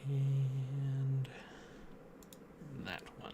And that one.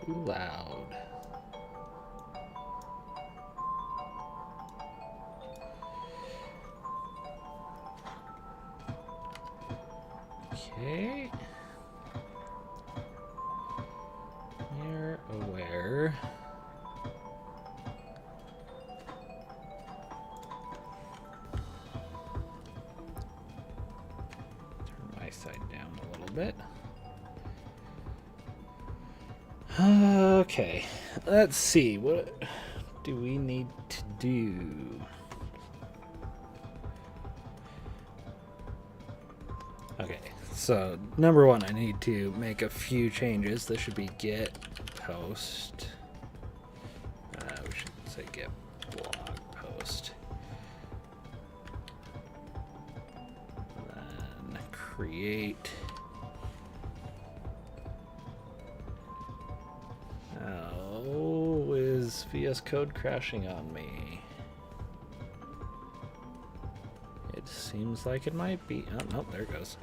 Too loud. Okay. You're aware. Turn my side down a little bit. Okay, let's see. What do we need to do? Okay, so number one, I need to make a few changes. This should be get post. We should say get blog post. Then create. Oh, is VS Code crashing on me? It seems like it might be. Oh, no, there it goes.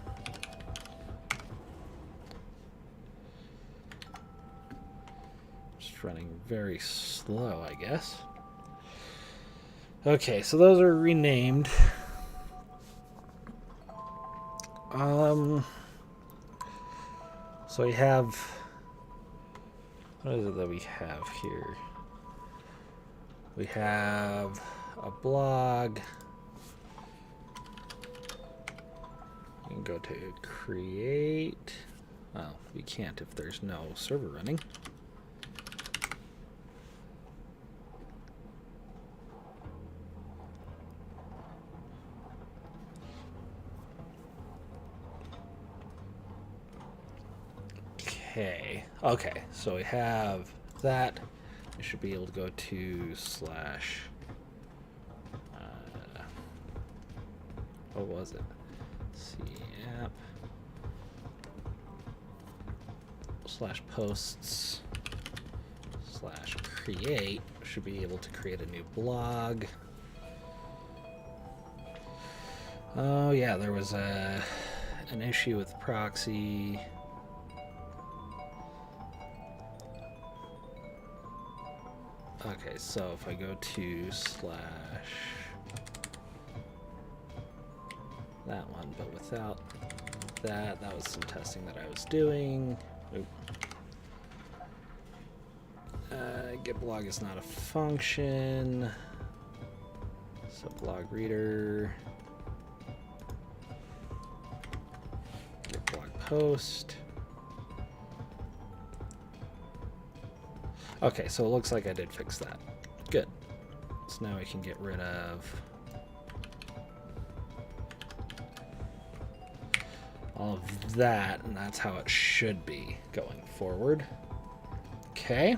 Just running very slow, I guess. Okay, so those are renamed. So we have. What is it that we have here? We have a blog. You can go to create. Well, we can't if there's no server running. Okay, so we have that. I should be able to go to slash. What was it? CApp slash posts slash create. Should be able to create a new blog. Oh yeah, there was an issue with proxy. Okay, so if I go to slash that one, but without that, that was some testing that I was doing. Get blog is not a function. So blog reader. Get blog post. Okay, so it looks like I did fix that. Good. So now we can get rid of all of that, and that's how it should be going forward. Okay.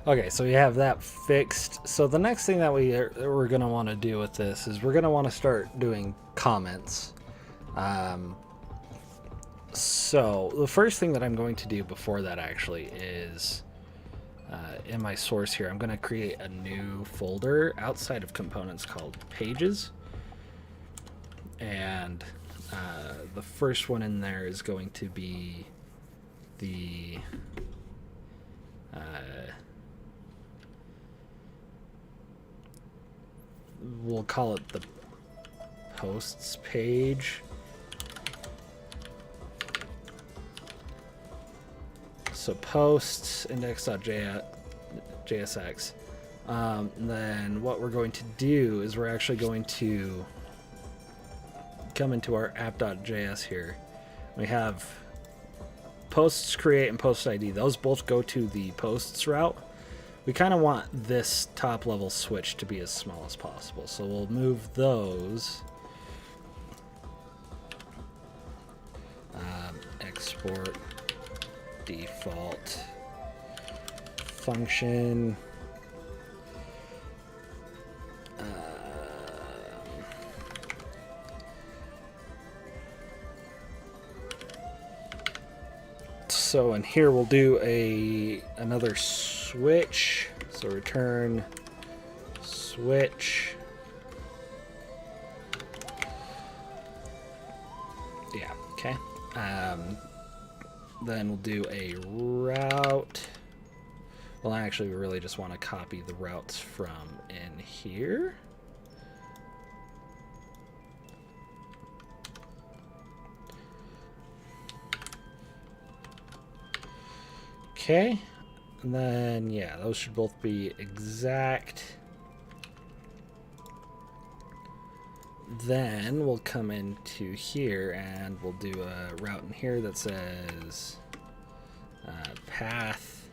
Okay, so we have that fixed. So the next thing that we're going to want to do with this is we're going to want to start doing comments. So the first thing that I'm going to do before that actually is in my source here, I'm going to create a new folder outside of components called pages. And the first one in there is going to be the we'll call it the hosts page. So posts index.jsx. Then what we're going to do is we're actually going to come into our app.js here. We have posts create and post ID. Those both go to the posts route. We kind of want this top level switch to be as small as possible. So we'll move those. Export default function. So in here we'll do another switch. So return switch. Yeah, okay. Then we'll do a route. Well, actually, we really just want to copy the routes from in here. Okay, and then, yeah, those should both be exact. Then we'll come into here and we'll do a route in here that says path.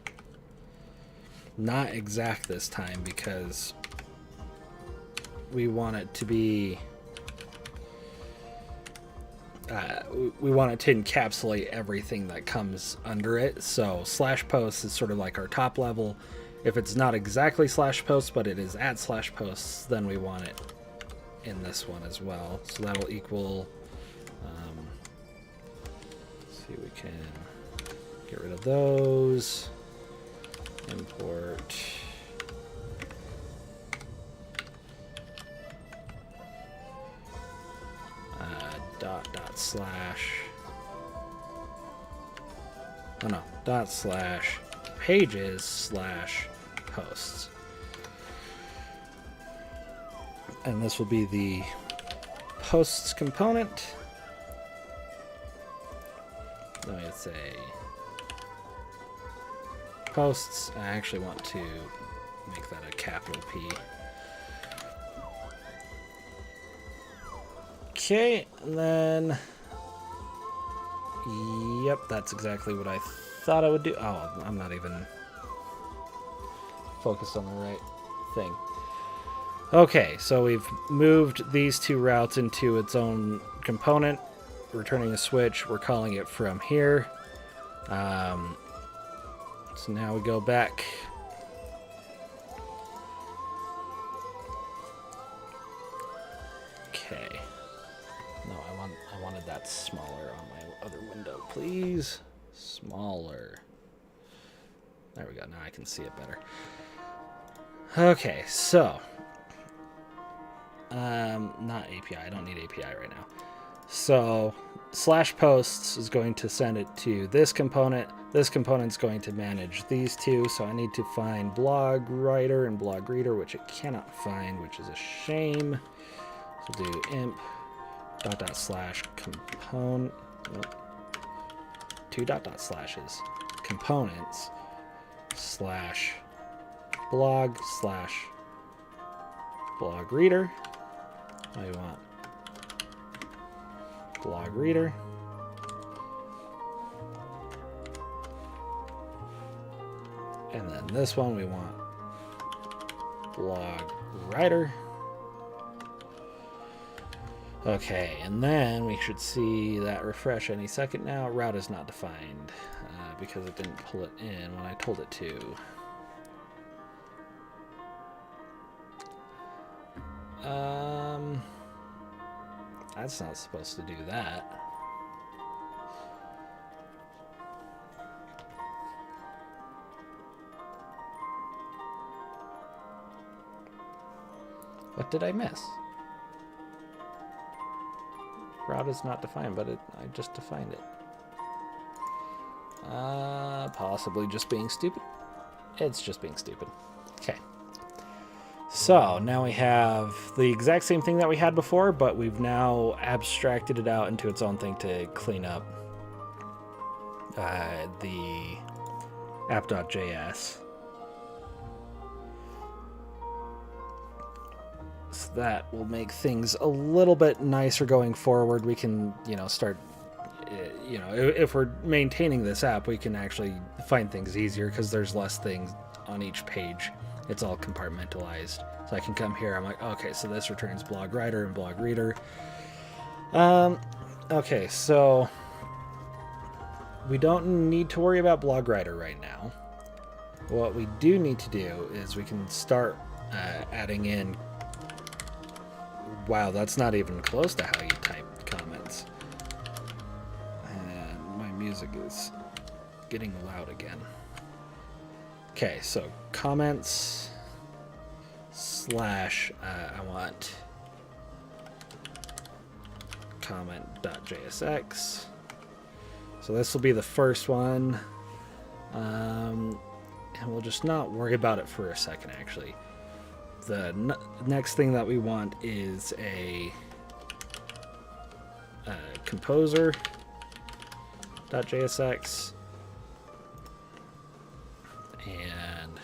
Not exact this time because we want it to be we want it to encapsulate everything that comes under it. So /post is sort of like our top level. If it's not exactly /post, but it is at /posts, then we want it in this one as well. So that'll equal, let's see, we can get rid of those, import /pages/posts. And this will be the posts component. Let me say posts. I actually want to make that a capital P. Okay, and then, yep, that's exactly what I thought I would do. Oh, I'm not even focused on the right thing. Okay, so we've moved these two routes into its own component, returning a switch. We're calling it from here. So now we go back. Okay. No, I wanted that smaller on my other window, please. Smaller. There we go. Now I can see it better. Okay, so not API. I don't need API right now. So /posts is going to send it to this component. This component's going to manage these two. So I need to find blog writer and blog reader, which it cannot find, which is a shame. So we'll do imp /component. Nope. Two /slashes. Components /blog /blog reader. I want blog reader. And then this one we want blog writer. Okay, and then we should see that refresh any second now. Route is not defined because it didn't pull it in when I told it to. That's not supposed to do that. What did I miss? Route is not defined, but I just defined it. Possibly just being stupid. It's just being stupid. Okay. So now we have the exact same thing that we had before, but we've now abstracted it out into its own thing to clean up the app.js. So that will make things a little bit nicer going forward. We can, start, if we're maintaining this app, we can actually find things easier because there's less things on each page. It's all compartmentalized. So I can come here, I'm like, okay, so this returns blog writer and blog reader. Okay, so we don't need to worry about blog writer right now. What we do need to do is we can start adding in. Wow, that's not even close to how you type comments. And my music is getting loud again. Okay, so comments slash I want comment.jsx. So this will be the first one. And we'll just not worry about it for a second, actually. The next thing that we want is a composer.jsx. And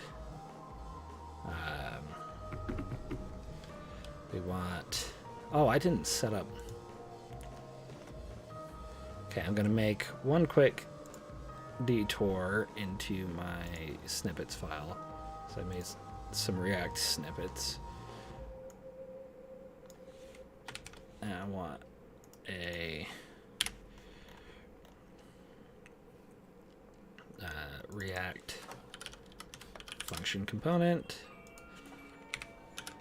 we want... Oh, I didn't set up... Okay, I'm going to make one quick detour into my snippets file. So I made some React snippets. And I want a React function component,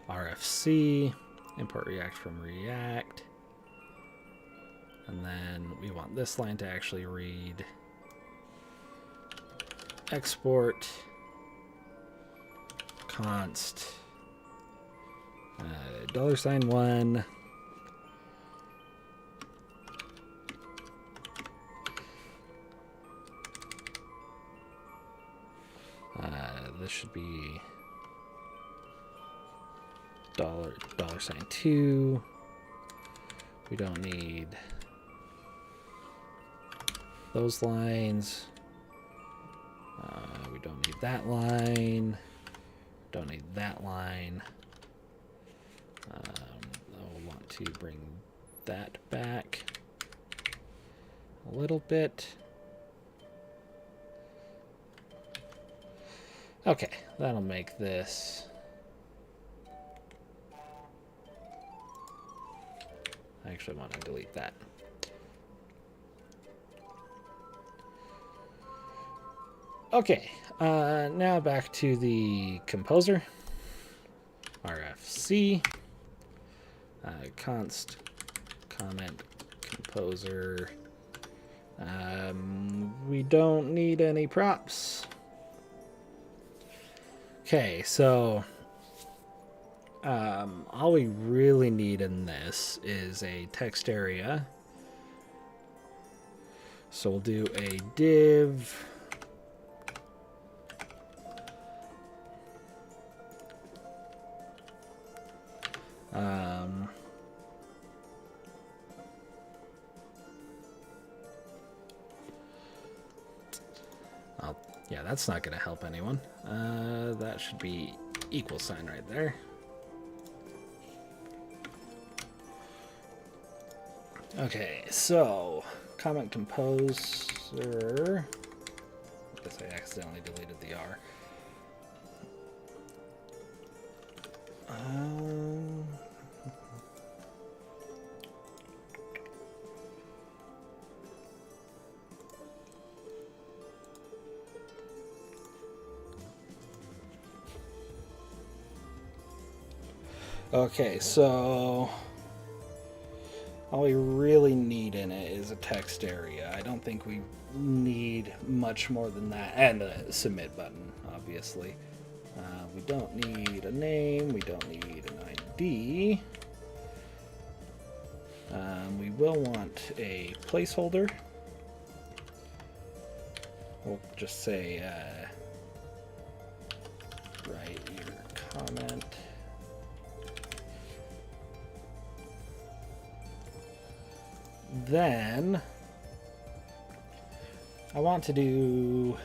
RFC, import React from React, and then we want this line to actually read export const $1 this should be $2. We don't need those lines. We don't need that line. Don't need that line. I'll want to bring that back a little bit. Okay, that'll make this. I actually want to delete that. Okay, now back to the composer. RFC const comment composer. We don't need any props. Okay, so all we really need in this is a text area. So we'll do a div yeah, that's not going to help anyone. That should be equal sign right there. Okay, so comment composer. I guess I accidentally deleted the R. Okay, so all we really need in it is a text area. I don't think we need much more than that. And a submit button, obviously. We don't need a name. We don't need an ID. We will want a placeholder. We'll just say write your comment Then I want to do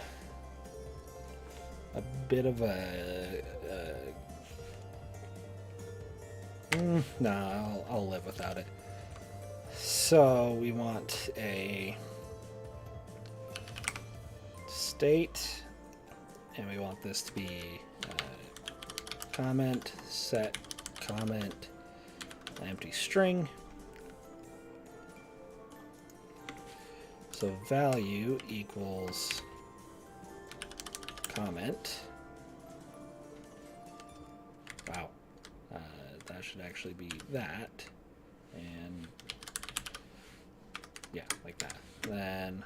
a bit of no, I'll live without it. So we want a state, and we want this to be comment set comment empty string. So value equals comment. Wow. That should actually be that. And yeah, like that. Then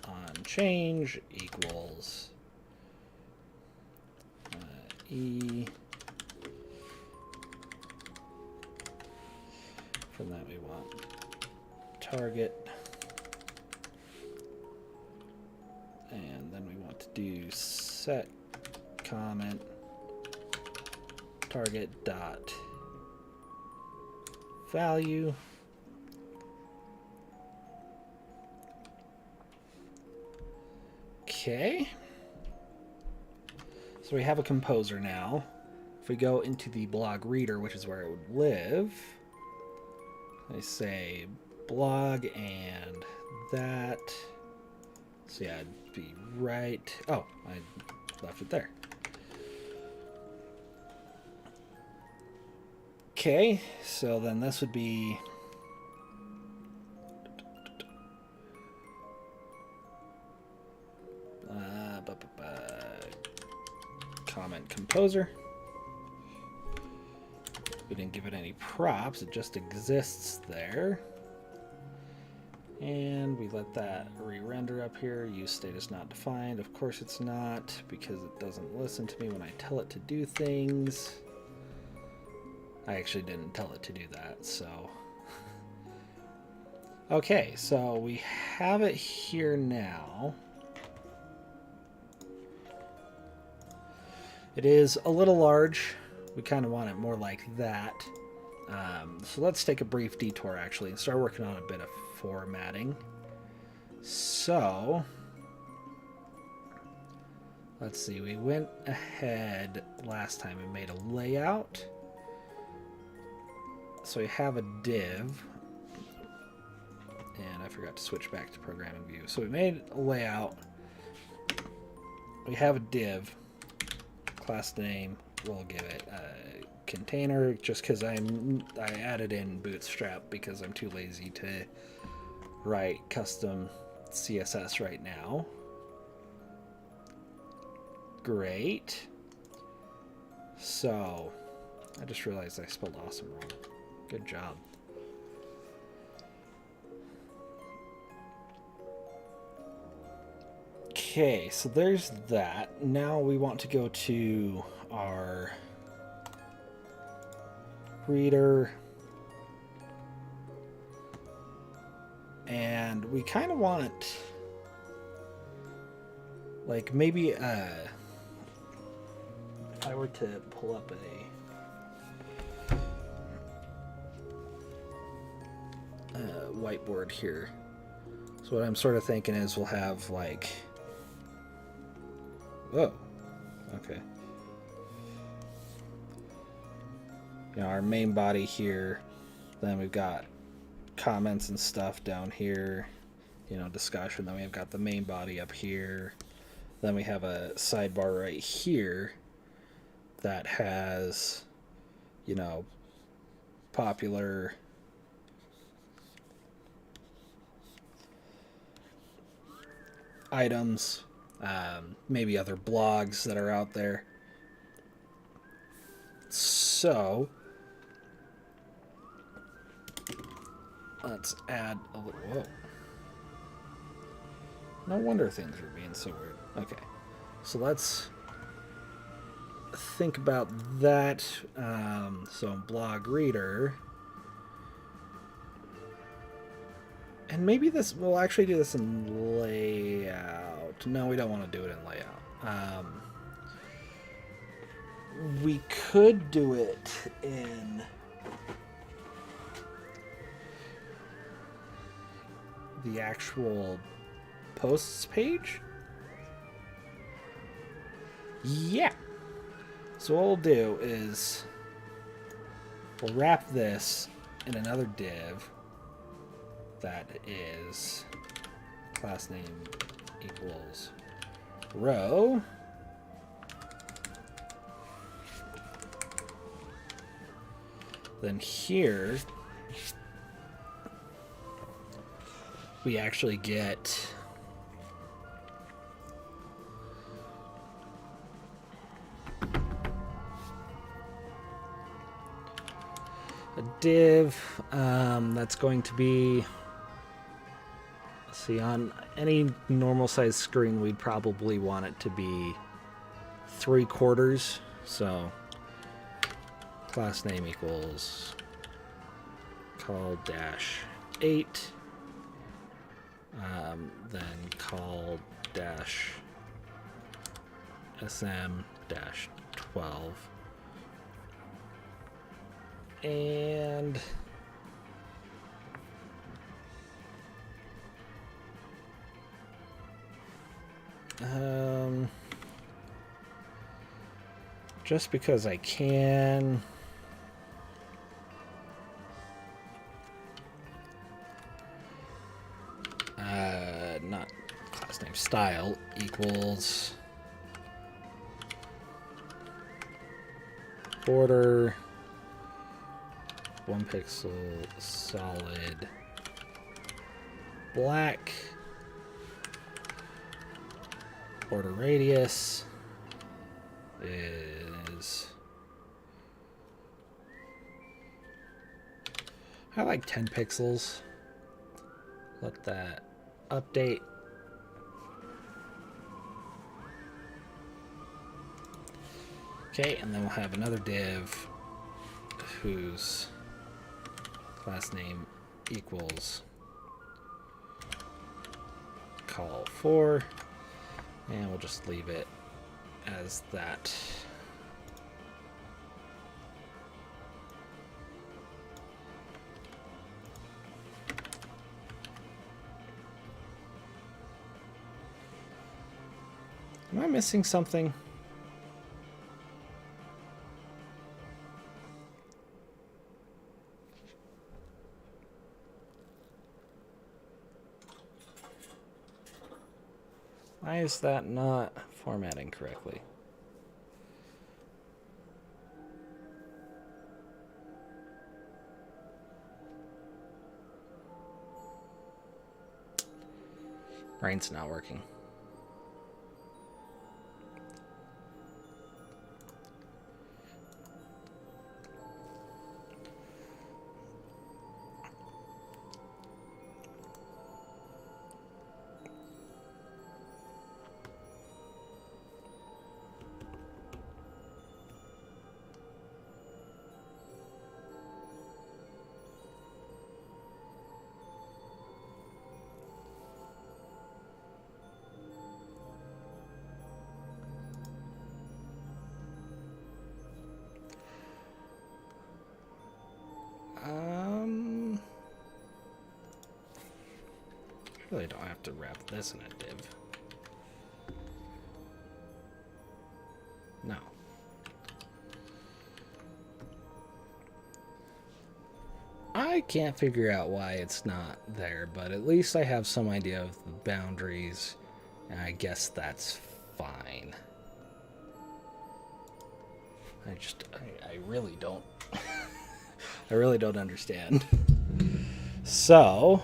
on change equals E. From that we want target. And then we want to do set comment target dot value. Okay. So we have a composer now. If we go into the blog reader, which is where it would live, I say blog and that. So yeah, it'd be right. Oh, I left it there. Okay, so then this would be comment composer. We didn't give it any props, it just exists there. And we let that re-render up here. Use state is not defined. Of course it's not, because it doesn't listen to me when I tell it to do things. I actually didn't tell it to do that, so. Okay, so we have it here now. It is a little large. We kind of want it more like that. So let's take a brief detour actually and start working on a bit of formatting. So let's see, we went ahead last time and made a layout. So we have a div, and I forgot to switch back to programming view. So we made a layout. We have a div, class name, we'll give it a container just because I added in Bootstrap because I'm too lazy to write custom CSS right now. Great. So I just realized I spelled awesome wrong. Good job. Okay, so there's that. Now we want to go to our reader. And we kind of want, like, maybe if I were to pull up a whiteboard here. So what I'm sort of thinking is we'll have like, whoa, okay. You know, our main body here, then we've got comments and stuff down here, you know, discussion, then we've got the main body up here, then we have a sidebar right here that has, you know, popular items, maybe other blogs that are out there. So let's add a little, whoa. No wonder things are being so weird. Okay, so let's think about that. So blog reader, and maybe this, we'll actually do this in layout. No, we don't want to do it in layout. We could do it the actual posts page? Yeah. So what we'll do is we'll wrap this in another div that is class name equals row. Then here we actually get a div that's going to be, let's see, on any normal size screen we'd probably want it to be 3/4. So class name equals call dash 8, then call dash sm dash 12, and just because I can, not class name style equals border 1 pixel solid black, border radius is, I like 10 pixels. Let that update. Okay, and then we'll have another div whose class name equals call 4, and we'll just leave it as that. Am I missing something? Why is that not formatting correctly? Brain's not working. Really don't have to wrap this in a div. No. I can't figure out why it's not there, but at least I have some idea of the boundaries, and I guess that's fine. I really don't I really don't understand. So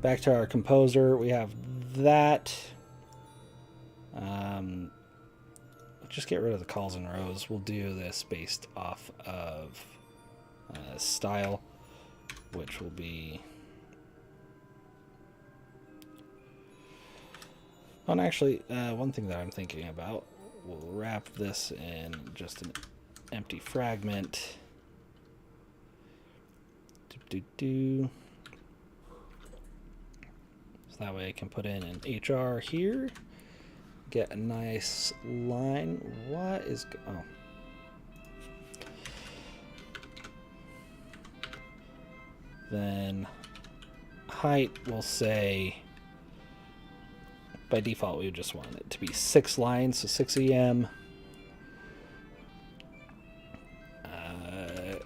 back to our composer, we have that. Just get rid of the calls and rows. We'll do this based off of style, which will be, and actually one thing that I'm thinking about, we'll wrap this in just an empty fragment. So that way I can put in an HR here, get a nice line. What is, oh. Then height, we'll say, by default, we just want it to be 6 lines, so 6 EM.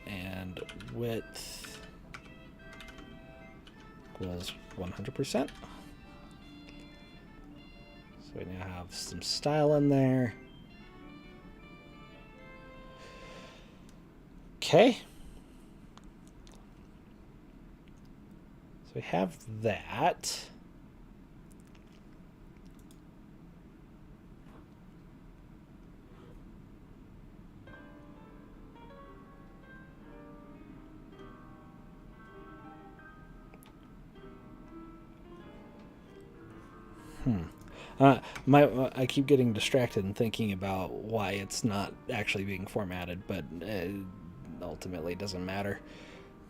And width equals 100%. So we now have some style in there. Okay. So we have that. I keep getting distracted and thinking about why it's not actually being formatted, but ultimately it doesn't matter.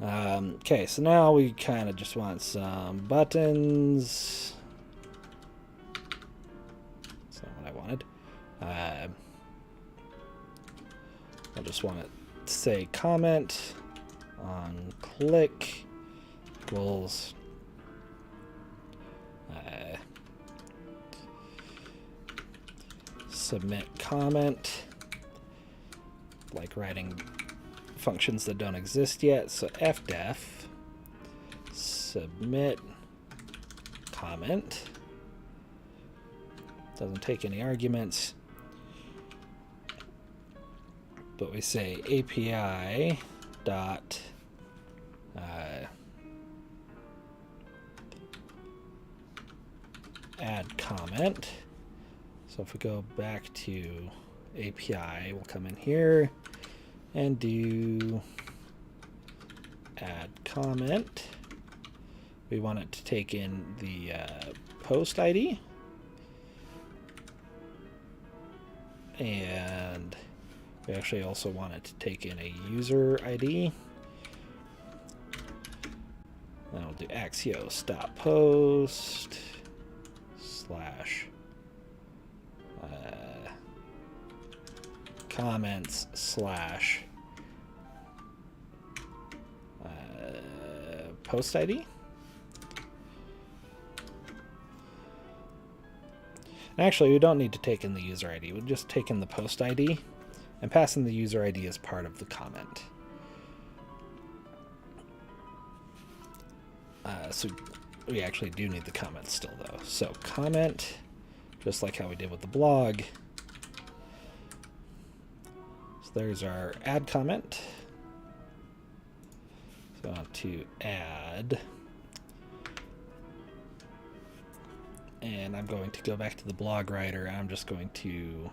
Okay, so now we kind of just want some buttons. That's not what I wanted. I just want to say comment on click equals submit comment, like writing functions that don't exist yet. So fdef submit comment doesn't take any arguments, but we say API dot add comment. So if we go back to API, we'll come in here and do add comment. We want it to take in the post ID. And we actually also want it to take in a user ID. Then we'll do axios.post slash comments slash post ID. And actually, we don't need to take in the user ID. We'll just take in the post ID and pass in the user ID as part of the comment. So we actually do need the comment still, though. So comment, just like how we did with the blog. So there's our add comment. So I want to add. And I'm going to go back to the blog writer. I'm just going to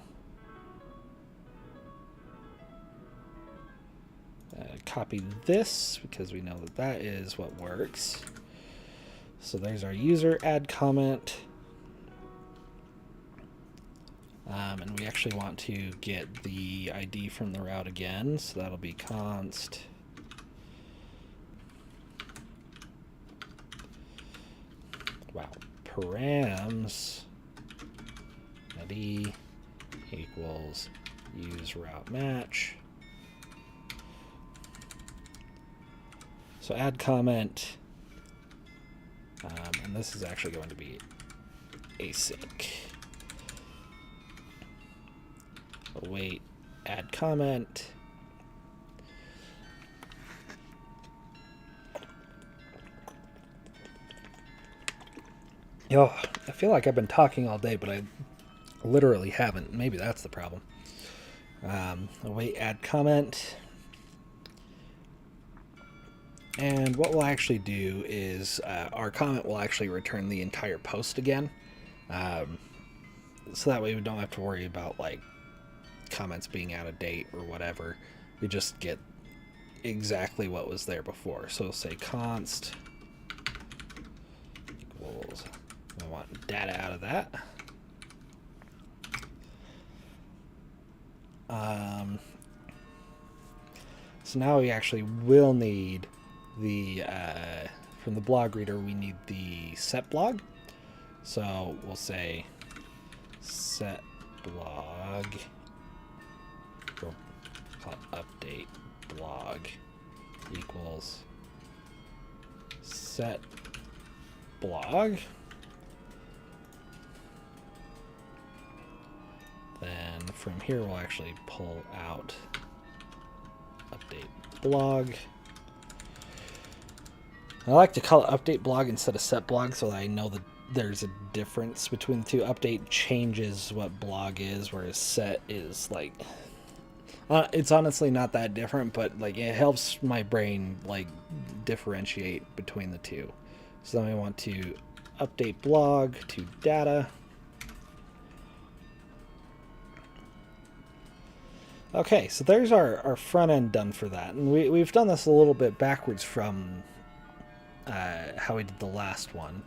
copy this because we know that that is what works. So there's our user add comment. And we actually want to get the ID from the route again. So that'll be const params ID equals use route match. So add comment, and this is actually going to be async. Await add comment. Yo, I feel like I've been talking all day, but I literally haven't. Maybe that's the problem. Await add comment. And what we'll actually do is our comment will actually return the entire post again. So that way we don't have to worry about like comments being out of date or whatever. We just get exactly what was there before. So we'll say const equals, I want data out of that. So now we actually will need the from the blog reader, we need the set blog. So we'll say set blog, we'll call it update blog equals set blog. Then from here we'll actually pull out update blog. I like to call it update blog instead of set blog so that I know that there's a difference between the two. Update changes what blog is, whereas set is like it's honestly not that different, but like it helps my brain like differentiate between the two. So then we want to update blog to data. Okay, so there's our front end done for that. And we've done this a little bit backwards from how we did the last one.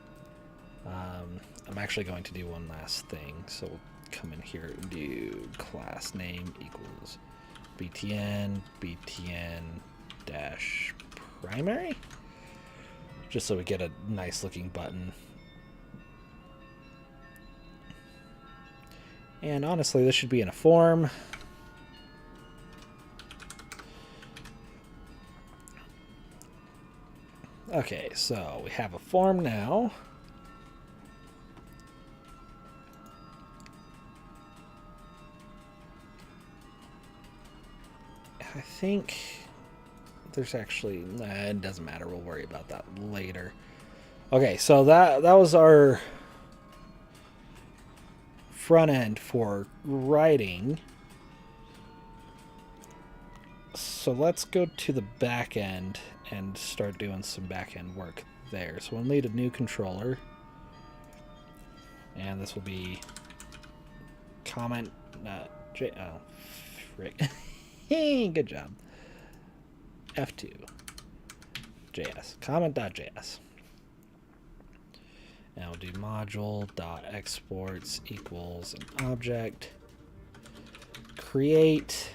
I'm actually going to do one last thing. So we'll come in here and do class name equals btn dash primary. Just so we get a nice looking button. And honestly, this should be in a form. Okay, so we have a form now. I think there's actually... Nah, it doesn't matter. We'll worry about that later. Okay, so that was our front end for writing. So let's go to the back end and start doing some back end work there. So we'll need a new controller. And this will be comment... oh, frick. Good job. F2. JS. Comment.js. And we'll do module.exports equals an object. Create.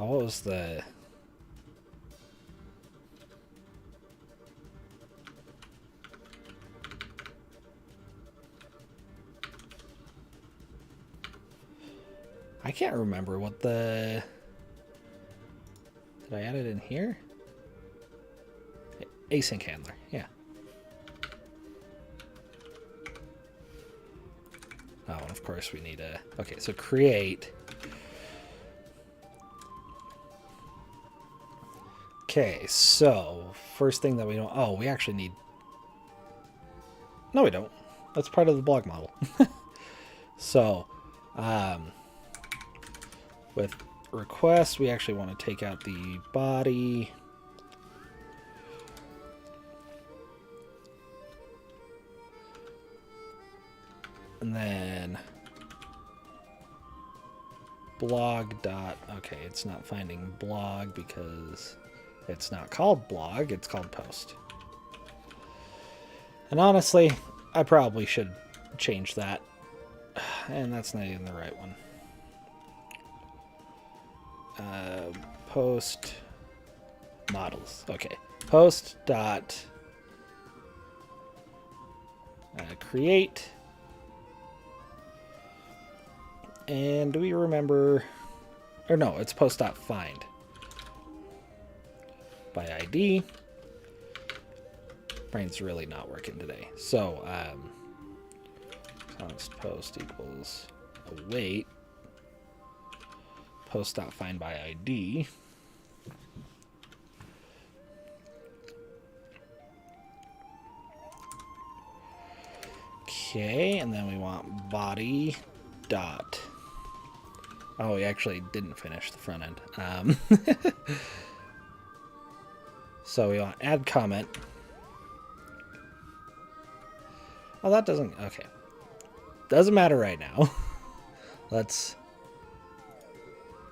Oh, what was the... I can't remember what the... Did I add it in here? Async handler, yeah. Oh, and of course we need a... Okay, so create. Okay, so first thing that we don't... Oh, we actually need... No, we don't. That's part of the blog model. So, with request, we actually want to take out the body. And then blog dot... Okay, it's not finding blog because it's not called blog, it's called post. And honestly, I probably should change that. And that's not even the right one. Post models. Okay. Post dot create. And do we remember... Or no, it's post dot find. By ID. Brain's really not working today. So, const post equals await. Post.find by ID. Okay, and then we want body dot... Oh, we actually didn't finish the front end. So we want add comment. Oh, that doesn't... Okay. Doesn't matter right now. Let's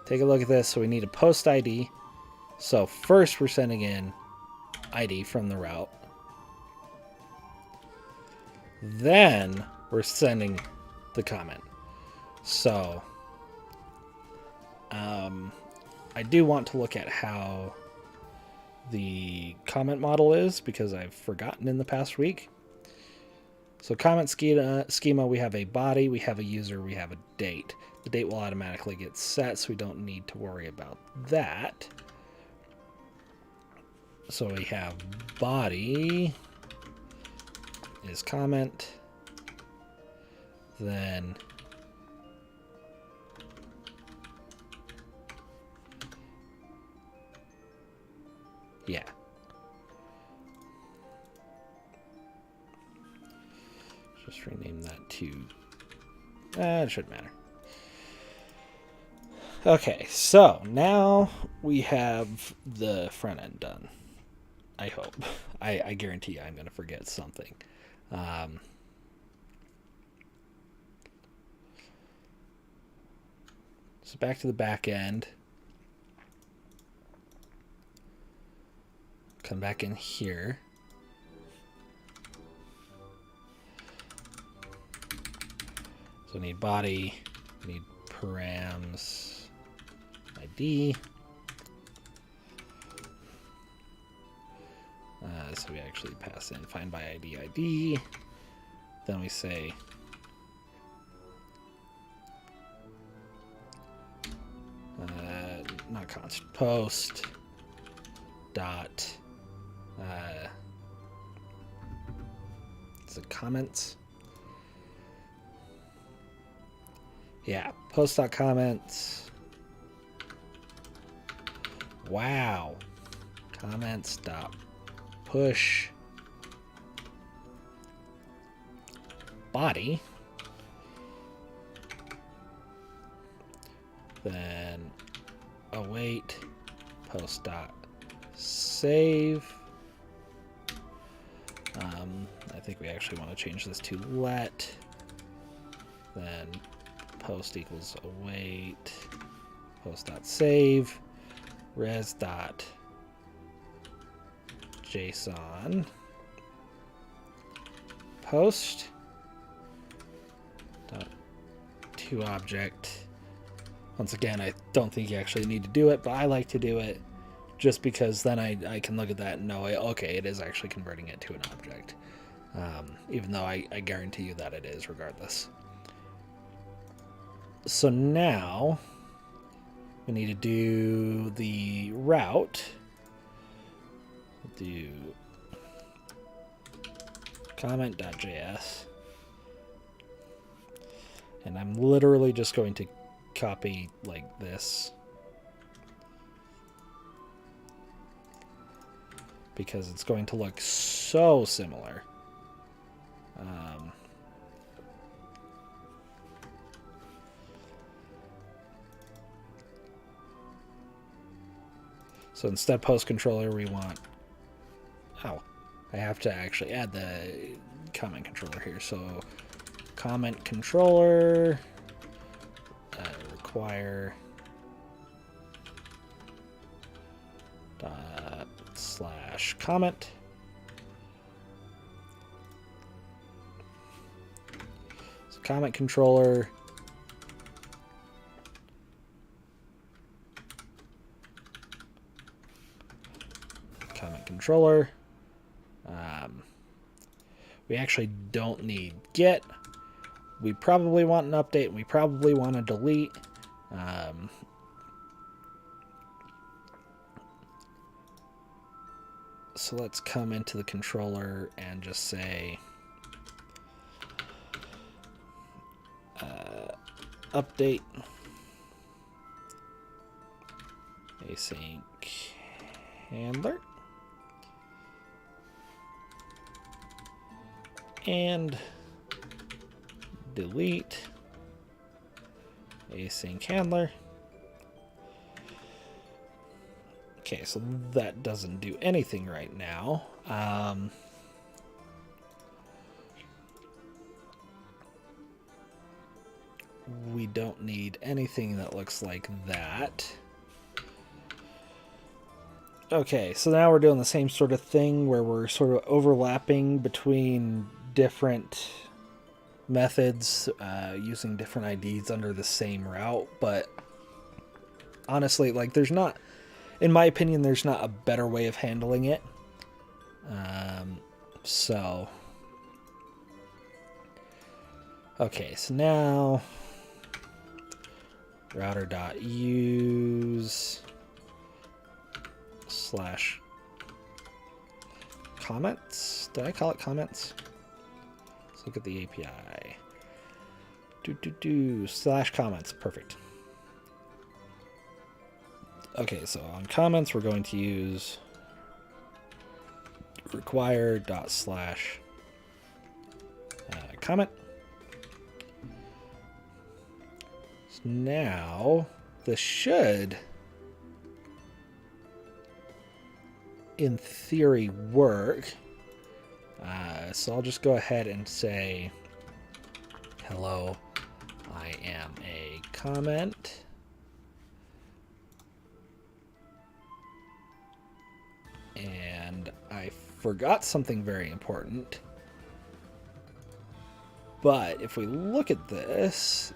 take a look at this. So we need a post ID. So first we're sending in ID from the route. Then we're sending the comment. So I do want to look at how the comment model is because I've forgotten in the past week. So comment schema, we have a body, we have a user, we have a date. The date will automatically get set, so we don't need to worry about that. So we have body is comment. Then yeah. Just rename that to it shouldn't matter. Okay, so now we have the front end done. I hope. I guarantee you I'm going to forget something. So back to the back end. Come back in here. So we need body, we need params ID. So we actually pass in find by ID. Then we say not constant post dot is it comments? Yeah, post dot comments. Wow. Comments dot push body. Then await post dot save. I think we actually want to change this to let. Then post equals await post dot save res dot JSON post dot to object. Once again, I don't think you actually need to do it, but I like to do it just because then I can look at that and know, okay, it is actually converting it to an object. Even though I guarantee you that it is regardless. So now we need to do the route. Do comment.js. And I'm literally just going to copy like this. Because it's going to look so similar. So instead post controller we want, I have to actually add the comment controller here. So comment controller require slash comment. So comment controller controller. We actually don't need get. We probably want an update. We probably want to delete. So let's come into the controller and just say update async handler. And delete async handler. Okay, so that doesn't do anything right now. We don't need anything that looks like that. Okay, so now we're doing the same sort of thing where we're sort of overlapping between different methods using different IDs under the same route, but honestly, like, there's not, in my opinion, there's not a better way of handling it. Okay, so now router.use / comments. Did I call it comments? look at the API. Slash comments. Perfect. Okay, so on comments, we're going to use require dot slash comment. So now this should, in theory, work. So I'll just go ahead and say, hello, I am a comment. And I forgot something very important. But if we look at this,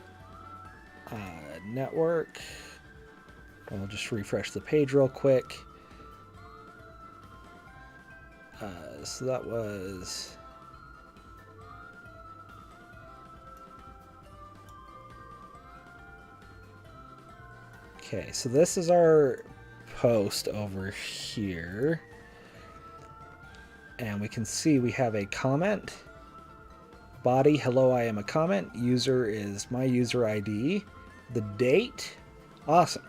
network, I'll just refresh the page real quick. So that was... Okay, so this is our post over here. And we can see we have a comment. Body, hello, I am a comment. User is my user ID. The date. Awesome.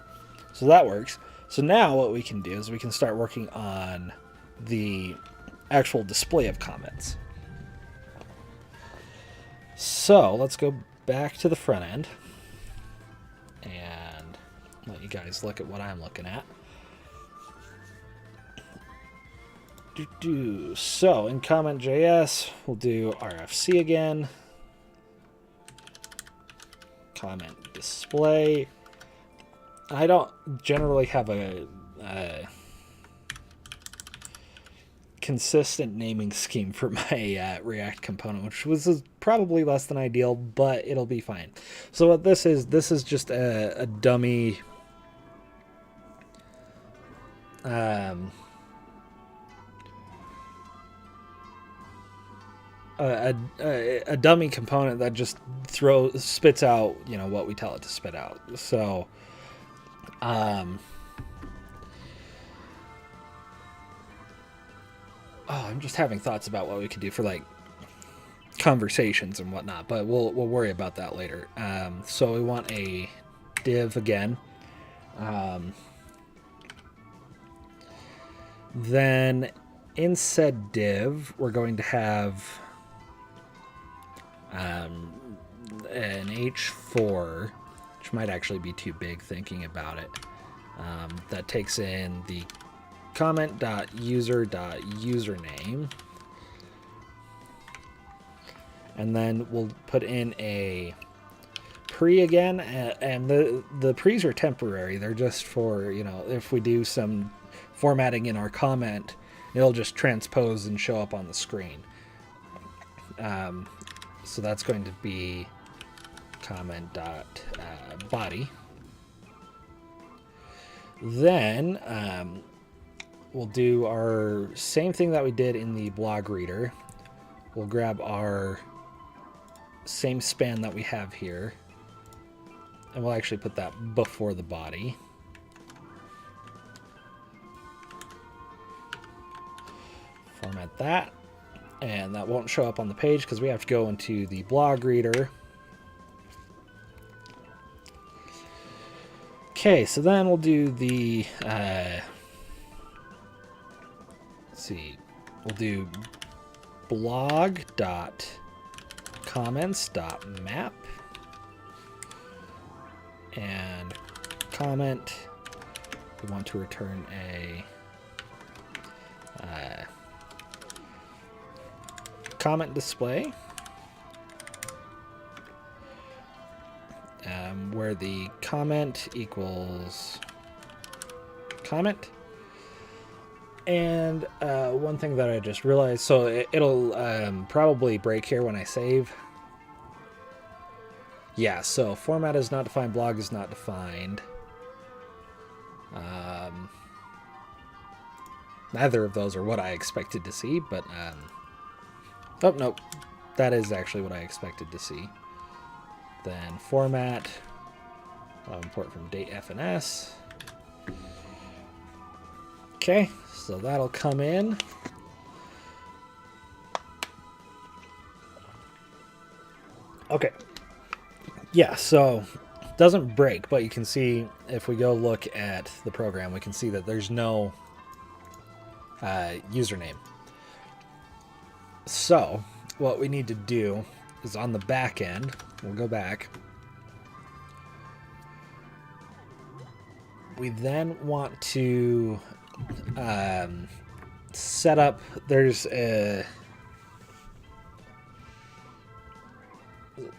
So that works. So now what we can do is we can start working on the actual display of comments. So let's go back to the front end and let you guys look at what I'm looking at. So in comment.js, we'll do RFC again. Comment display. I don't generally have a consistent naming scheme for my React component, which was probably less than ideal, but it'll be fine. So what this is just a dummy a dummy component that just spits out, you know, what we tell it to spit out. So I'm just having thoughts about what we could do for like conversations and whatnot, but we'll worry about that later. So we want a div again. Then in said div, we're going to have an h4, which might actually be too big thinking about it. That takes in the comment.user.username. And then we'll put in a pre again, and the pre's are temporary. They're just for, you know, if we do some formatting in our comment, it'll just transpose and show up on the screen. So that's going to be comment.body. Then we'll do our same thing that we did in the blog reader. We'll grab our same span that we have here, and we'll actually put that before the body. Format that, and that won't show up on the page because we have to go into the blog reader. Okay, so then we'll do the let's see, we'll do blog.comments.map, and comment, we want to return a comment display, where the comment equals comment. And one thing that I just realized, so it'll probably break here when I save. Yeah, so format is not defined, blog is not defined. Neither of those are what I expected to see, but oh, nope. That is actually what I expected to see. Then format, I'll import from datefns. Okay, so that'll come in. Okay. Yeah, so it doesn't break, but you can see if we go look at the program, we can see that there's no username. So what we need to do is on the back end, we'll go back. We then want to set up, there's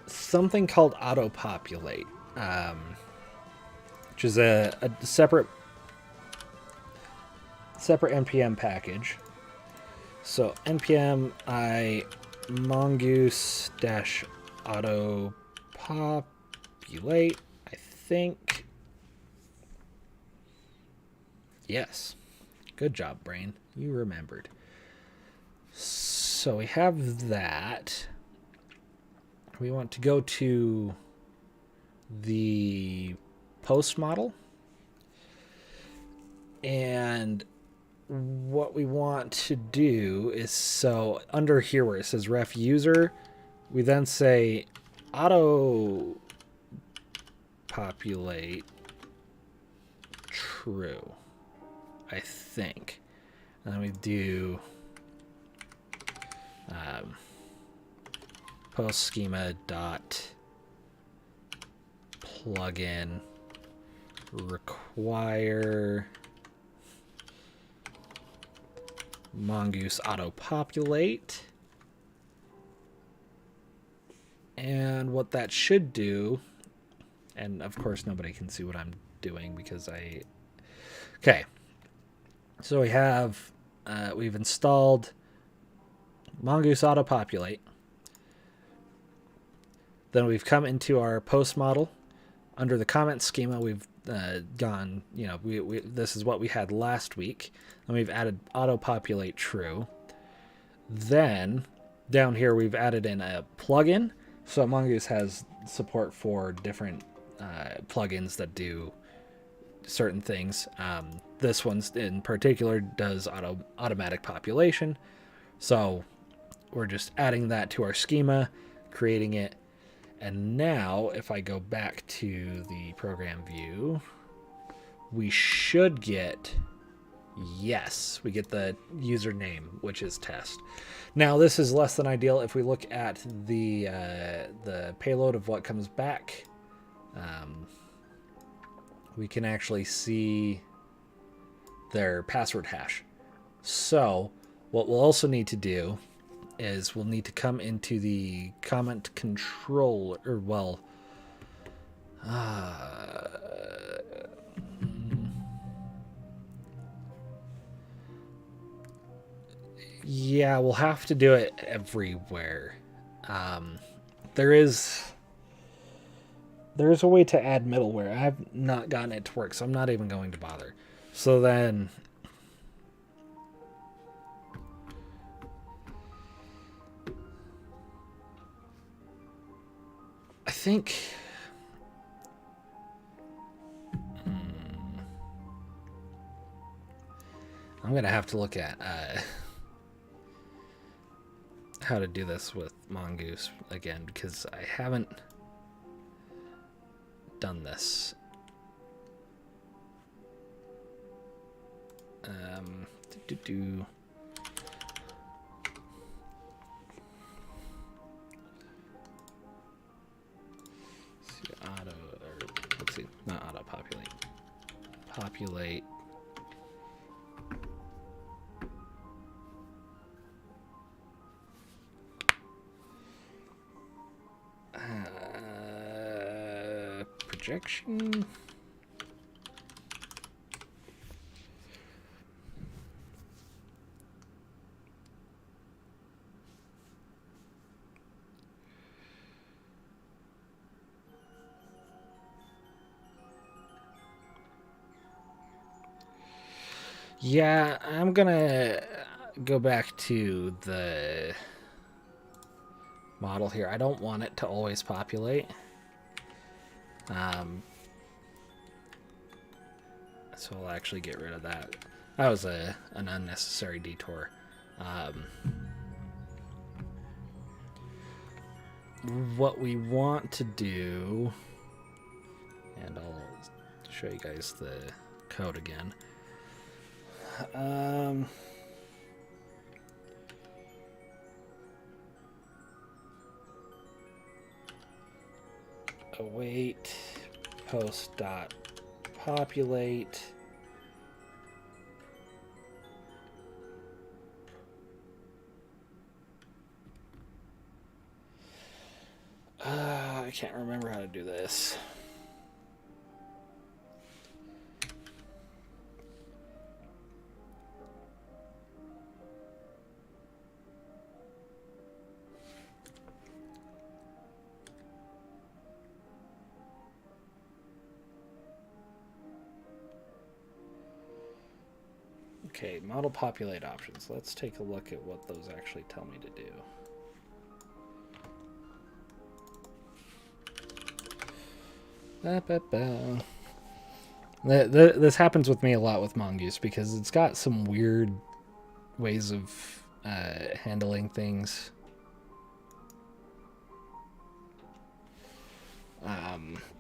something called auto-populate, which is a separate npm package. So npm I mongoose dash auto populate, I think. Yes. Good job, brain. You remembered. So we have that. We want to go to the post model. And what we want to do is, so under here where it says ref user, we then say auto populate true, I think. And then we do post schema dot plugin require mongoose auto populate. And what that should do, and of course nobody can see what I'm doing because okay, so we have we've installed mongoose auto populate. Then we've come into our post model. Under the comment schema, we've gone, this is what we had last week, and we've added auto populate true. Then down here we've added in a plugin. So Mongoose has support for different plugins that do certain things. This one in particular does automatic population. So we're just adding that to our schema, creating it. And now if I go back to the program view, we should get, yes, we get the username, which is test. Now this is less than ideal. If we look at the payload of what comes back, we can actually see their password hash. So what we'll also need to do is we'll need to come into the comment control, or well, yeah, we'll have to do it everywhere. There's a way to add middleware. I've not gotten it to work, so I'm not even going to bother. So then I think I'm going to have to look at how to do this with Mongoose again, because I haven't done this. Let's see, not auto populate. Populate. Projection. Yeah, I'm gonna go back to the model here. I don't want it to always populate. So I'll actually get rid of that. That was an unnecessary detour. what we want to do, and I'll show you guys the code again. Await post dot populate I can't remember how to do this. Okay, model populate options. Let's take a look at what those actually tell me to do. This happens with me a lot with Mongoose because it's got some weird ways of handling things.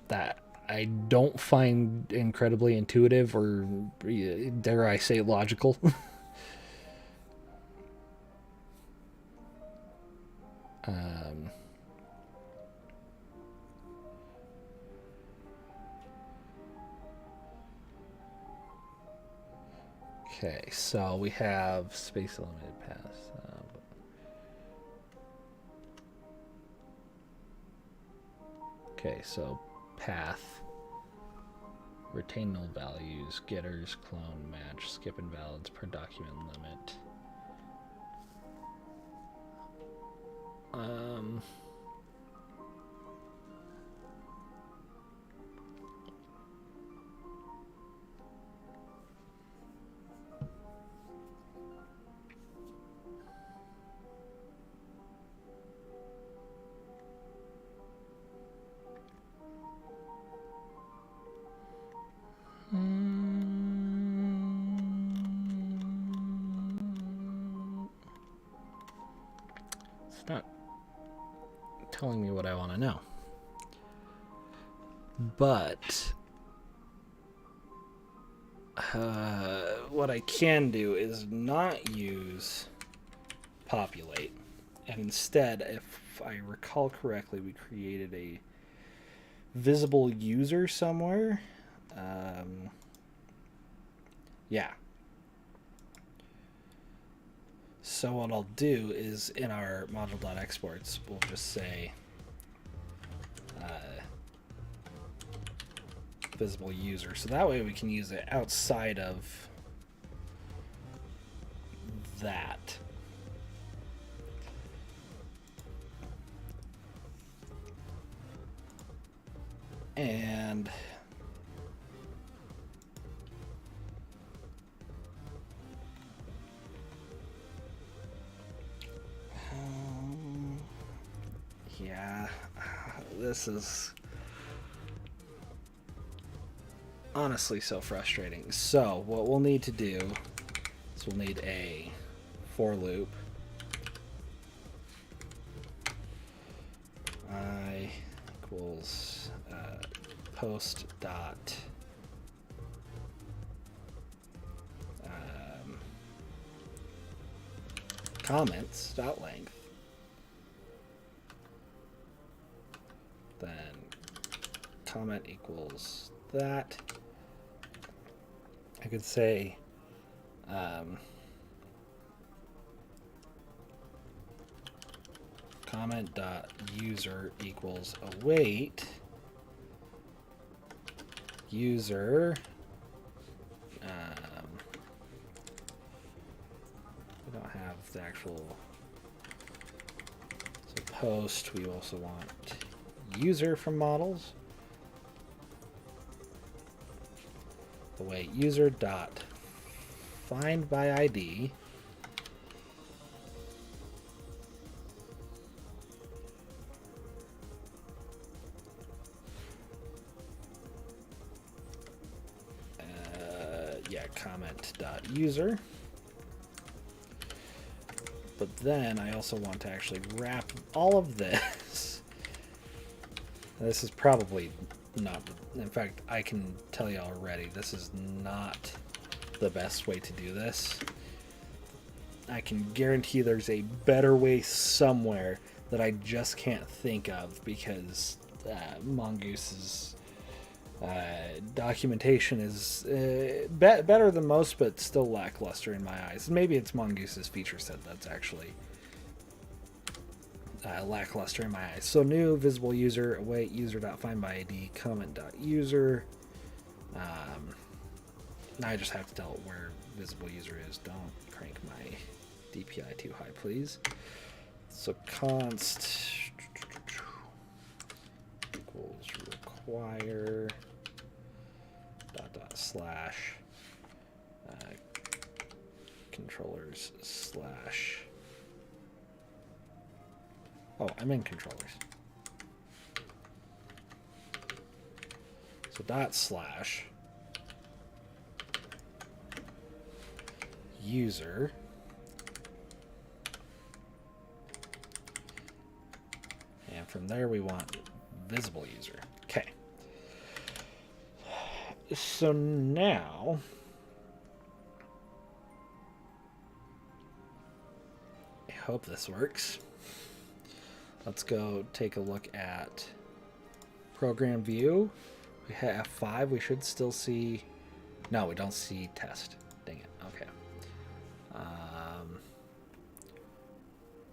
That I don't find incredibly intuitive or, dare I say, logical. Okay, so we have space limited paths. Okay, so path, retain null values, getters, clone, match, skip invalids per document limit. It's not telling me what I want to know. But what I can do is not use populate. And instead, if I recall correctly, we created a visible user somewhere. Yeah. So what I'll do is in our module.exports, we'll just say visible user. So that way we can use it outside of that. And yeah, this is honestly so frustrating. So what we'll need to do is we'll need a for loop. I equals post dot comments dot length, then comment equals that. I could say comment dot user equals await user. We don't have the actual. So post. We also want user from models. Await user dot find by ID. Comment dot user. But then I also want to actually wrap all of this This is probably not. In fact, I can tell you already, this is not the best way to do this. I can guarantee there's a better way somewhere that I just can't think of because Mongoose's documentation is better than most, but still lackluster in my eyes. Maybe it's Mongoose's feature set that's actually lackluster in my eyes. So new visible user, await user.findByID, comment.user. Now I just have to tell it where visible user is. Don't crank my DPI too high, please. So const equals require dot slash controllers slash. Oh, I'm in controllers. So dot slash user and from there we want visible user. Okay. So now I hope this works. Let's go take a look at program view. We have F5. We should still see. No, we don't see test. Dang it. Okay.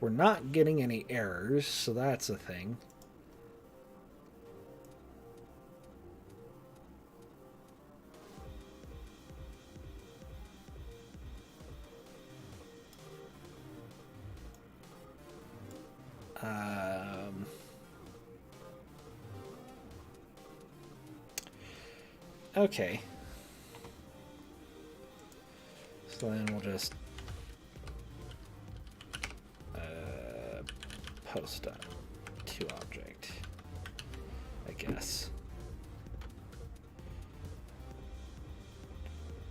We're not getting any errors, so that's a thing. Okay. So then we'll just post to object, I guess.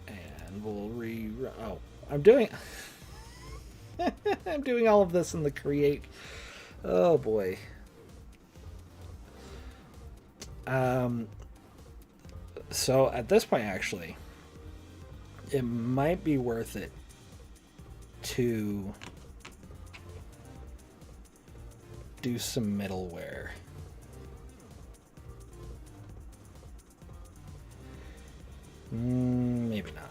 And we'll rerun. Oh, I'm doing I'm doing all of this in the create. Oh boy. So at this point, actually, it might be worth it to do some middleware. Maybe not.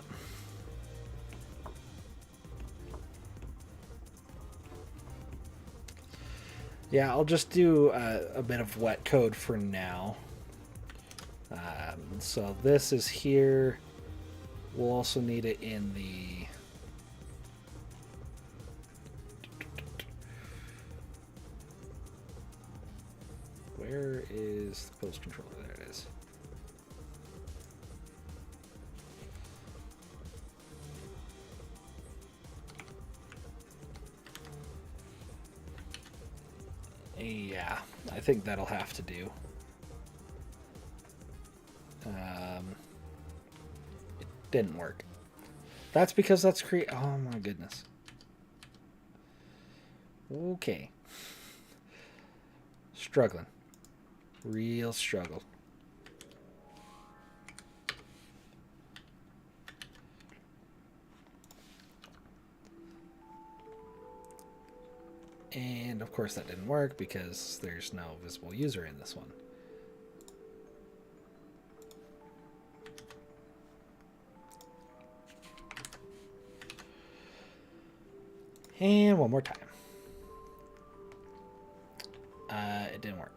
Yeah, I'll just do a bit of wet code for now. So this is here. We'll also need it in the where is the post controller? There it is. Yeah, I think that'll have to do. It didn't work. That's because that's oh my goodness. Okay. Struggling. Real struggle. And of course that didn't work because there's no visible user in this one. And one more time. It didn't work.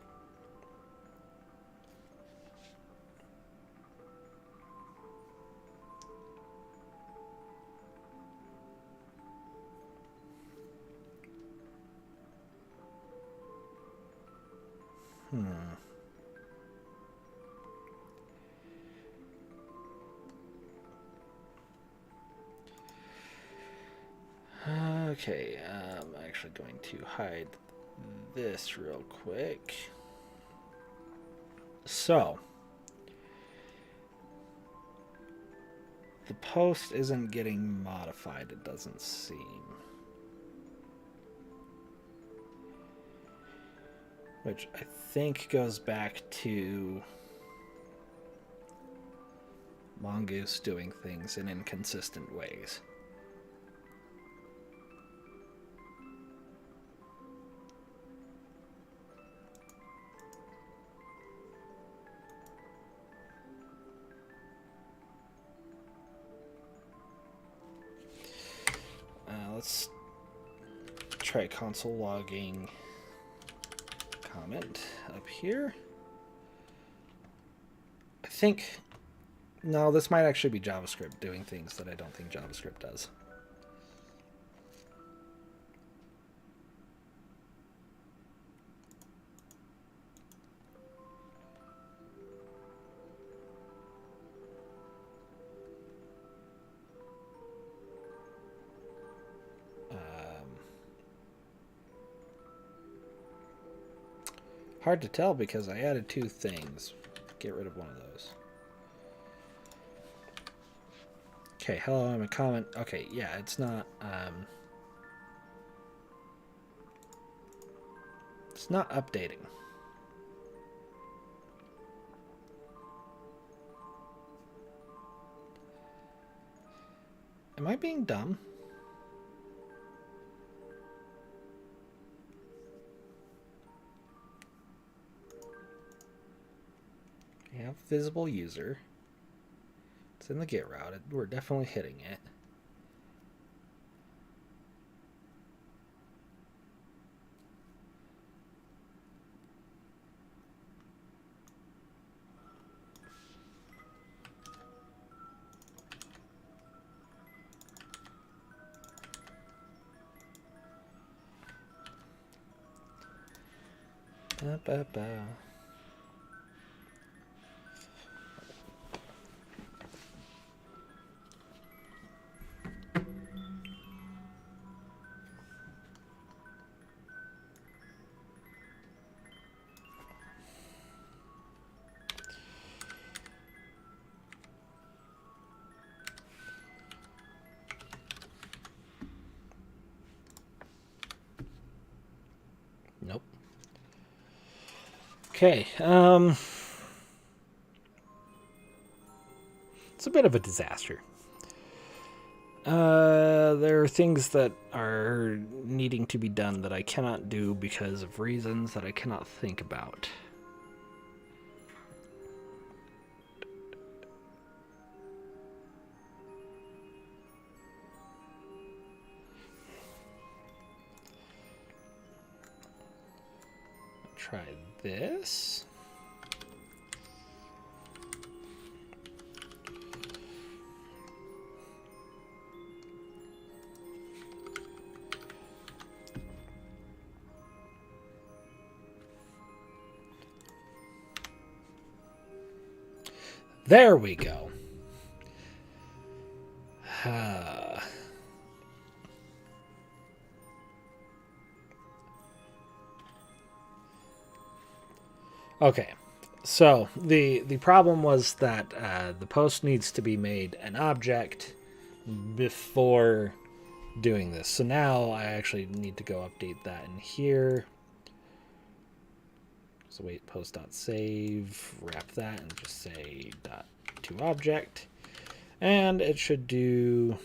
Okay, I'm actually going to hide this real quick. So, the post isn't getting modified, it doesn't seem. which I think goes back to Mongoose doing things in inconsistent ways. Let's try console logging comment up here. I think, no, this might actually be JavaScript doing things that I don't think JavaScript does. Hard to tell because I added two things. Get rid of one of those. Okay, hello, I'm a comment. Okay, yeah, it's not updating. Am I being dumb? We have visible user. It's in the get route. We're definitely hitting it. Ba-ba-ba. Nope. Okay, it's a bit of a disaster. There are things that are needing to be done that I cannot do because of reasons that I cannot think about. Try this. There we go. Okay, so the problem was that the post needs to be made an object before doing this. So now I actually need to go update that in here. So wait, post.save, wrap that, and just say .toObject. And it should do...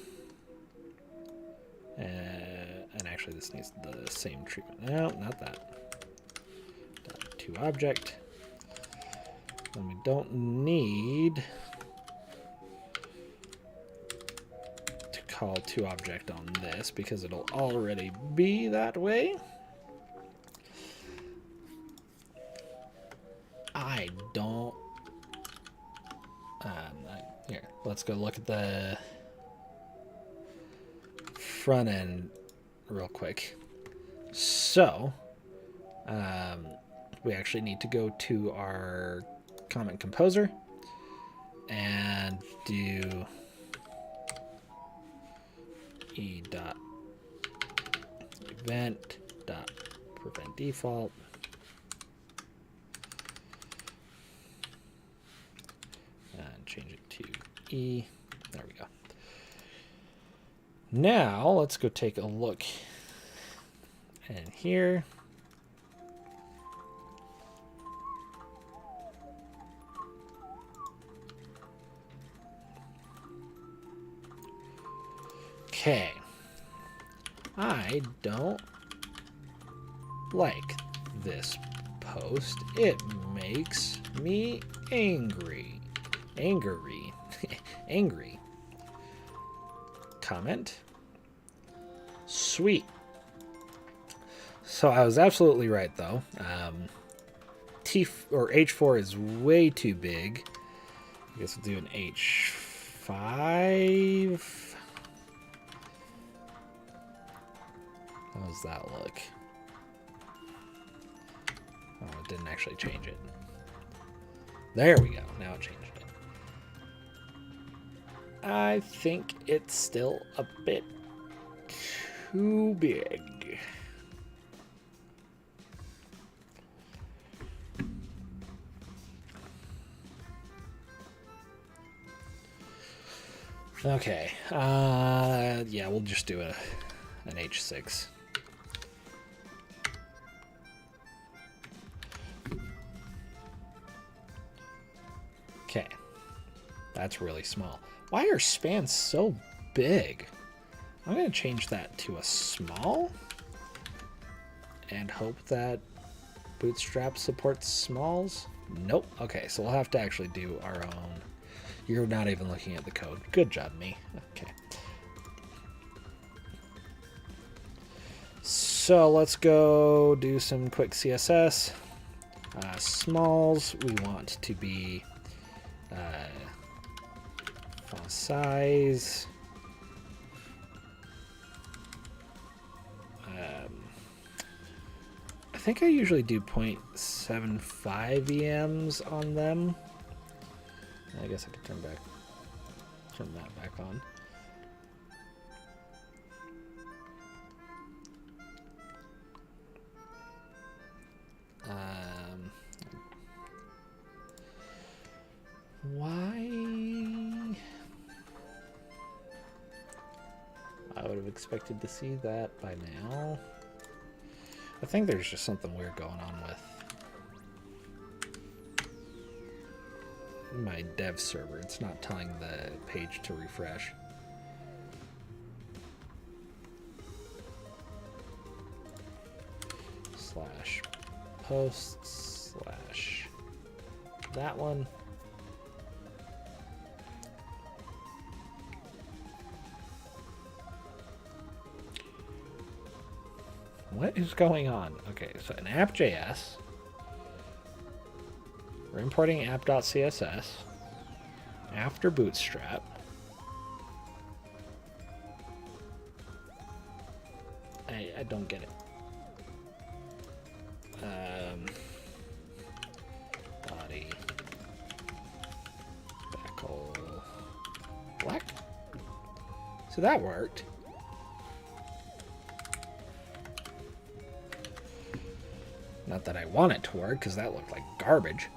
and actually this needs the same treatment. No, not that. .toObject. And we don't need to call toObject on this because it'll already be that way. I don't... here, let's go look at the front end real quick. So, we actually need to go to our comment composer and do e.event.prevent default. And change it to E. There we go. Now let's go take a look in here. Okay. I don't like this post. It makes me angry. Angry. Comment. Sweet. So I was absolutely right, though. H4 is way too big. I guess we'll do an H5. How does that look? Oh, it didn't actually change it. There we go. Now it changed it. I think it's still a bit too big. Okay. Yeah, we'll just do an H6. Okay. That's really small. Why are spans so big? I'm going to change that to a small and hope that Bootstrap supports smalls. Nope. Okay, so we'll have to actually do our own. You're not even looking at the code. Good job, me. Okay. So let's go do some quick CSS. Smalls, we want to be font size. I think I usually do 0.75 EMs on them. I guess I could turn that back on. Why? I would have expected to see that by now. I think there's just something weird going on with my dev server. It's not telling the page to refresh. Slash posts slash that one. What is going on? Okay, so in app.js, we're importing app.css after Bootstrap. I don't get it. Body backhole black. So that worked. Not that I want it to work, because that looked like garbage.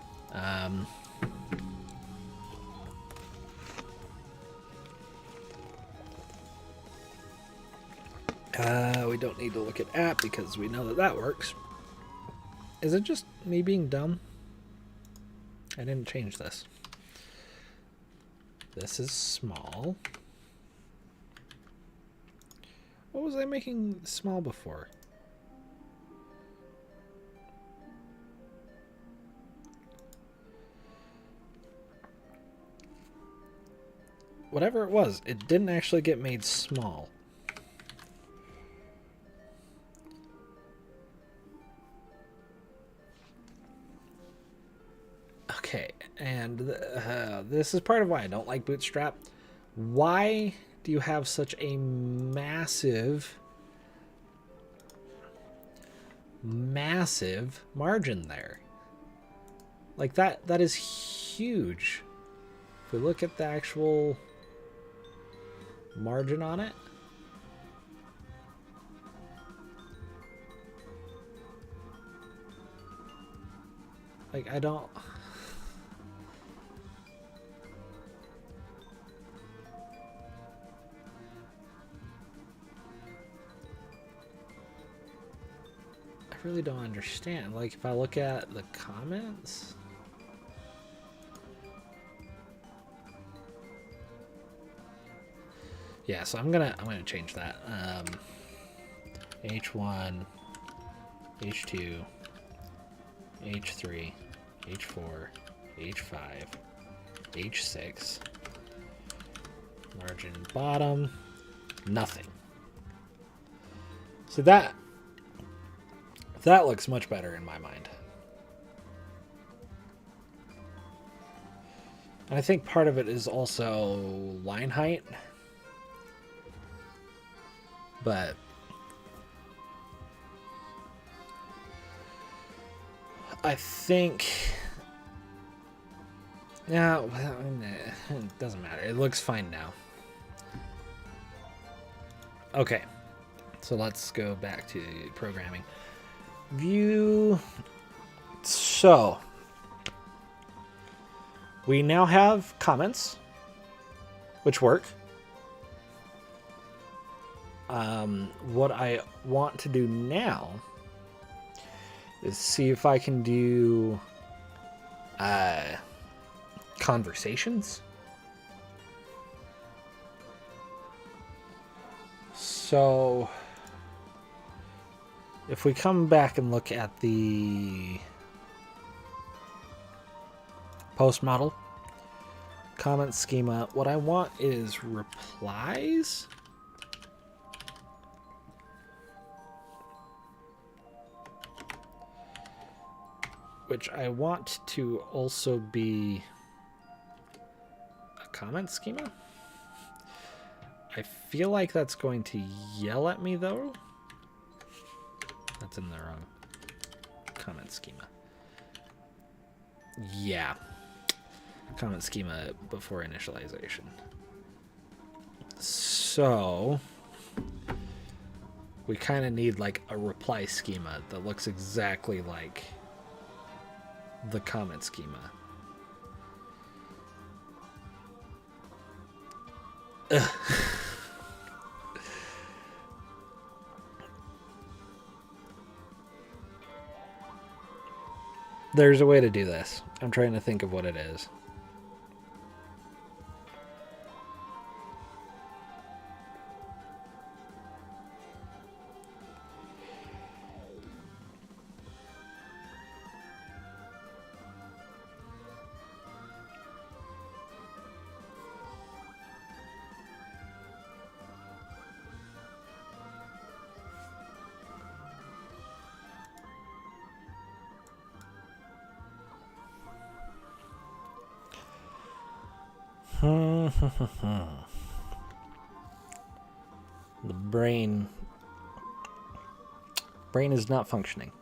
We don't need to look at app because we know that that works. Is it just me being dumb? I didn't change this. This is small. What was I making small before? Whatever it was, it didn't actually get made small. Okay, and this is part of why I don't like Bootstrap. Why do you have such a massive margin there? Like that is huge. If we look at the actual margin on it, like I don't. I really don't understand. Like if I look at the comments, Yeah, so I'm gonna change that. H1, H2, H3, H4, H5, H6. Margin bottom, nothing. So that looks much better in my mind. And I think part of it is also line height. But I think, yeah, well, it doesn't matter. It looks fine now. Okay, so let's go back to programming. View. So we now have comments, which work. What I want to do now is see if I can do conversations. So if we come back and look at the post model comment schema, what I want is replies. Which I want to also be a comment schema. I feel like that's going to yell at me though. That's in the wrong comment schema. Yeah. Comment schema before initialization. So we kind of need like a reply schema that looks exactly like the comment schema. Ugh. There's a way to do this. I'm trying to think of what it is. The brain is not functioning.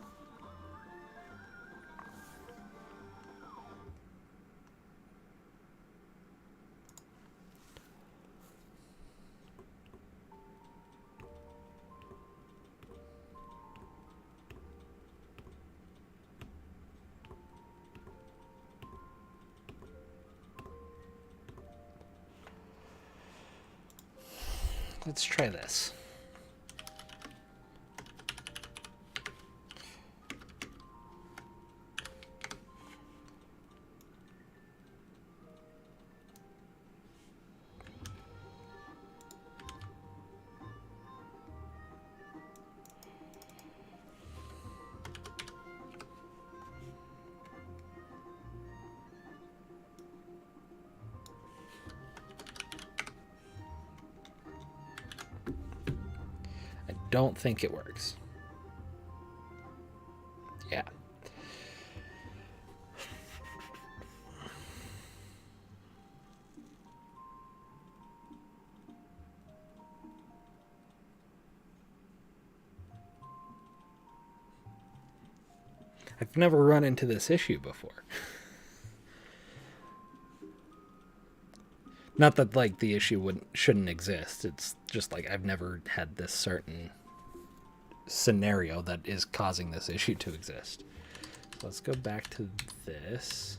Let's try this. Don't think it works. Yeah. I've never run into this issue before. Not that like the issue shouldn't exist. It's just like I've never had this certain scenario that is causing this issue to exist. So let's go back to this.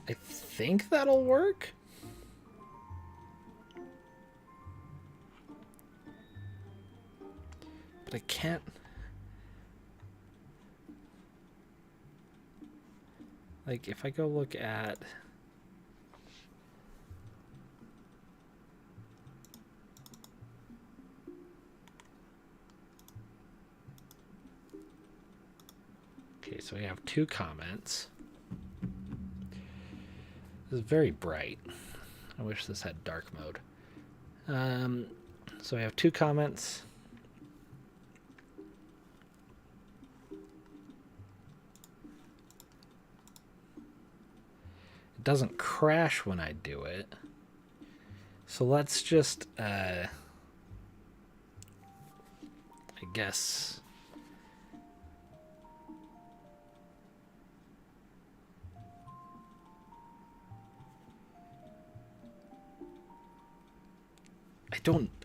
I think that'll work. But I can't. Like, if I go look at... Okay, so we have 2 comments. This is very bright. I wish this had dark mode. So we have 2 comments. It doesn't crash when I do it. So let's just, I guess...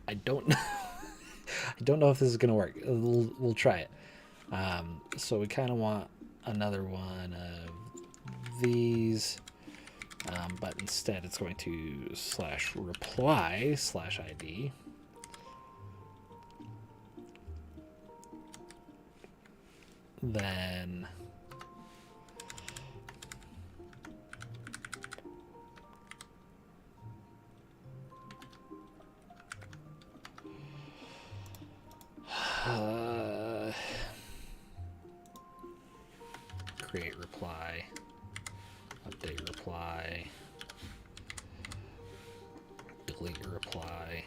I don't know. I don't know if this is gonna work. We'll try it. So we kind of want another one of these, but instead it's going to /reply/id. Then create reply, update reply, delete reply.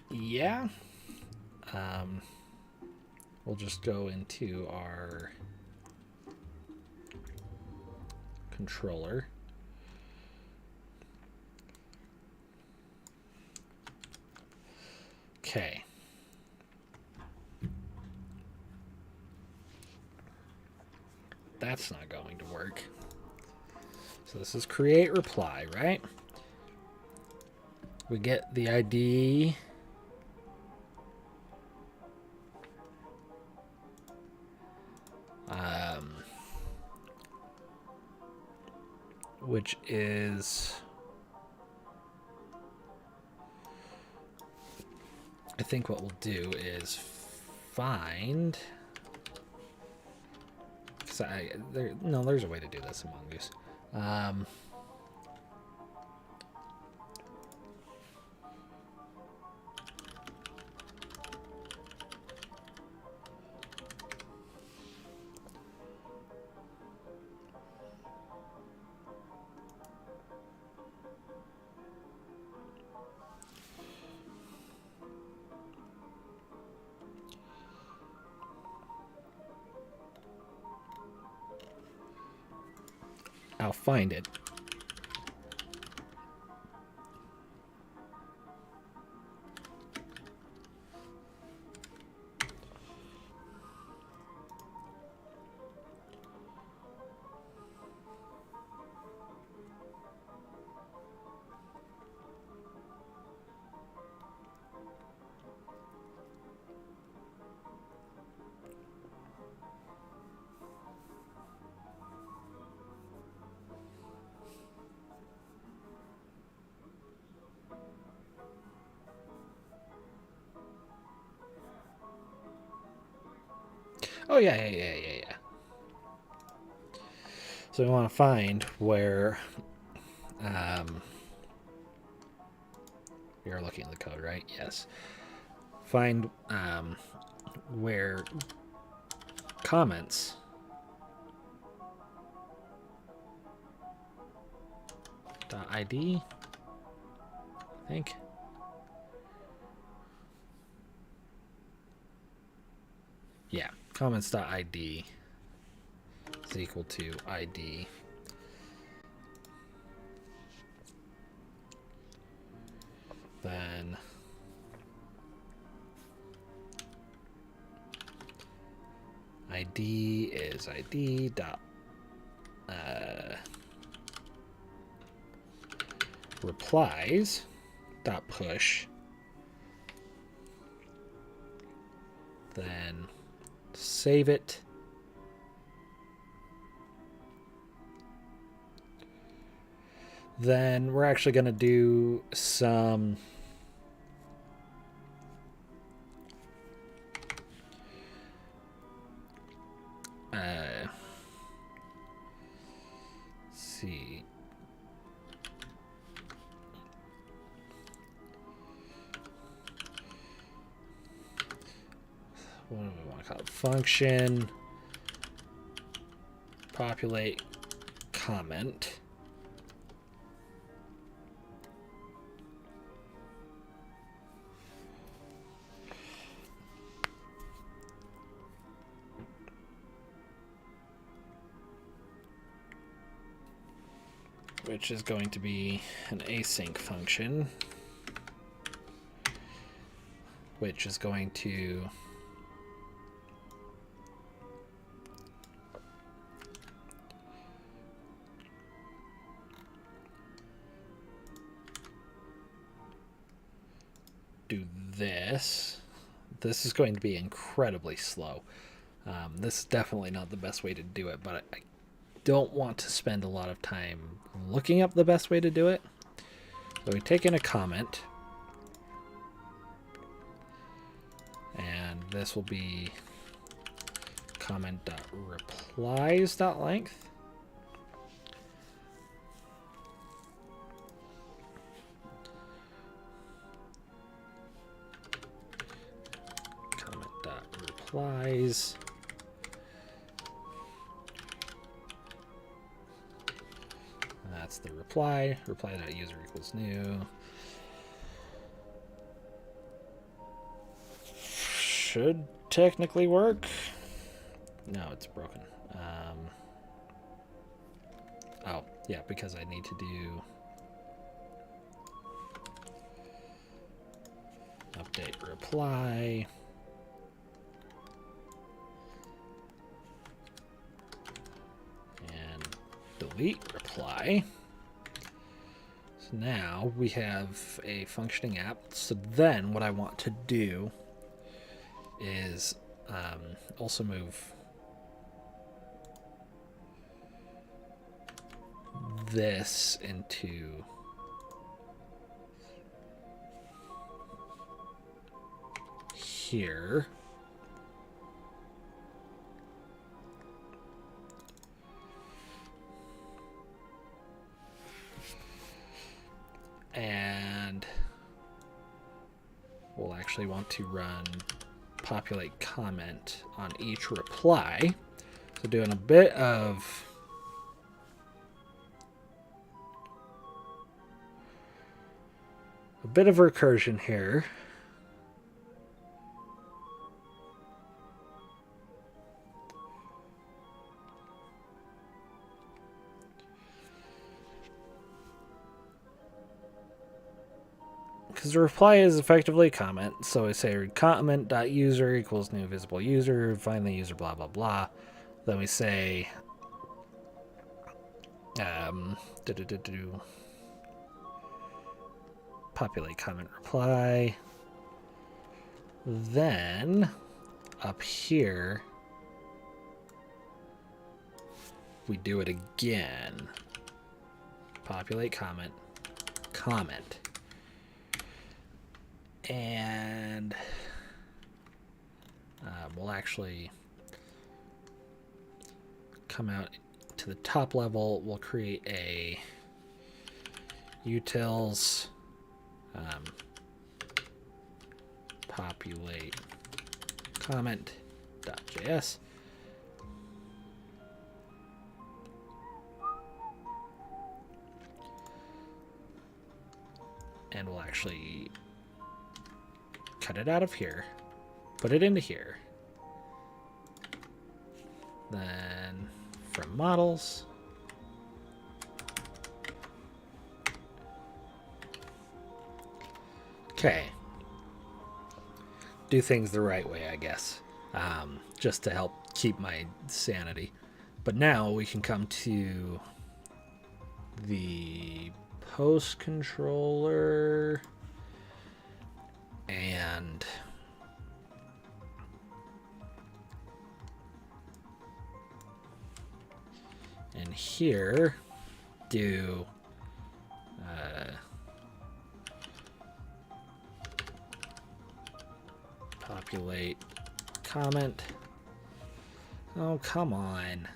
Yeah. We'll just go into our controller. Okay. That's not going to work. So this is create reply, right? We get the ID. Which is, I think what we'll do is find, because there's a way to do this in Mongoose. I'll find it. Oh, yeah. So we want to find where, we are looking at the code, right? Yes. Find where comments .id, I think. Yeah, comments.id is equal to ID. Then ID is ID dot replies dot push, then save it. Then we're actually going to do some let's see. What do we want to call it? Function populate comment. Which is going to be an async function, which is going to do this. This is going to be incredibly slow. This is definitely not the best way to do it, but I don't want to spend a lot of time looking up the best way to do it. So we take in a comment, and this will be comment.replies.length. Comment.replies. That's the reply. Reply.user equals new. Should technically work. No, it's broken. Oh, yeah, because I need to do update reply. And delete reply. So now we have a functioning app. So then what I want to do is also move this into here. And we'll actually want to run populate comment on each reply. So doing a bit of recursion here. Because the reply is effectively a comment. So I say comment.user equals new visible user, find the user, blah, blah, blah. Then we say populate comment reply. Then up here, we do it again. Populate comment, comment. And we'll actually come out to the top level. We'll create a utils populate comment.js. And we'll actually cut it out of here, put it into here. Then from models, okay, do things the right way, I guess, just to help keep my sanity. But now we can come to the host controller and here do populate comment. Oh, come on.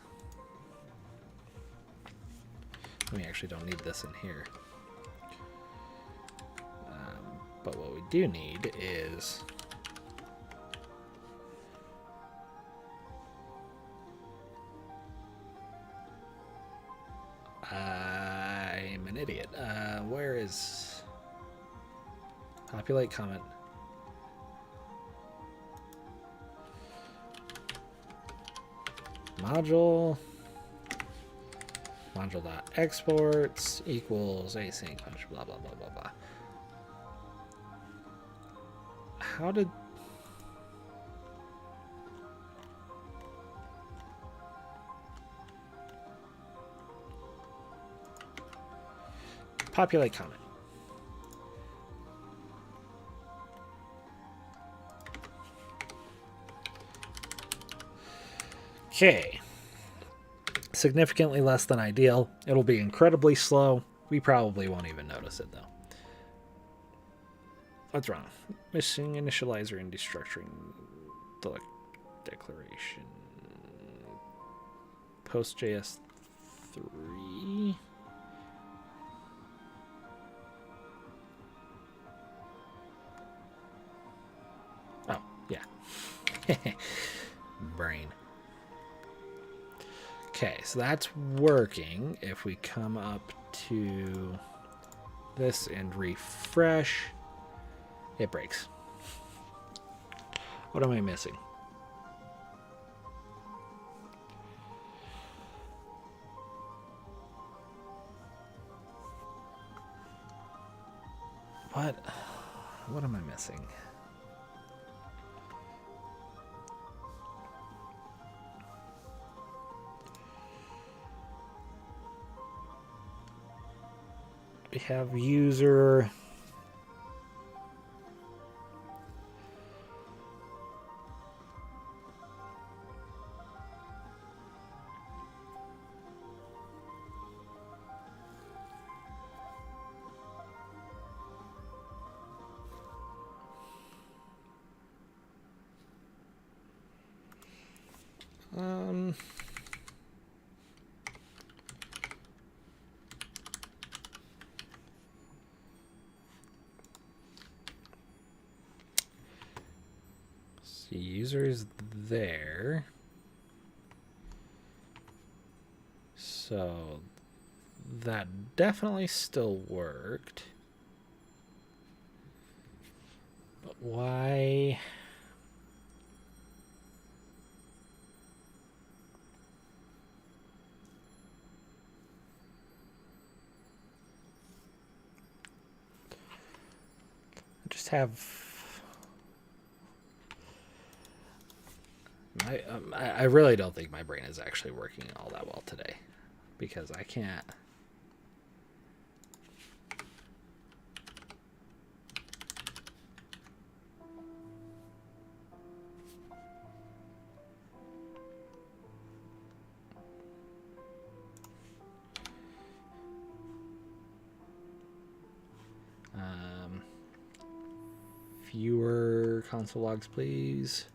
We actually don't need this in here. But what we do need is I'm an idiot. Where is populate comment? Module.exports equals async function, blah, blah, blah, blah, blah. How did... populate comment. Okay. Significantly less than ideal. It'll be incredibly slow. We probably won't even notice it, though. What's wrong? Missing initializer and destructuring declaration. PostJS 3. Oh, yeah. Brain. Okay, so that's working. If we come up to this and refresh, it breaks. What am I missing? What am I missing? We have user. See, user's there. So that definitely still worked. But why? Just have. I really don't think my brain is actually working all that well today, because I can't. Fewer console logs, please.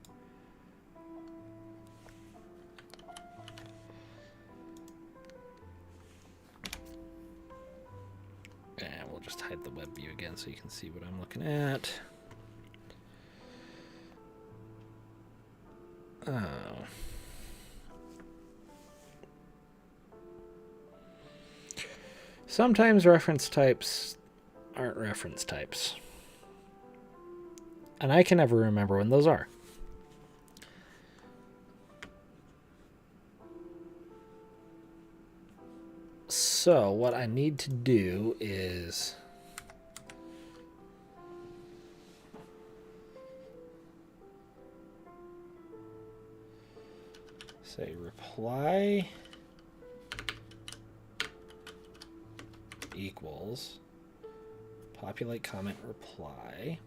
And we'll just hide the web view again so you can see what I'm looking at. Oh. Sometimes reference types aren't reference types. And I can never remember when those are. So what I need to do is say reply equals populate comment reply,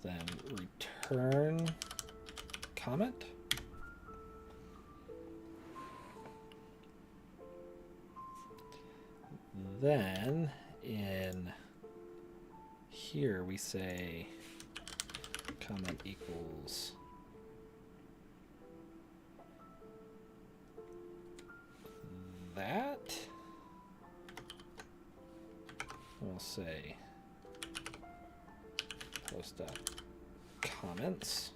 then return comment. Then in here we say comment equals that. We'll say post up comments.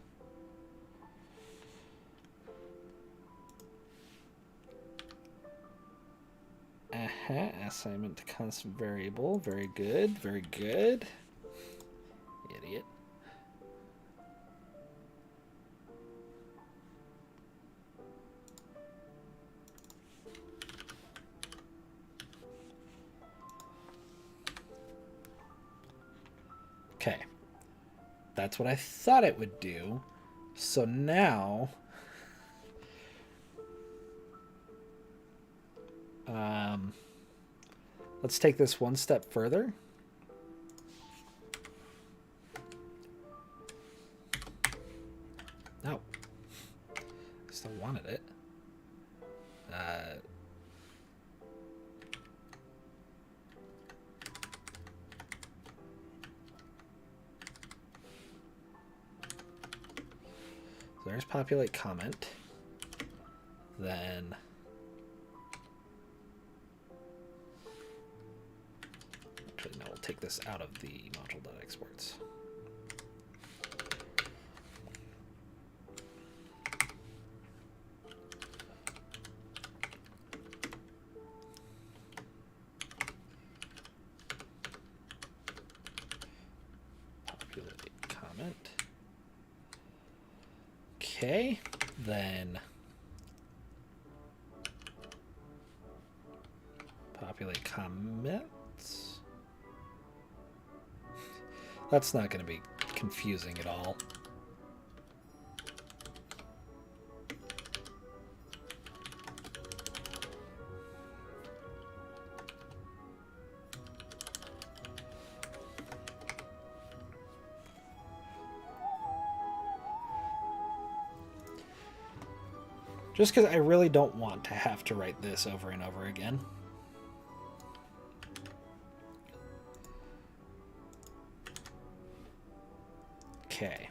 Assignment to constant variable. Very good. Very good. Idiot. Okay. That's what I thought it would do. So now let's take this one step further. No. I still wanted it. So there's populate comment. Then actually no, we'll take this out of the module.exports. Populate comment. Okay, then populate comments. That's not going to be confusing at all. Just because I really don't want to have to write this over and over again. Okay.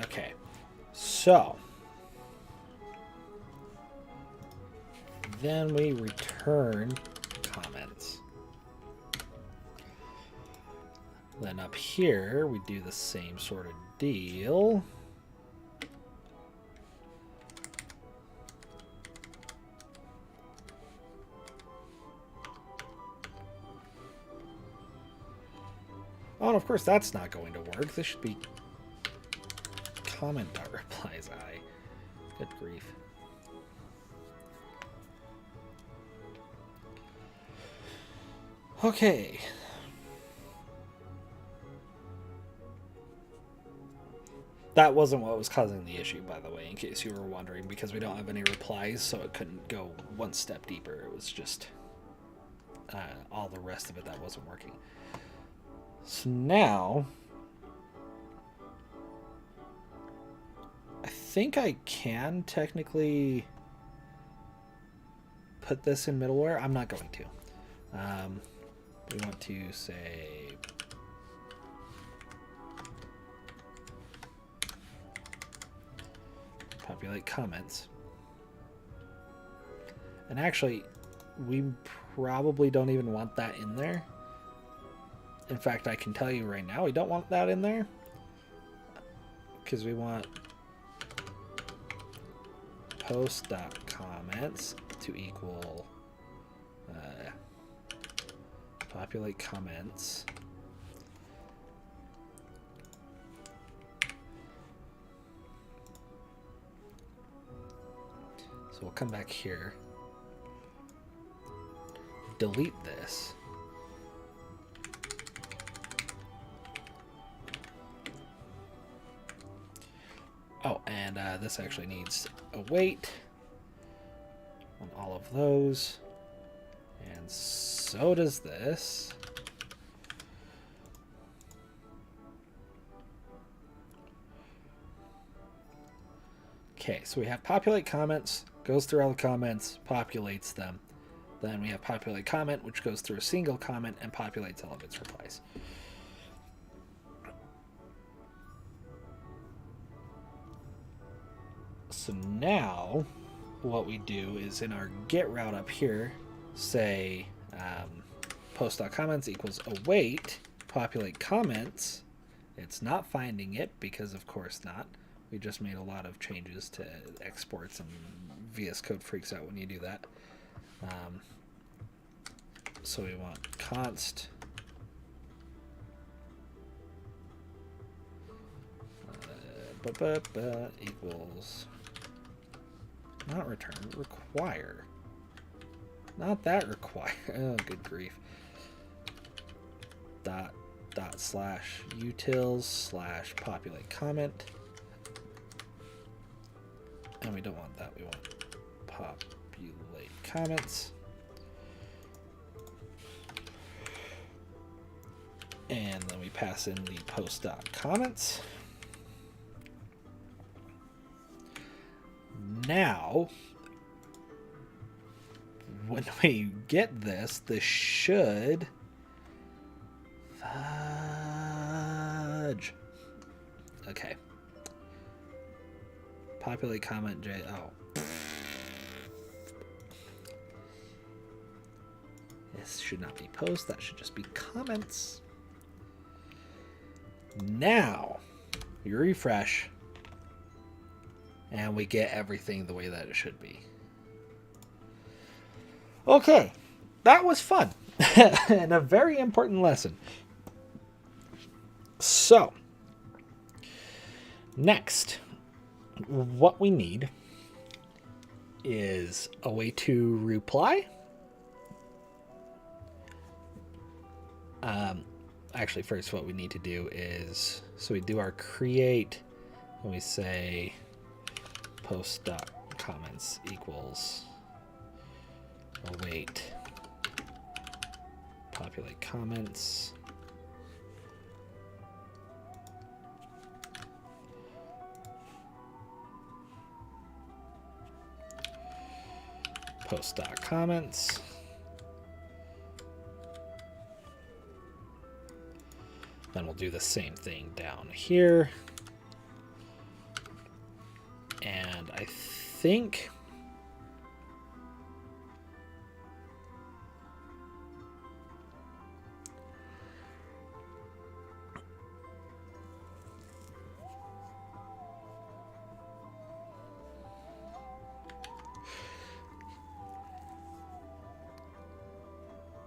Okay. So then we return comments. Then up here, we do the same sort of deal. Oh, and of course that's not going to work. This should be comment.replies I. Good grief. Okay. That wasn't what was causing the issue, by the way, in case you were wondering, because we don't have any replies, so it couldn't go one step deeper. It was just all the rest of it that wasn't working. So now I think I can technically put this in middleware. I'm not going to. We want to say populate comments. And actually, we probably don't even want that in there. In fact, I can tell you right now, we don't want that in there. Because we want post.comments to equal populate comments So we'll come back here, delete this. Oh, and this actually needs a wait on all of those. And so does this. Okay, so we have populate comments, goes through all the comments, populates them. Then we have populate comment, which goes through a single comment and populates all of its replies. So now what we do is in our get route up here, say post.comments equals await, populate comments. It's not finding it because of course not. We just made a lot of changes to exports and VS Code freaks out when you do that. So we want const equals not return, require. Not that require. Oh, good grief. Dot slash utils slash populate comment. And we don't want that. We want populate comments. And then we pass in the post.comments. Now, when we get this, this should fudge. Okay. Populate comment J. Oh. This should not be post. That should just be comments. Now, you refresh. And we get everything the way that it should be. Okay, that was fun. And a very important lesson. So, next, what we need is a way to reply. Actually, first what we need to do is, so we do our create, and we say post.comments equals await populate comments. Post.comments. Then we'll do the same thing down here. And I think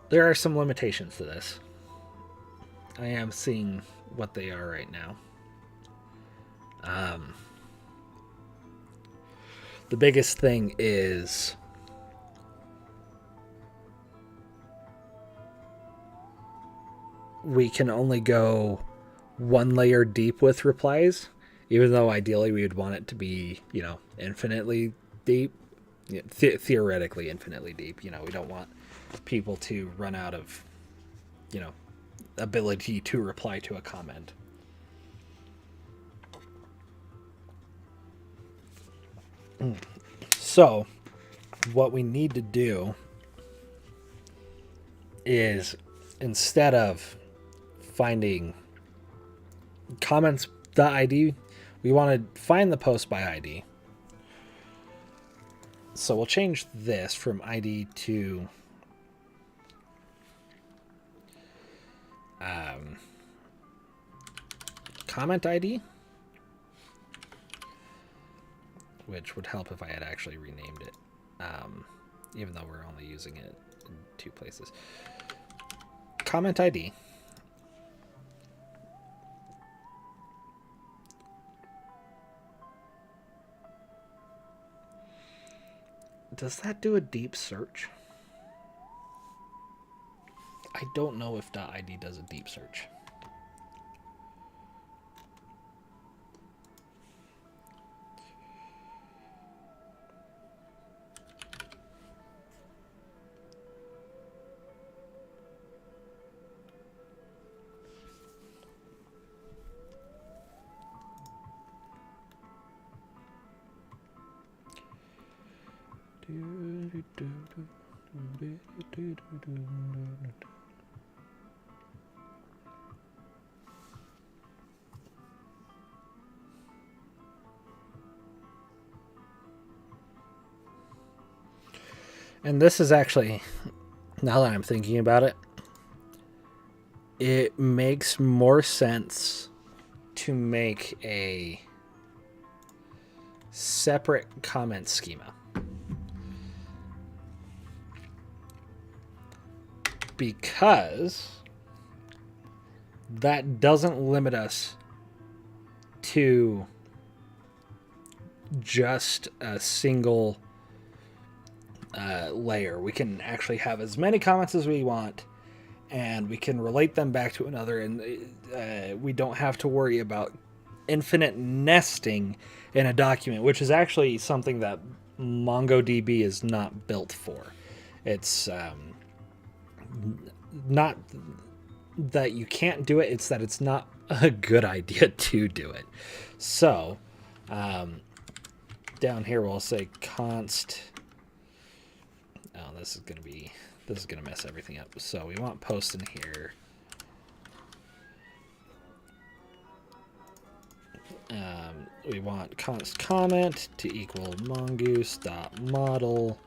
there are some limitations to this. I am seeing what they are right now. The biggest thing is we can only go one layer deep with replies, even though ideally we would want it to be, infinitely deep, theoretically infinitely deep. We don't want people to run out of, ability to reply to a comment. So what we need to do is, instead of finding comments.id, we want to find the post by ID. So we'll change this from ID to comment ID, which would help if I had actually renamed it, even though we're only using it in 2 places. Comment ID. Does that do a deep search? I don't know if .id does a deep search. And this is actually, now that I'm thinking about it, it makes more sense to make a separate comment schema. Because that doesn't limit us to just a single layer. We can actually have as many comments as we want, and we can relate them back to another, and we don't have to worry about infinite nesting in a document, which is actually something that MongoDB is not built for. It's not that you can't do it, it's that it's not a good idea to do it. So down here we'll say const. Oh, this is gonna mess everything up. So we want post in here. We want const comment to equal mongoose.model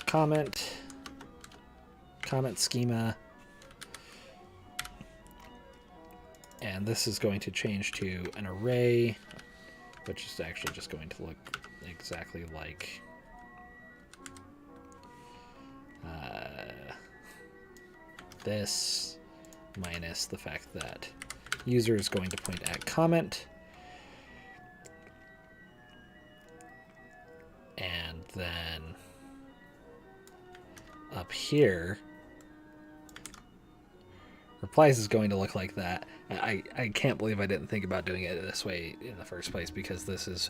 comment schema, and this is going to change to an array, which is actually just going to look exactly like this, minus the fact that user is going to point at comment, and then up here replies is going to look like that. I can't believe I didn't think about doing it this way in the first place, because this is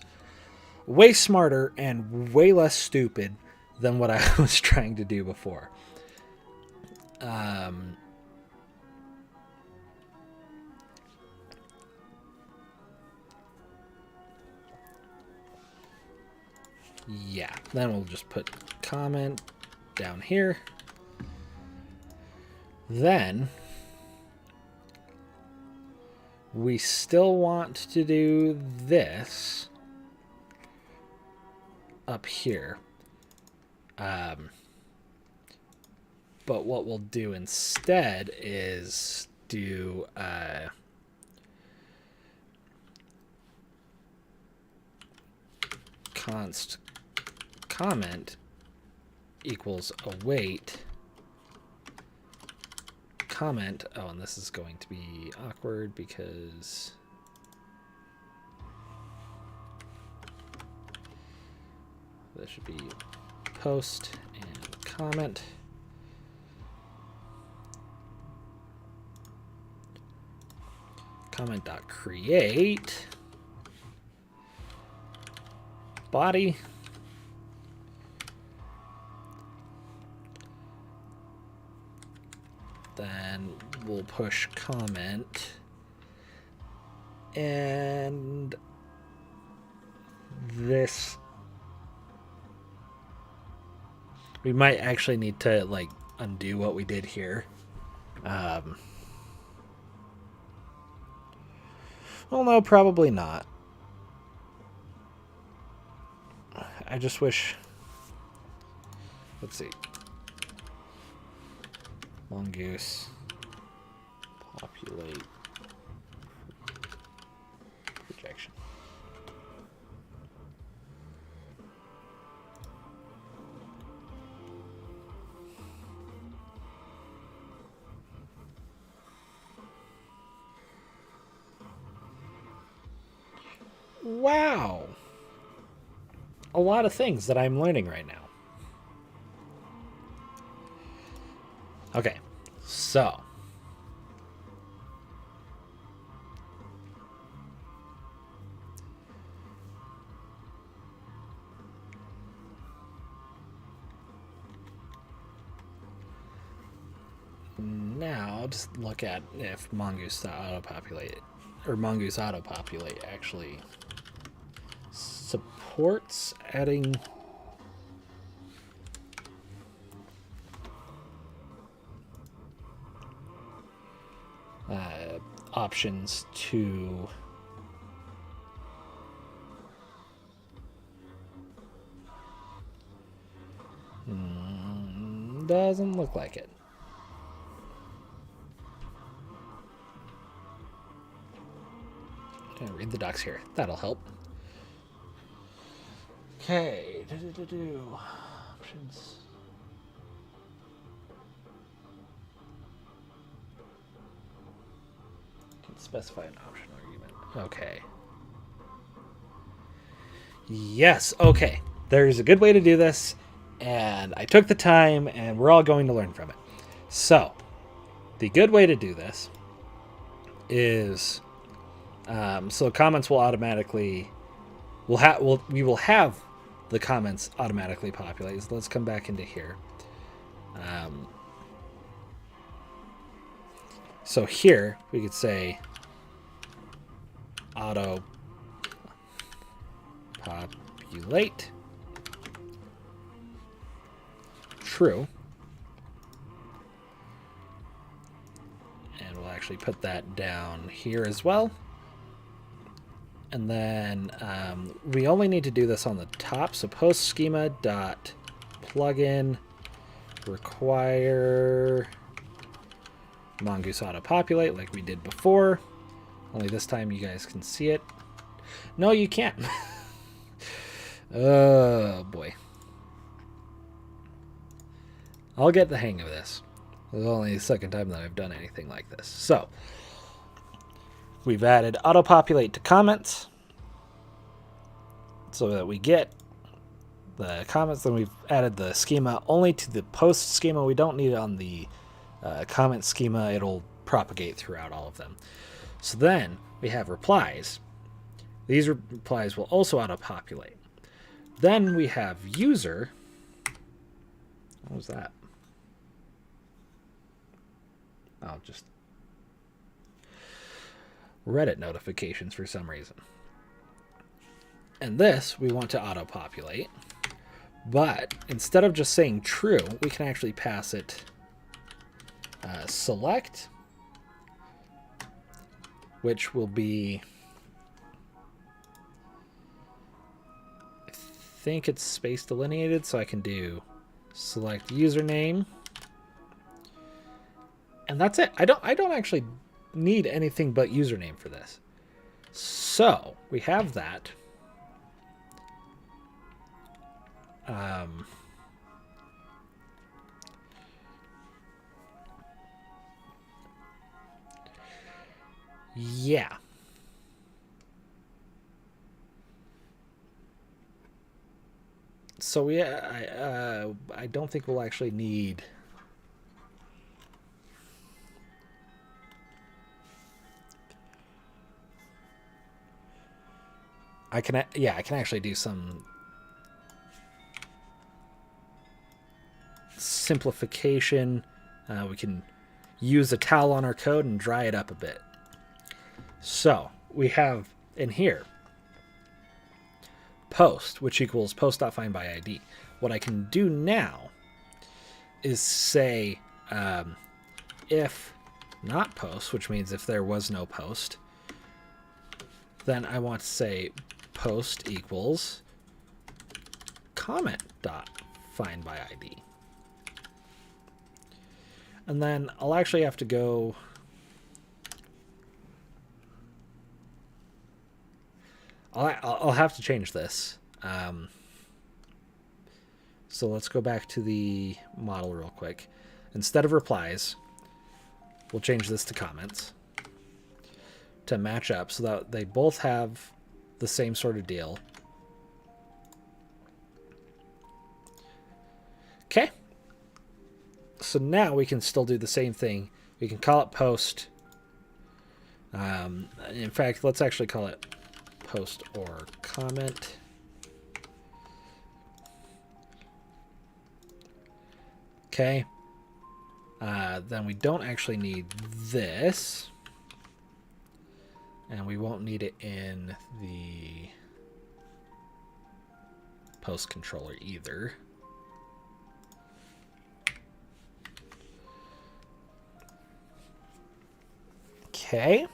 way smarter and way less stupid than what I was trying to do before. Yeah, then we'll just put comment down here. Then we still want to do this up here. But what we'll do instead is do const comment equals await comment. Oh, and this is going to be awkward because this should be post and comment. Comment.create body. Then we'll push comment, and this, we might actually need to like undo what we did here. Well, no, probably not. I just wish, let's see, mongoose populate projection. Wow. a lot of things that I'm learning right now. Okay, so now just look at if mongoose.autopopulate or mongoose autopopulate actually supports adding options to doesn't look like it. Read the docs here. That'll help. Okay. Options. Can specify an option argument. Okay. Yes. Okay. There's a good way to do this, and I took the time, and we're all going to learn from it. So, the good way to do this is so comments will automatically we will have the comments automatically populate. So let's come back into here. So here we could say auto populate true, and we'll actually put that down here as well. And then we only need to do this on the top. So post schema dot plugin require mongoose autopopulate like we did before. Only this time you guys can see it. No, you can't. Oh boy. I'll get the hang of this. This is only the second time that I've done anything like this. So we've added autopopulate to comments so that we get the comments. Then we've added the schema only to the post schema. We don't need it on the comment schema. It'll propagate throughout all of them. So then we have replies. These replies will also autopopulate. Then we have user. What was that? Oh, just Reddit notifications for some reason. And this we want to auto-populate. But instead of just saying true, we can actually pass it select, which will be, I think it's space delineated, so I can do select username. And that's it. I don't actually need anything but username for this. So we have that. Yeah. So yeah, I don't think we'll actually need. I can actually do some simplification. We can use a towel on our code and dry it up a bit. So we have in here post, which equals post.findById. What I can do now is say if not post, which means if there was no post, then I want to say post equals comment.findById. And then I'll actually have to go. I'll have to change this. So let's go back to the model real quick. Instead of replies, we'll change this to comments to match up so that they both have the same sort of deal. So now we can still do the same thing. We can call it post. In fact, let's actually call it post or comment. Okay. Then we don't actually need this. And we won't need it in the post controller either. Okay.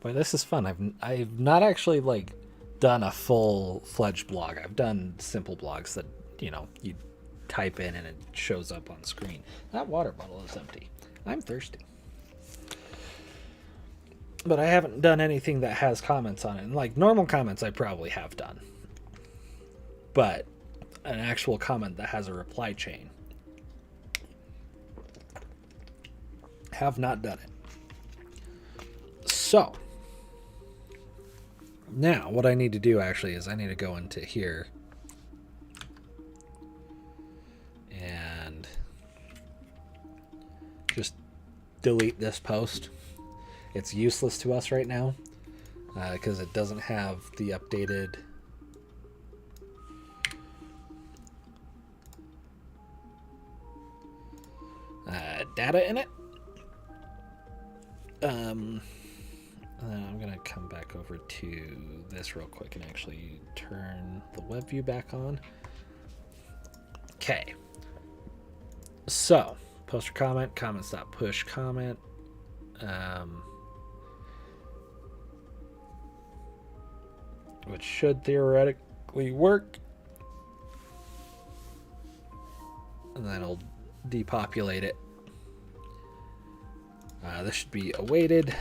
Boy, this is fun. I've not actually like done a full-fledged blog. I've done simple blogs that, you know, you type in and it shows up on screen. That water bottle is empty. I'm thirsty. But I haven't done anything that has comments on it. And like normal comments I probably have done. But an actual comment that has a reply chain, have not done it. So now what I need to do actually is I need to go into here and just delete this post. It's useless to us right now because it doesn't have the updated data in it. And then I'm going to come back over to this real quick and actually turn the web view back on. Okay. So, post or comment, comments.push comment. Which should theoretically work. And then I'll depopulate it. This should be awaited.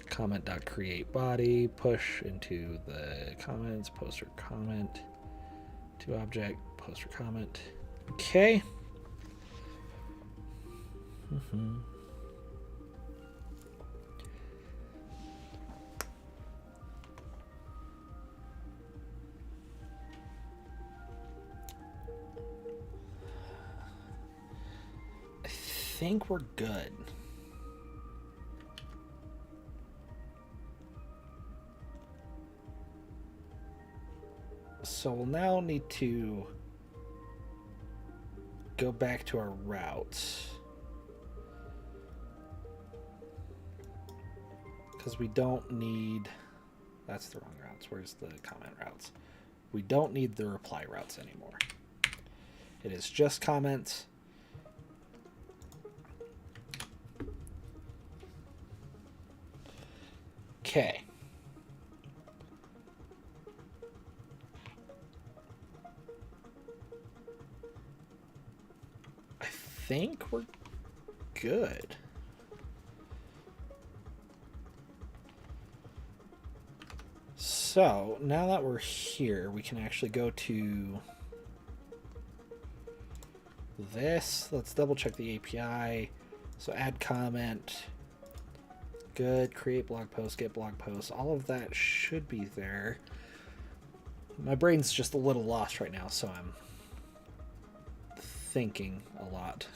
Comment.create body, push into the comments, post or comment, to object, post or comment. Okay. I think we're good. So we'll now need to go back to our routes. Because we don't need... That's the wrong routes. Where's the comment routes? We don't need the reply routes anymore. It is just comments. Okay. I think we're good. So now that we're here, we can actually go to this. Let's double check the API. So add comment. Good. Create blog post, get blog post. All of that should be there. My brain's just a little lost right now, so I'm thinking a lot.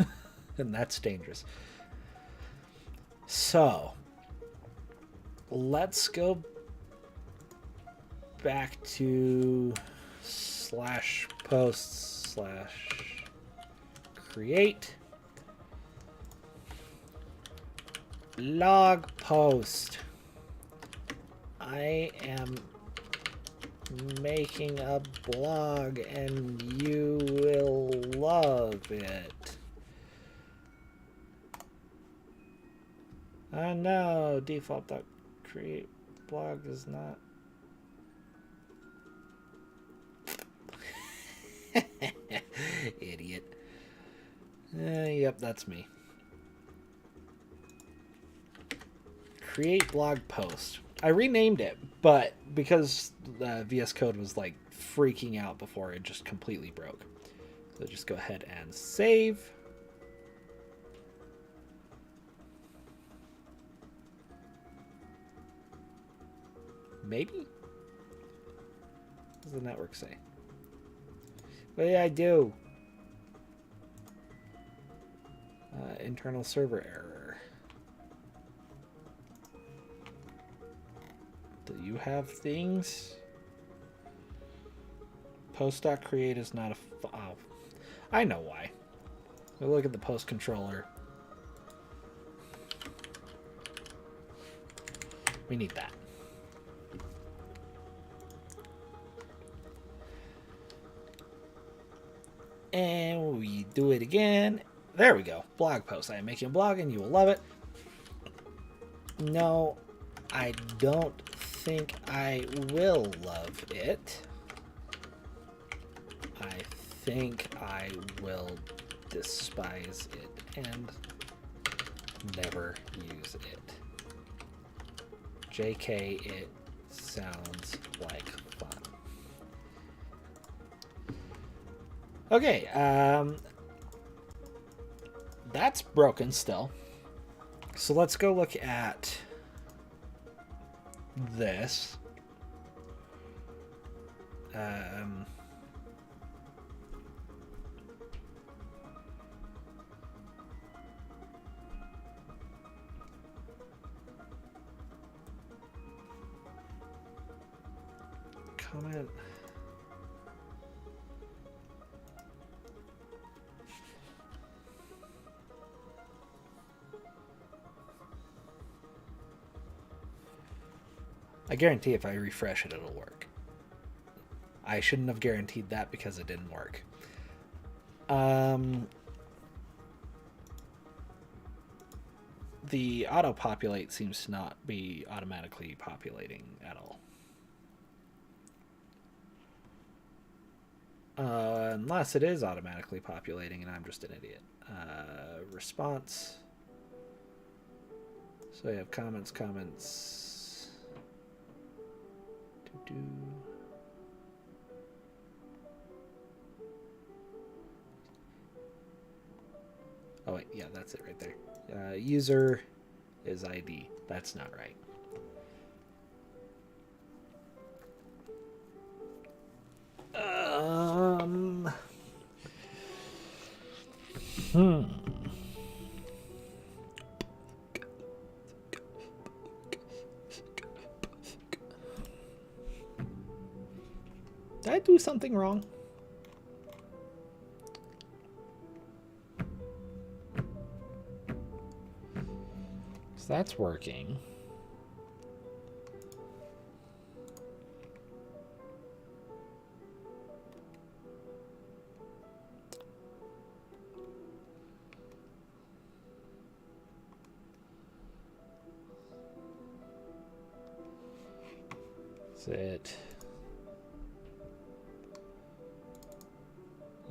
And that's dangerous. So let's go back to /posts/create blog post. I am making a blog and you will love it. Oh no, default.create blog is not. Idiot. Yep, that's me. Create blog post. I renamed it, but because VS Code was like freaking out before, it just completely broke. So just go ahead and save. Maybe? What does the network say? What did I do? internal server error. Do you have things? Post.create is not a... Oh, I know why. We look at the post controller. We need that. And we do it again. There we go. Blog post. I am making a blog and you will love it. No, I don't think I will love it. I think I will despise it and never use it. JK, it sounds like fun. Okay, that's broken still. So let's go look at this. Comment. I guarantee if I refresh it, it'll work. I shouldn't have guaranteed that because it didn't work. The auto-populate seems to not be automatically populating at all. Unless it is automatically populating and I'm just an idiot. Response. So we have comments. Oh wait, yeah, that's it right there. User is ID. That's not right. Did I do something wrong? So that's working. That's it.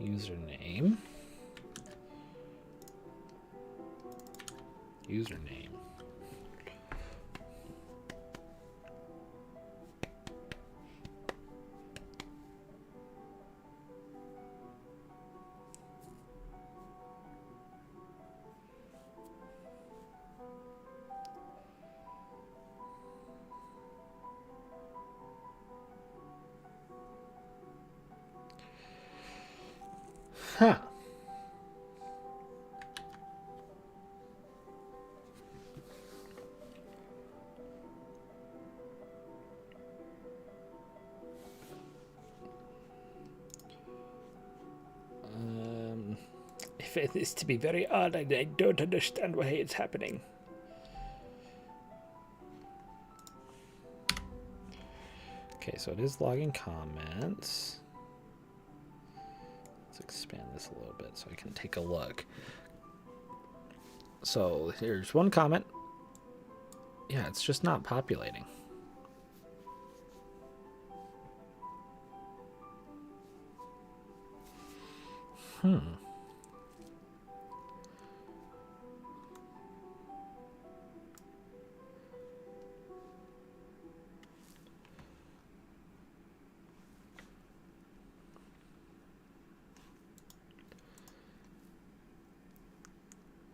Username. Huh. If it is to be very odd, I don't understand why it's happening. Okay, so it is logging comments. Let's expand this a little bit so I can take a look. So here's one comment. Yeah, it's just not populating.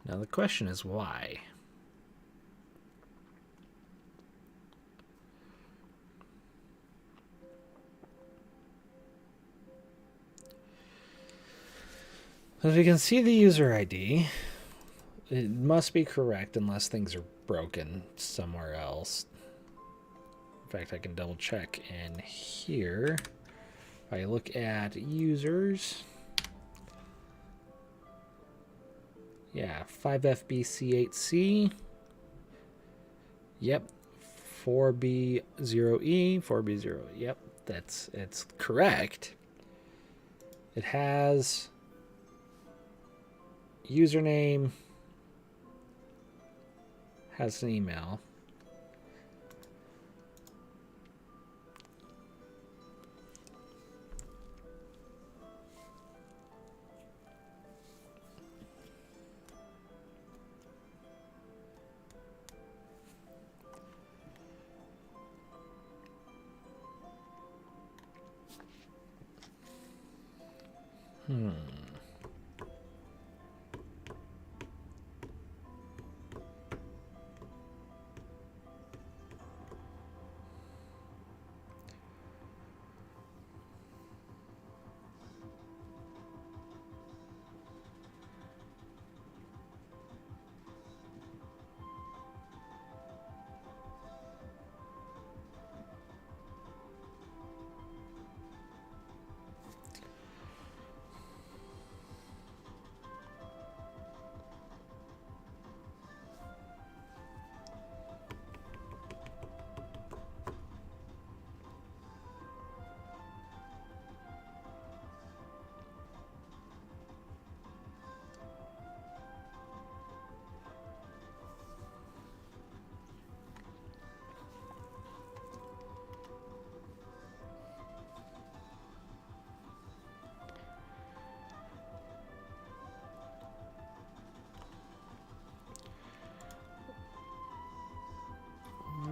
Now the question is why? As we can see the user ID, It must be correct unless things are broken somewhere else. In fact, I can double check in here. If I look at users, yeah, 5FBC8C. Yep, 4B0E, 4B0. Yep, it's correct. It has username, has an email.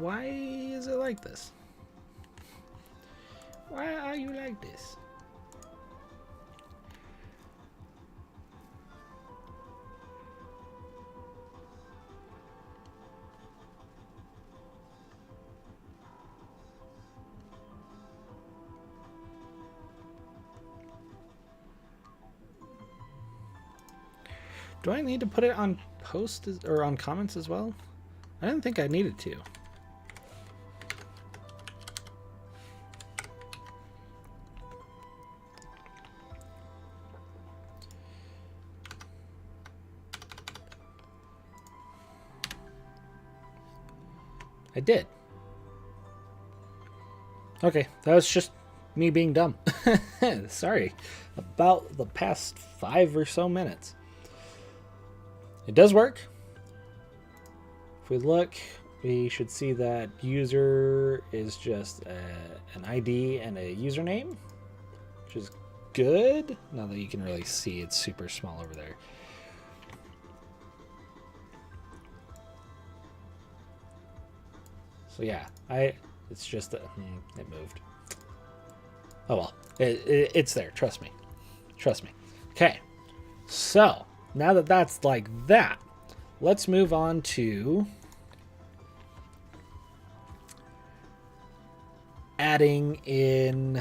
Why is it like this? Why are you like this? Do I need to put it on post or on comments as well? I didn't think I needed to. I did. Okay, that was just me being dumb. Sorry about the past 5 or so minutes. It does work. If we look, we should see that user is just an ID and a username, which is good. Now that you can really see, it's super small over there. So yeah, it's just that it moved. Oh well, it's there. Trust me. Trust me. Okay, so now that that's like that, let's move on to adding in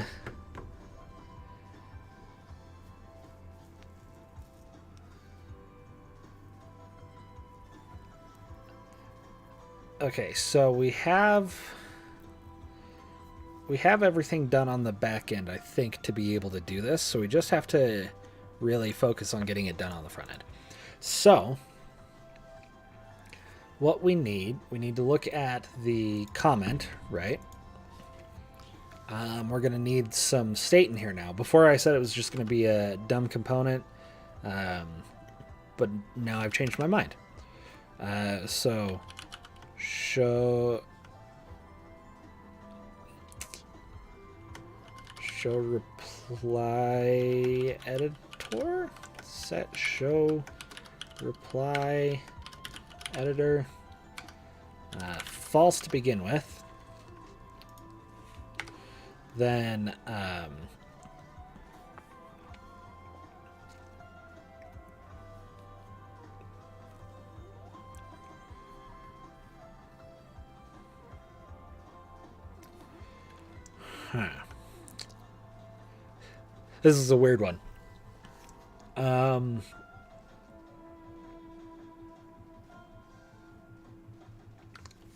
okay, so we have everything done on the back end, I think, to be able to do this. So we just have to really focus on getting it done on the front end. So what we need to look at the comment, right? We're going to need some state in here now. Before I said it was just going to be a dumb component, but now I've changed my mind. So show reply editor, set show reply editor, false to begin with. Then this is a weird one.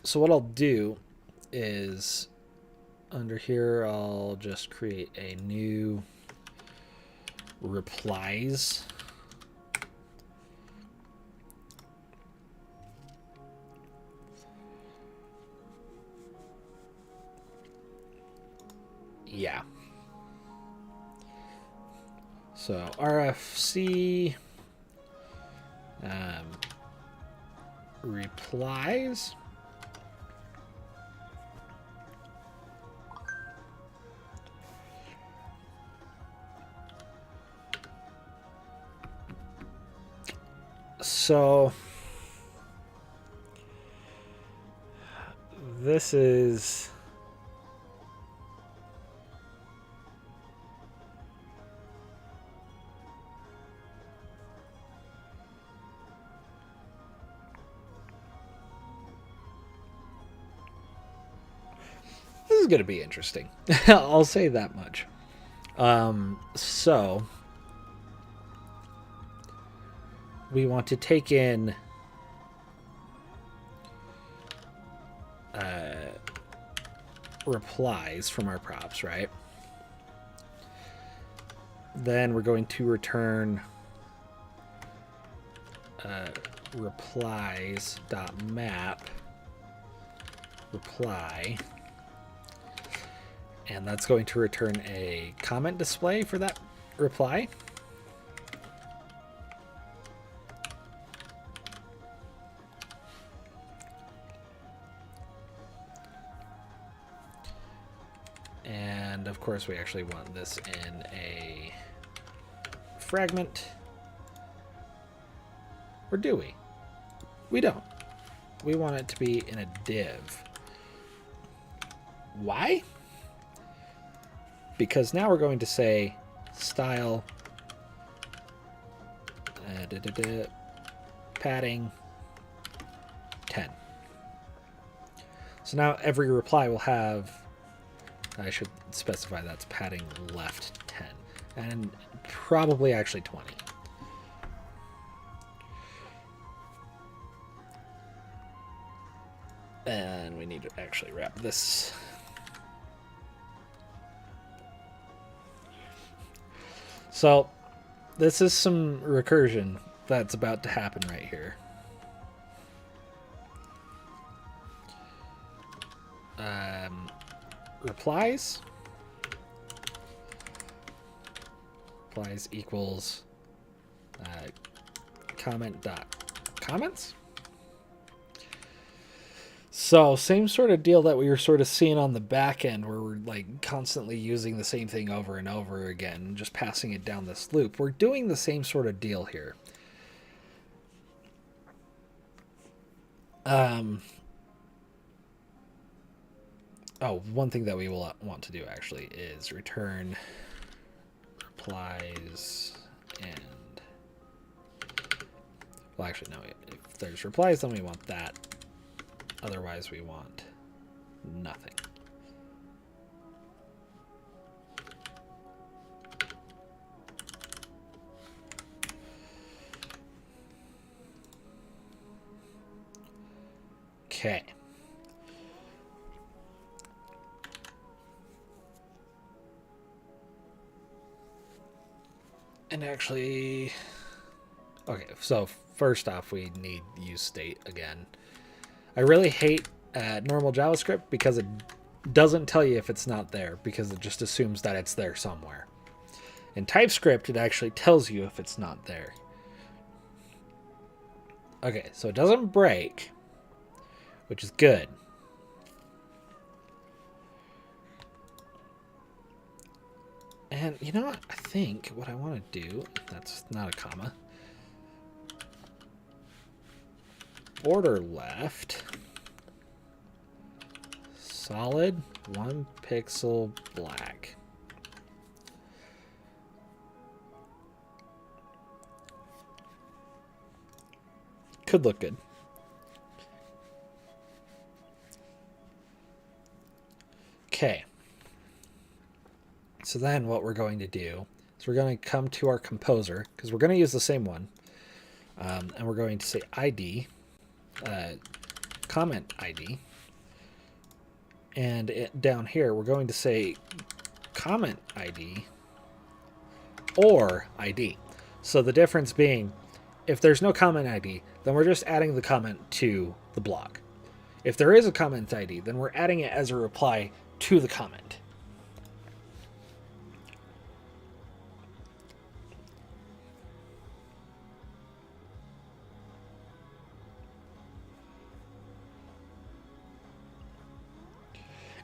So what I'll do is under here, I'll just create a new replies. Yeah. So RFC replies. So this is going to be interesting. I'll say that much. So we want to take in replies from our props, right? Then we're going to return replies.map reply, and that's going to return a comment display for that reply. And of course we actually want this in a fragment. Or do we? We don't. We want it to be in a div. Why? Because now we're going to say style padding 10. So now every reply will have, I should specify that's padding left 10, and probably actually 20. And we need to actually wrap this. So this is some recursion that's about to happen right here. Replies equals comment dot comments. So same sort of deal that we were sort of seeing on the back end, where we're like constantly using the same thing over and over again, just passing it down this loop. We're doing the same sort of deal here. Oh, one thing that we will want to do actually is return replies and, well, actually, no, if there's replies, then we want that. Otherwise, we want nothing. Okay. And actually, okay, so first off, we need use state again. I really hate normal JavaScript because it doesn't tell you if it's not there, because it just assumes that it's there somewhere. In TypeScript, it actually tells you if it's not there. Okay, so it doesn't break, which is good. And you know what? I think what I want to do, that's not a comma, border left, solid 1 pixel black. Could look good. Okay. So then what we're going to do is we're going to come to our composer, because we're going to use the same one, and we're going to say ID, comment ID, And down here, we're going to say comment ID or ID. So the difference being, if there's no comment ID, then we're just adding the comment to the blog. If there is a comment ID, then we're adding it as a reply to the comment.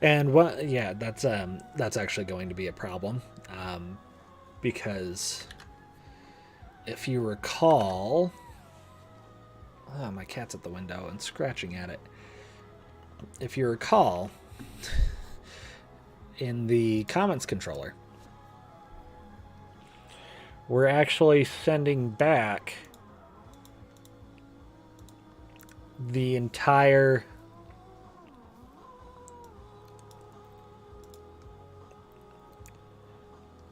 And what? Yeah, that's actually going to be a problem, because if you recall, oh, my cat's at the window and scratching at it. If you recall, in the comments controller, we're actually sending back the entire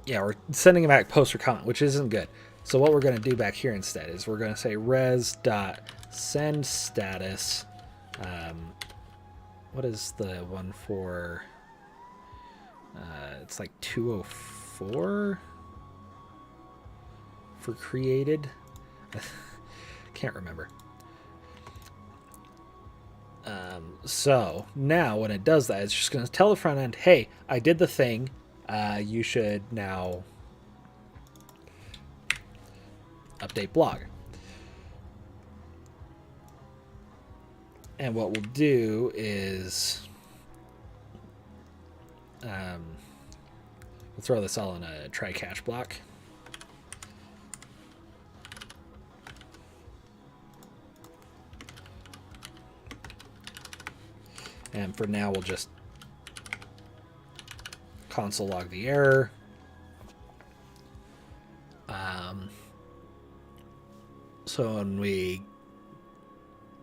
we're sending back post or comment, which isn't good. So what we're going to do back here instead is we're going to say res.send status. What is the one for? It's like 204 for created. Can't remember. So now when it does that, it's just going to tell the front end, hey, I did the thing. You should now update blog. And what we'll do is we'll throw this all in a try catch block. And for now, we'll just console log the error. So when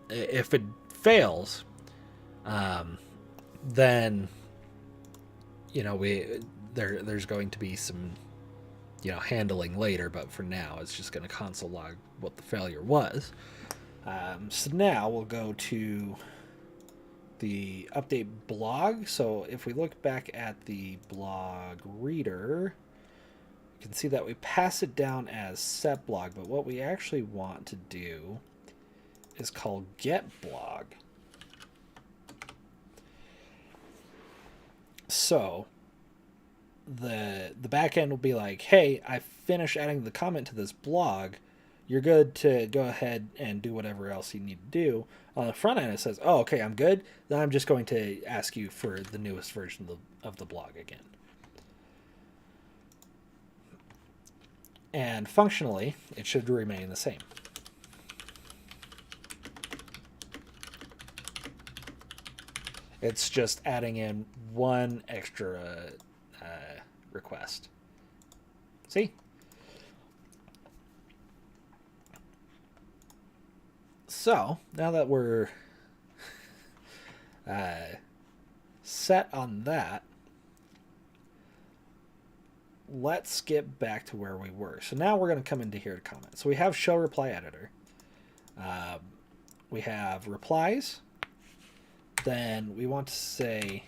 if it fails, then there's going to be some handling later. But for now, it's just going to console log what the failure was. So now we'll go to the update blog. So if we look back at the blog reader, you can see that we pass it down as set blog, but what we actually want to do is call get blog. So the back end will be like, hey, I finished adding the comment to this blog. You're good to go ahead and do whatever else you need to do. On the front end, it says, oh, okay, I'm good. Then I'm just going to ask you for the newest version of the blog again. And functionally, it should remain the same. It's just adding in one extra request. See? So, now that we're set on that, let's get back to where we were. So now we're going to come into here to comment. So we have show reply editor. We have replies. Then we want to say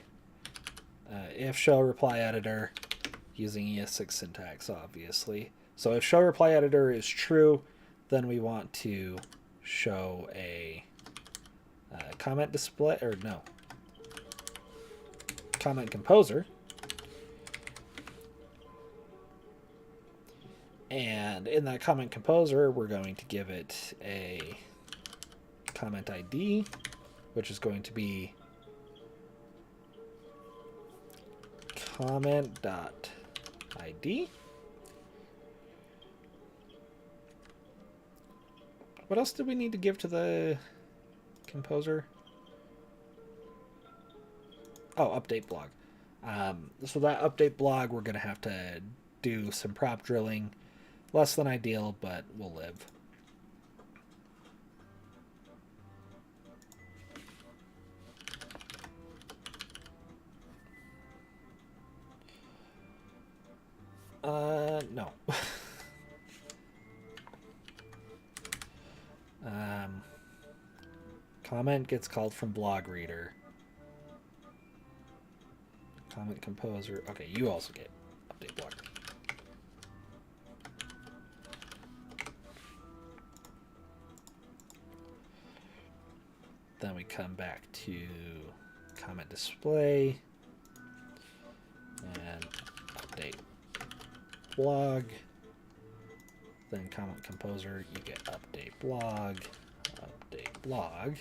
if show reply editor using ES6 syntax, obviously. So if show reply editor is true, then we want to show a comment display, or no, comment composer. And in that comment composer, we're going to give it a comment ID, which is going to be comment.id. What else did we need to give to the composer? Oh, update blog. So that update blog, we're going to have to do some prop drilling. Less than ideal, but we'll live. No. Comment gets called from blog reader. Comment composer. Okay, you also get update block. Then we come back to comment display and update blog. Then comment composer, you get update blog, update blog.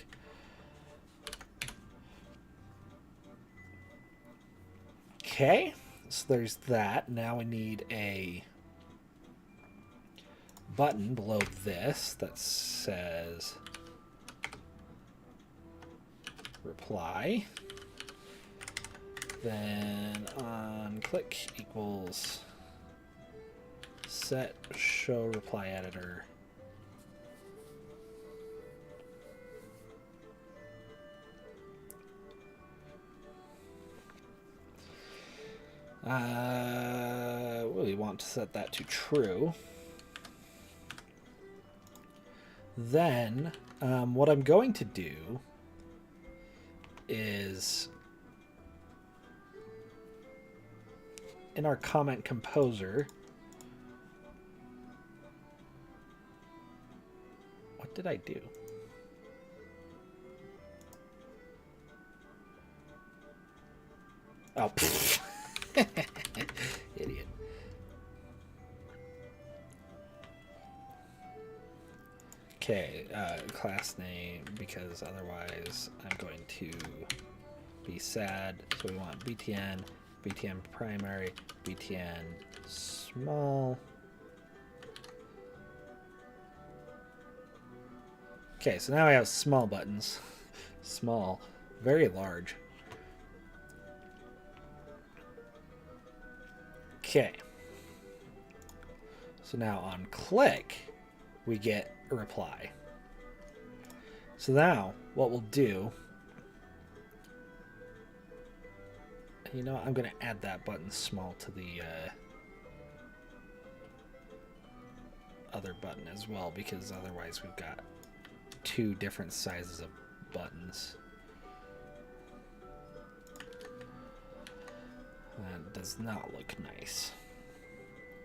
Okay, so there's that. Now we need a button below this that says reply. Then on click equals set show reply editor. We want to set that to true. Then what I'm going to do is in our comment composer, what did I do? Oh, idiot. Okay, class name, because otherwise I'm going to be sad. So we want btn, btn primary, btn small. Okay, so now I have small buttons. Small, very large. Okay. So now on click, we get a reply. So now what we'll do, you know, I'm going to add that button small to the other button as well, because otherwise we've got two different sizes of buttons. That does not look nice.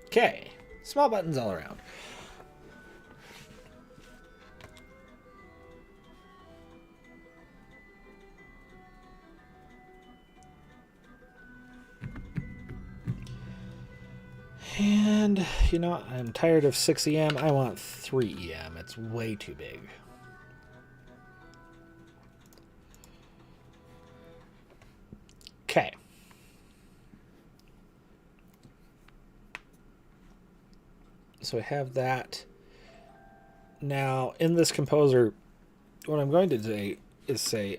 Okay, small buttons all around. And, you know, I'm tired of 6 EM. I want 3 EM. It's way too big. Okay. So I have that. Now, in this composer, what I'm going to do is say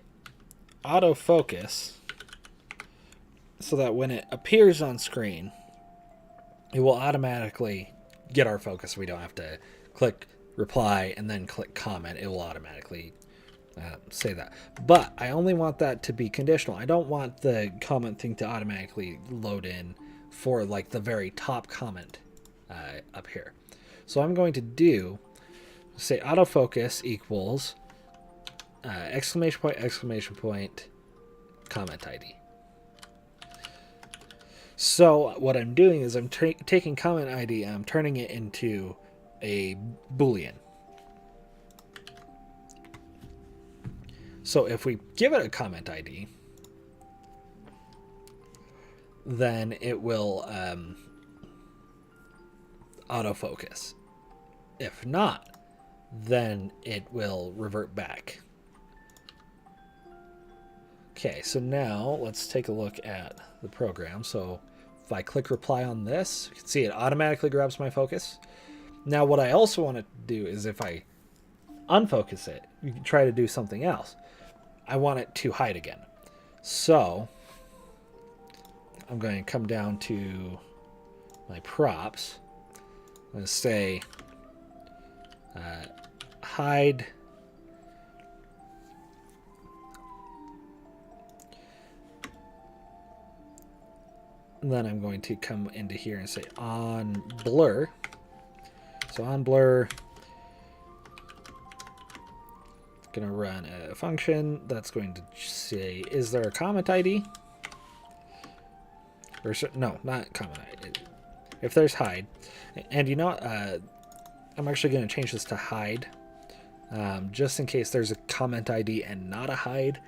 autofocus, so that when it appears on screen, it will automatically get our focus. We don't have to click reply and then click comment. It will automatically say that. But I only want that to be conditional. I don't want the comment thing to automatically load in for like the very top comment up here. So I'm going to do, say autofocus equals exclamation point, comment ID. So what I'm doing is I'm taking comment ID and I'm turning it into a Boolean. So if we give it a comment ID, then it will autofocus. If not, then it will revert back. Okay, so now let's take a look at the program. So if I click reply on this, you can see it automatically grabs my focus. Now what I also want to do is if I unfocus it, you can try to do something else. I want it to hide again. So I'm going to come down to my props. I'm going to say hide and then I'm going to come into here and say on blur. So on blur, it's going to run a function that's going to say, is there a comment ID? or no, not comment ID. If there's hide, and you know what, I'm actually going to change this to hide, just in case there's a comment ID and not a hide.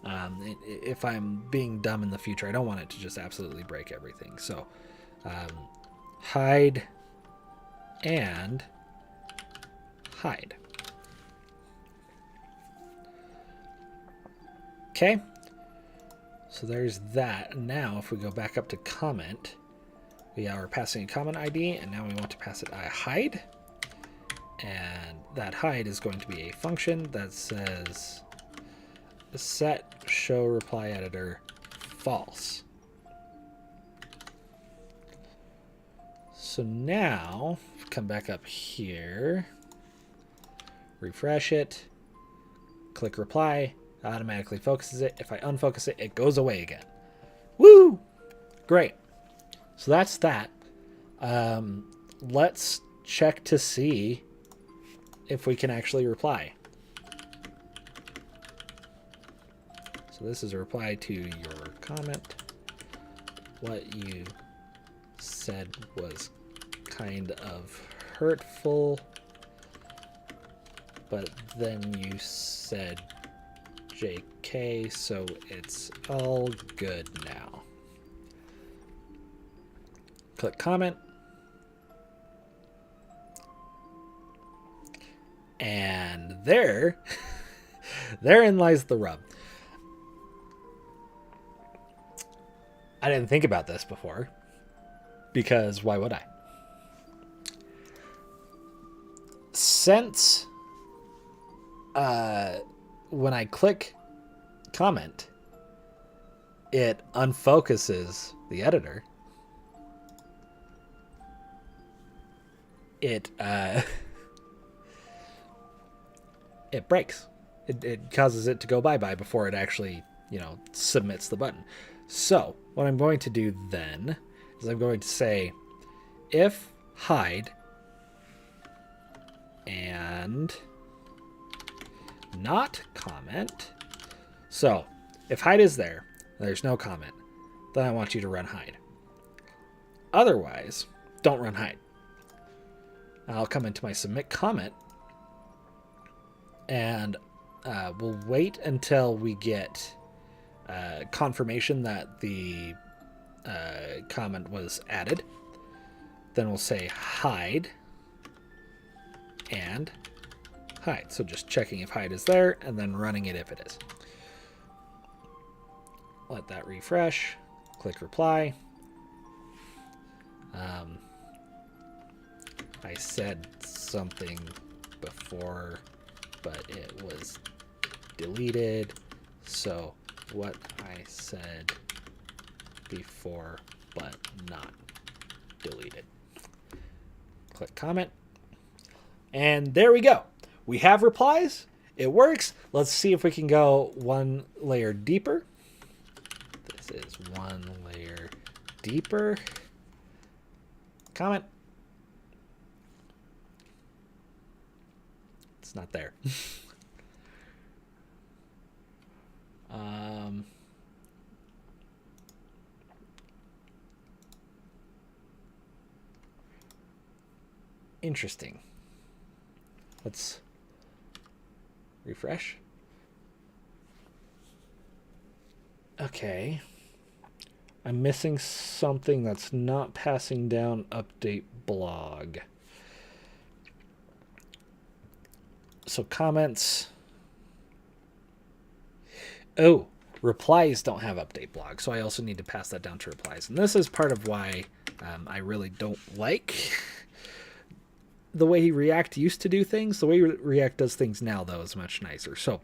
If I'm being dumb in the future, I don't want it to just absolutely break everything. So hide and hide. Okay, so there's that. Now if we go back up to comment, we are passing a comment ID, and now we want to pass it a hide, and that hide is going to be a function that says set show reply editor false. So now come back up here, refresh it, click reply, automatically focuses it. If I unfocus it, it goes away again. Woo! Great. So that's that. Let's check to see if we can actually reply. So this is a reply to your comment. What you said was kind of hurtful, but then you said JK, so it's all good now. Click comment. And therein lies the rub. I didn't think about this before, because why would I? Since when I click comment, it unfocuses the editor. It it breaks. It causes it to go bye-bye before it actually, submits the button. So what I'm going to do then is I'm going to say if hide and not comment. So if hide is there, there's no comment, then I want you to run hide. Otherwise, don't run hide. I'll come into my submit comment, and we'll wait until we get confirmation that the comment was added. Then we'll say hide and hide. So just checking if hide is there and then running it if it is. Let that refresh. Click reply. I said something before, but it was deleted. So what I said before, but not deleted. Click comment. And there we go. We have replies. It works. Let's see if we can go one layer deeper. This is one layer deeper. Comment. It's not there. Interesting. Let's refresh. Okay. I'm missing something that's not passing down update blog. So comments. Oh, replies don't have update blog. So I also need to pass that down to replies. And this is part of why I really don't like the way React used to do things. The way React does things now, though, is much nicer. So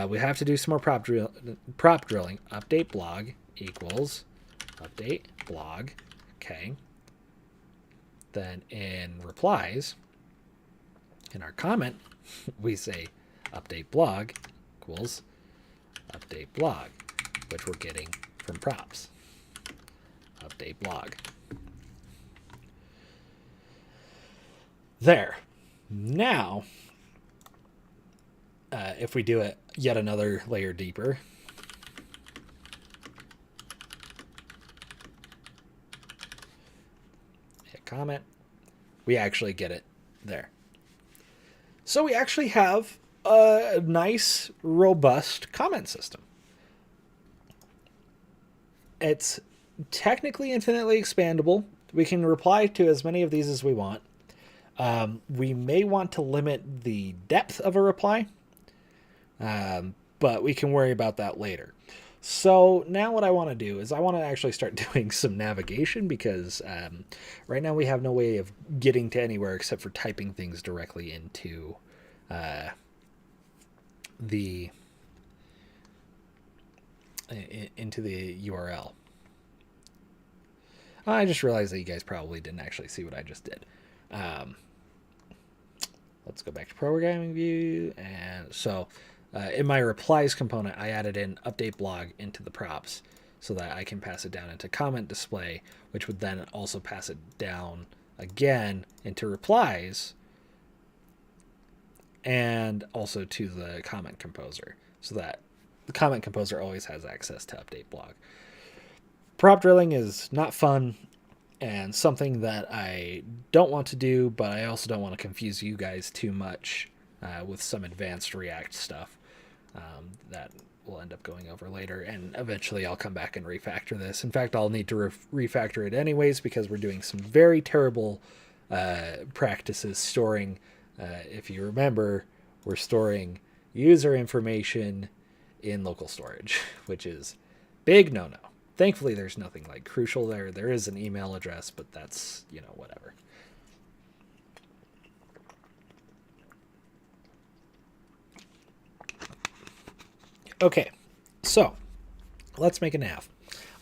we have to do some more prop drilling. Update blog equals update blog. Okay. Then in replies, in our comment, we say update blog equals update blog, which we're getting from props. Update blog. There. Now, if we do it yet another layer deeper, comment, we actually get it there. So we actually have a nice, robust comment system. It's technically infinitely expandable. We can reply to as many of these as we want. We may want to limit the depth of a reply, but we can worry about that later. So now what I want to do is I want to actually start doing some navigation, because right now we have no way of getting to anywhere except for typing things directly into the URL. I just realized that you guys probably didn't actually see what I just did. Let's go back to programming view. And so in my replies component, I added in update blog into the props so that I can pass it down into comment display, which would then also pass it down again into replies and also to the comment composer, so that the comment composer always has access to update blog. Prop drilling is not fun and something that I don't want to do, but I also don't want to confuse you guys too much with some advanced React stuff that we'll end up going over later. And eventually I'll come back and refactor this. In fact, I'll need to refactor it anyways, because we're doing some very terrible practices storing, if you remember, we're storing user information in local storage, which is big no-no. Thankfully, there's nothing like crucial there. There is an email address, but that's, whatever. Okay, so let's make a nav.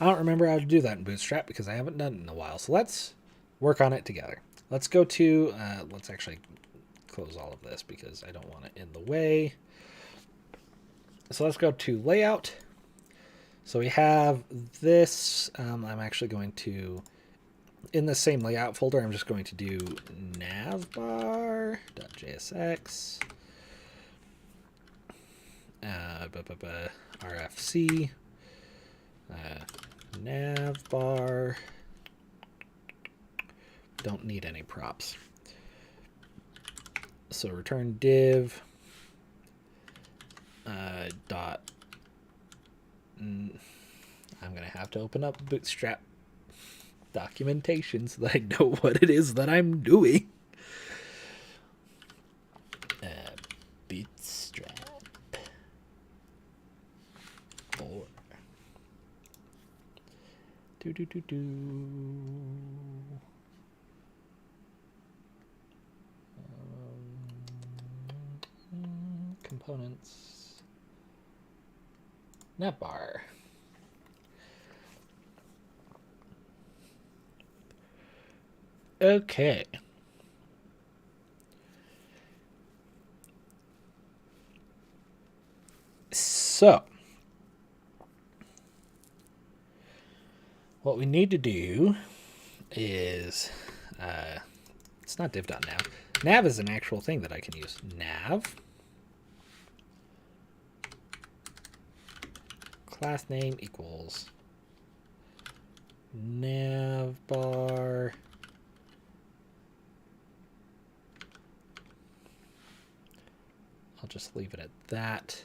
I don't remember how to do that in Bootstrap because I haven't done it in a while. So let's work on it together. Let's go to, let's actually close all of this because I don't want it in the way. So let's go to layout. So we have this. I'm actually going to, in the same layout folder, I'm just going to do navbar.jsx, RFC, navbar. Don't need any props. So return div dot. I'm going to have to open up Bootstrap documentation so that I know what it is that I'm doing. Bootstrap 4. Components. Navbar. Okay. So, what we need to do is, it's not div.nav. Nav is an actual thing that I can use. Nav. Class name equals navbar. I'll just leave it at that.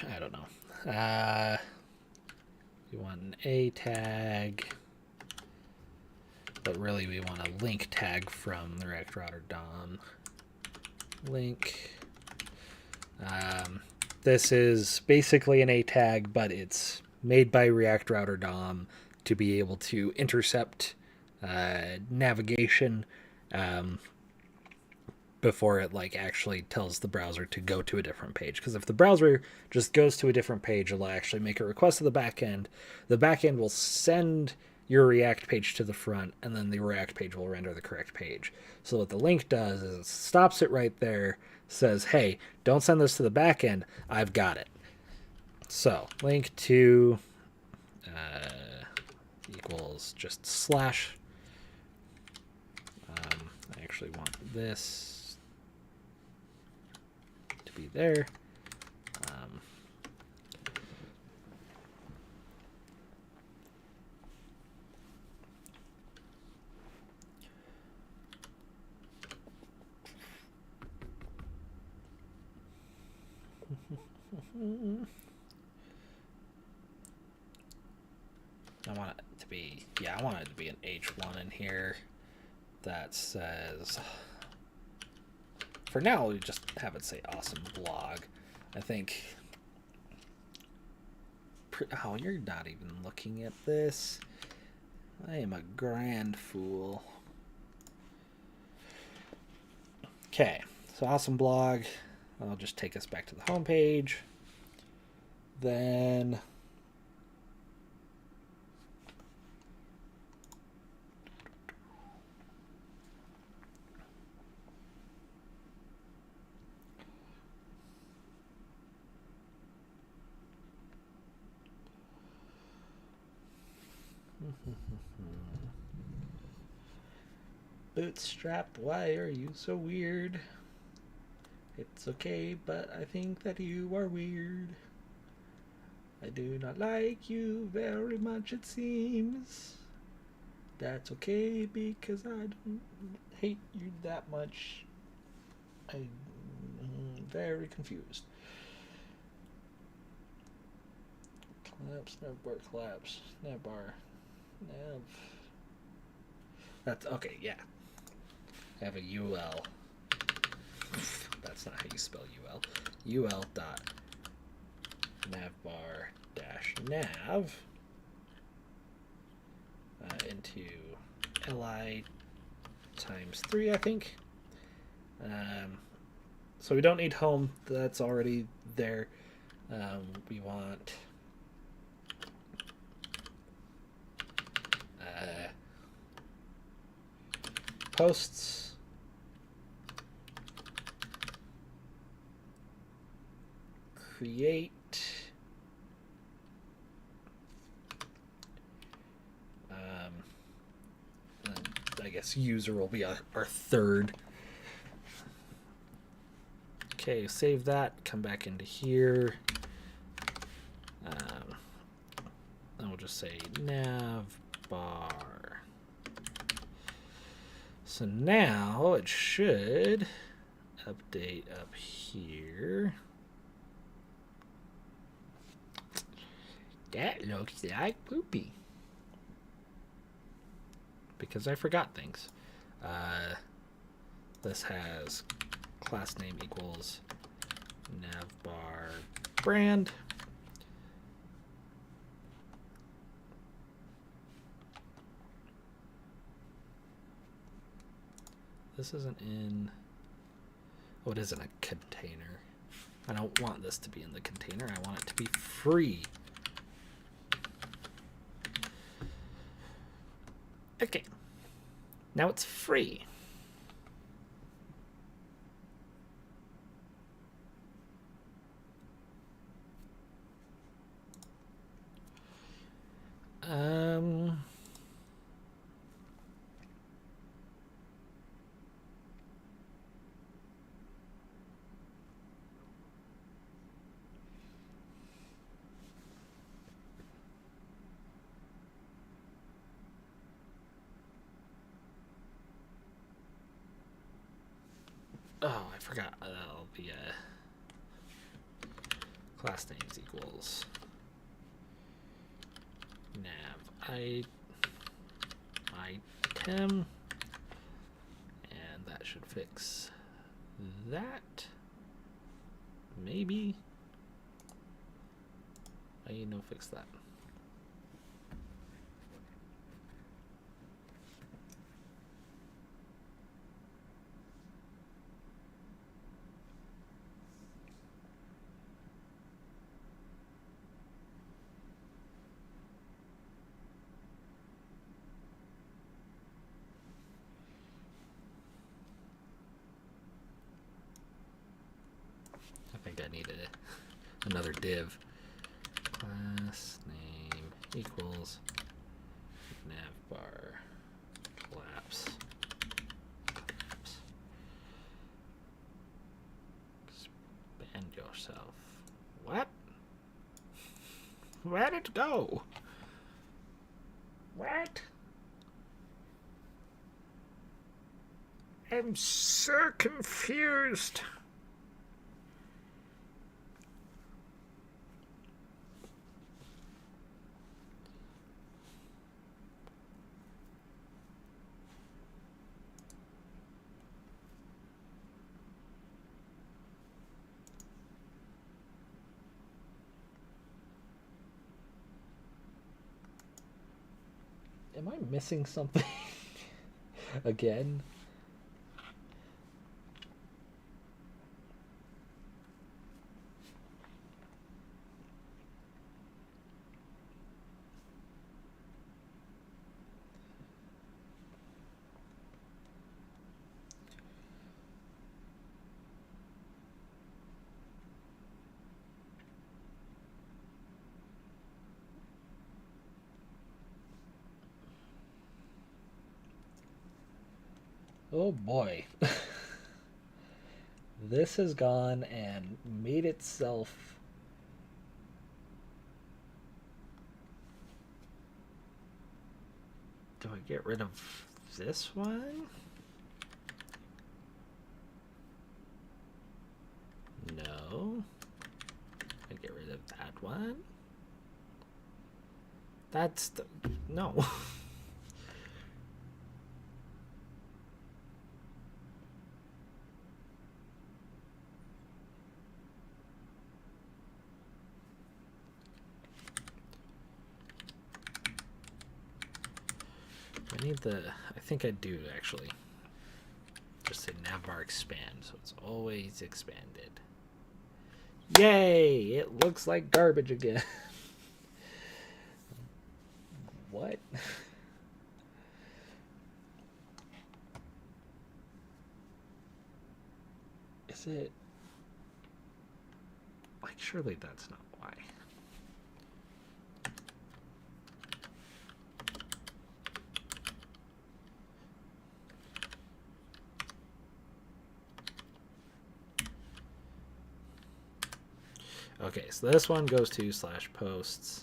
I don't know. We want an A tag, but really we want a link tag from the React Router DOM. Link. This is basically an A tag, but it's made by React Router DOM to be able to intercept navigation before it actually tells the browser to go to a different page. Because if the browser just goes to a different page, it'll actually make a request to the backend. The backend will send your React page to the front, and then the React page will render the correct page. So what the link does is it stops it right there, says, hey, don't send this to the backend, I've got it. So link to equals just slash actually want this to be there. I want it to be, yeah, I want it to be an H1 in here that says, for now, we just have it say awesome blog. I think, oh, you're not even looking at this. I am a grand fool. Okay, so awesome blog. I'll just take us back to the home page. Then Bootstrap, why are you so weird? It's okay, but I think that you are weird. I do not like you very much, it seems. That's okay, because I don't hate you that much. I'm very confused. Collapse, navbar, collapse, navbar, nav. That's okay, yeah. I have a UL. That's not how you spell UL. UL dot navbar dash nav into li times 3, I think. So we don't need home. That's already there. We want posts. Create I guess user will be our third. Okay, save that, come back into here. And we'll just say nav bar. So now it should update up here. That looks like poopy. Because I forgot things. This has class name equals navbar brand. This isn't in... Oh, it is in a container. I don't want this to be in the container. I want it to be free. Okay. Now it's free. Oh, I forgot. That'll be class names equals nav item, and that should fix that. Maybe. I know fix that. I think I needed another div. Class name equals navbar collapse. Where'd it go? What? I'm so confused. Am I missing something again? Oh boy. This has gone and made itself. Do I get rid of this one? No. I get rid of that one. That's the... No. I need the... I think I do, actually. Just say navbar expand, so it's always expanded. Yay! It looks like garbage again. What? Is it... Like, surely that's not why. Okay, so this one goes to /posts.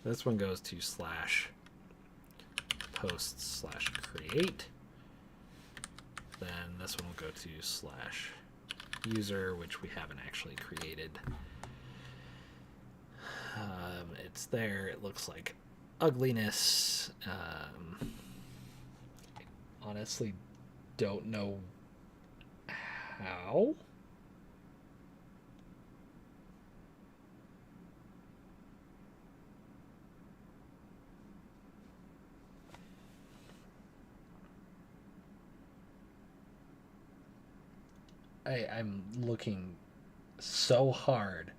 This one goes to /posts/create. Then this one will go to /user, which we haven't actually created. It's there. It looks like ugliness. I honestly don't know how. I'm looking so hard.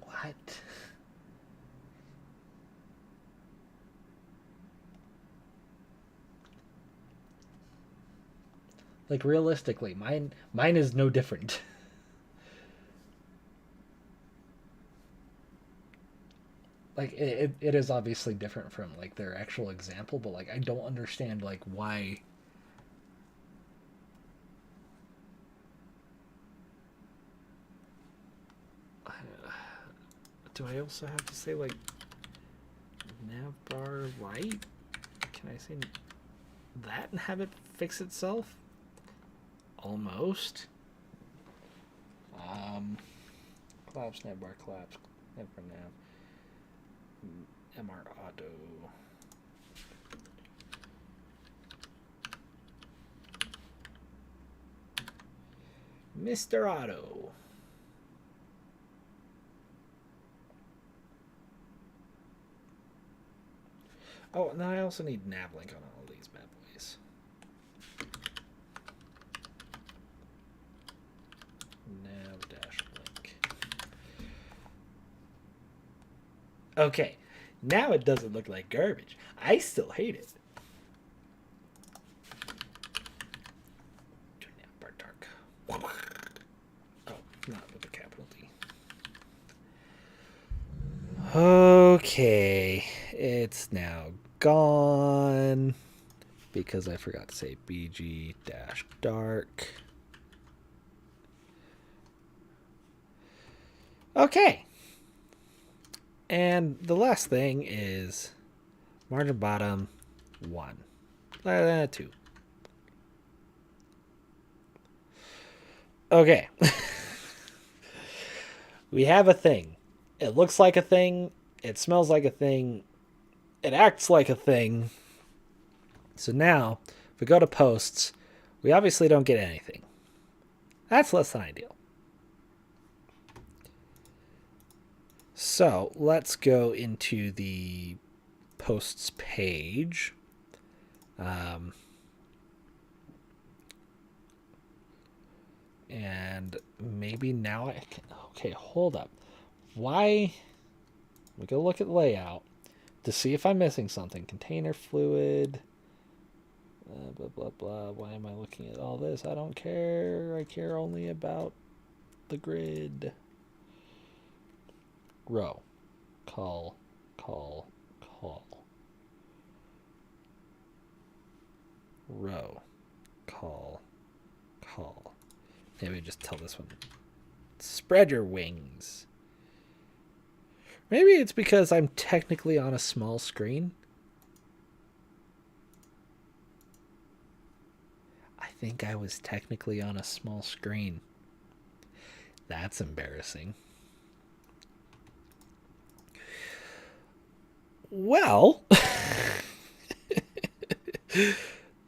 What? Like, realistically, mine is no different. Like, it is obviously different from like their actual example, but like I don't understand like why. Do I also have to say like navbar light? Can I say that and have it fix itself? Almost. Collapse navbar collapse navbar nav. MR auto. Mr. Auto. Oh, and then I also need navlink on all these bad boys. Nav-link. Okay, now it doesn't look like garbage. I still hate it. Turn down bar dark. Oh, not with a capital D. Okay, it's now gone because I forgot to say bg-dark. Okay. And the last thing is margin bottom 1. 2. Okay. We have a thing. It looks like a thing. It smells like a thing. It acts like a thing. So now, if we go to posts, we obviously don't get anything. That's less than ideal. So let's go into the posts page. And maybe now I can. Okay, hold up. Why? We go look at layout to see if I'm missing something. Container fluid. Blah, blah, blah. Why am I looking at all this? I don't care. I care only about the grid. Row. Call. Call. Call. Row. Call. Call. Maybe just tell this one. Spread your wings. Maybe it's because I'm technically on a small screen. I think I was technically on a small screen. That's embarrassing. Well,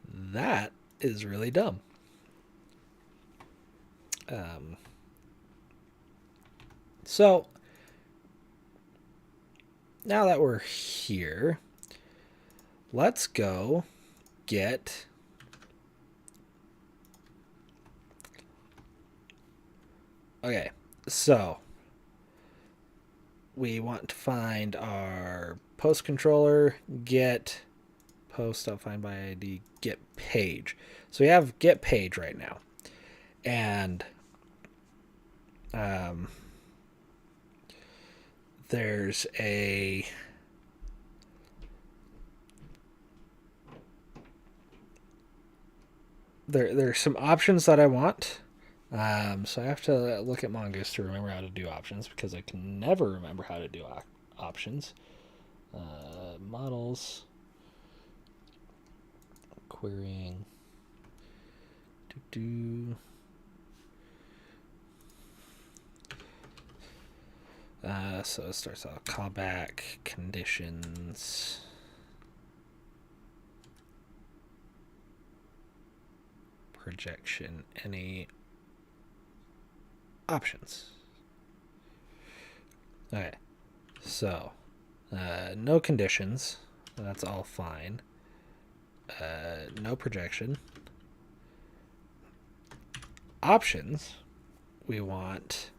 that is really dumb. So, now that we're here, let's go get okay. So we want to find our post controller, get post, I'll find by ID, get page. So we have get page right now. And there's there's some options that I want. So I have to look at Mongoose to remember how to do options because I can never remember how to do options. Models, querying, so it starts off callback, conditions, projection, any options. Okay, so no conditions, that's all fine. No projection. Options, we want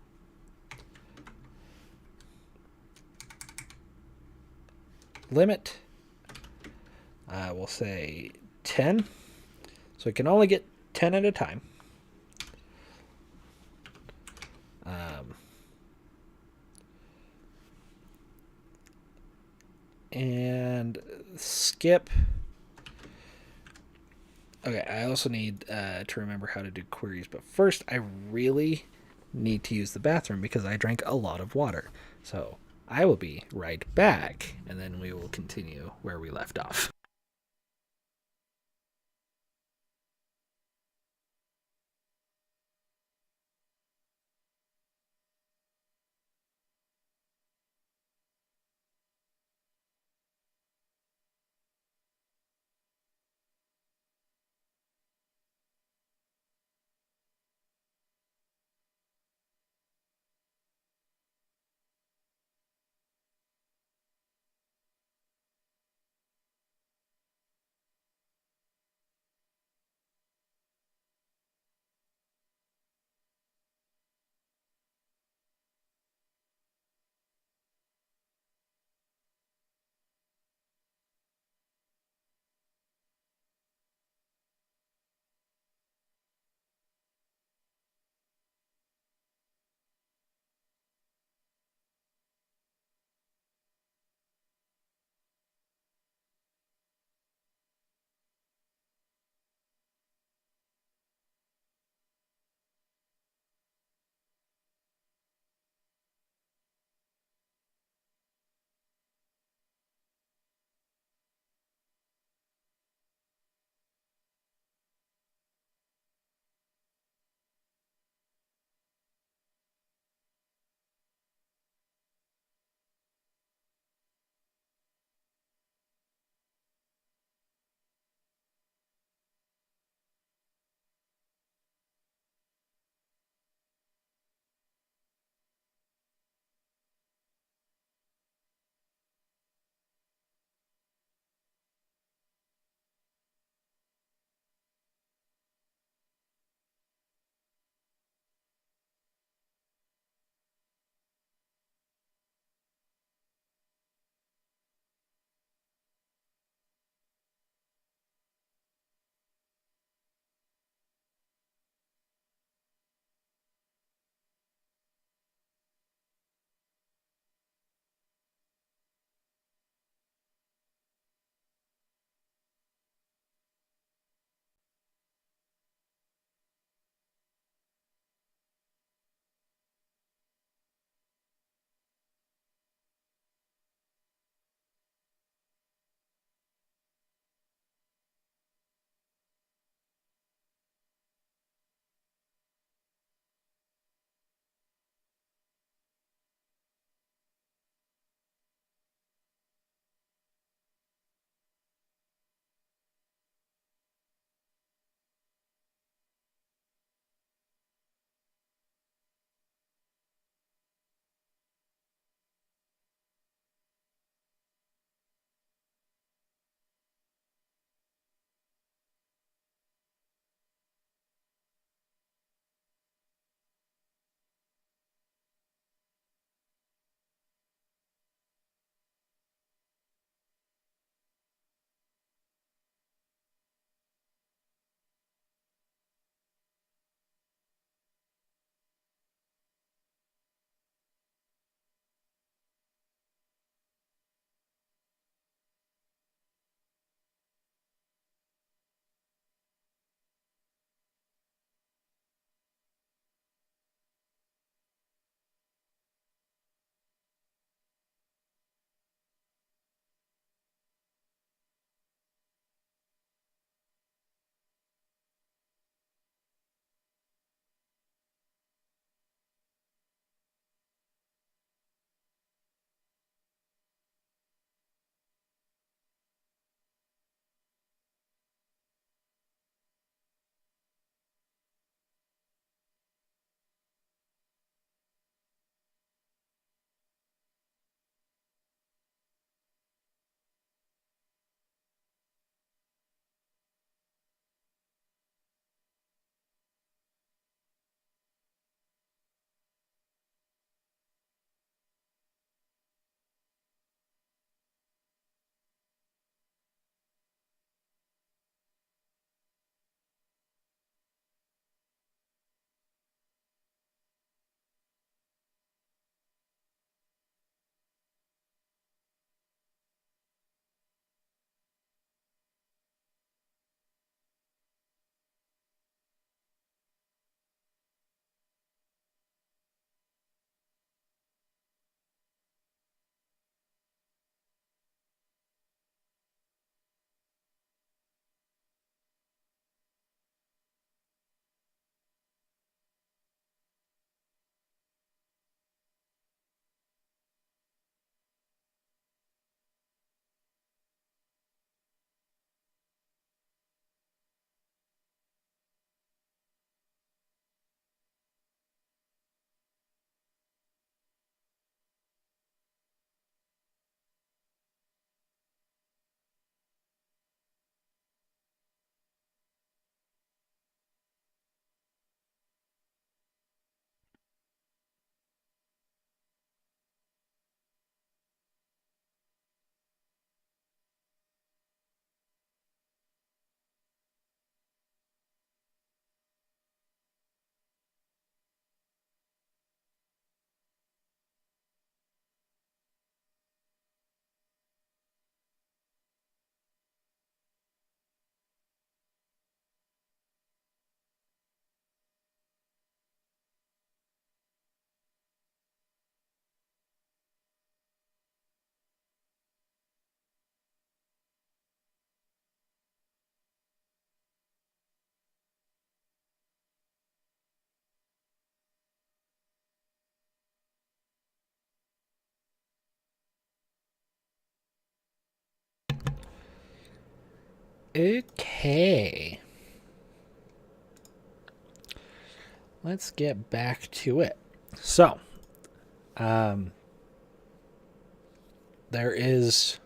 limit. We'll say 10. So we can only get 10 at a time. And skip. Okay, I also need to remember how to do queries, but first I really need to use the bathroom because I drank a lot of water. So I will be right back, and then we will continue where we left off. Okay. Let's get back to it. So, there is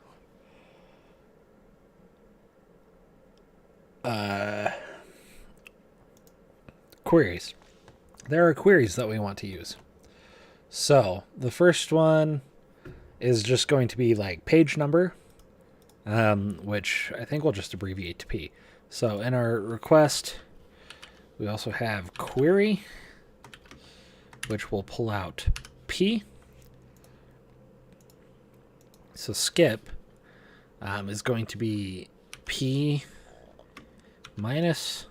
queries. There are queries that we want to use. So, the first one is just going to be like page number, which I think we'll just abbreviate to P. So, in our request, we also have query, which will pull out P. So skip is going to be P minus.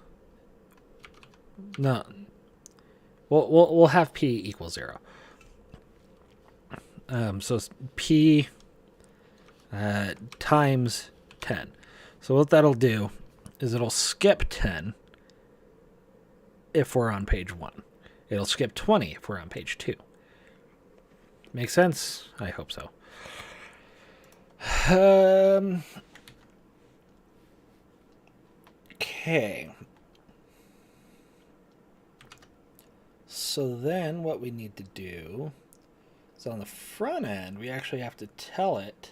No, we'll have P equals 0. So P times 10. So what that'll do is it'll skip 10 if we're on page 1. It'll skip 20 if we're on page 2. Make sense? I hope so. Okay. So then what we need to do is on the front end, we actually have to tell it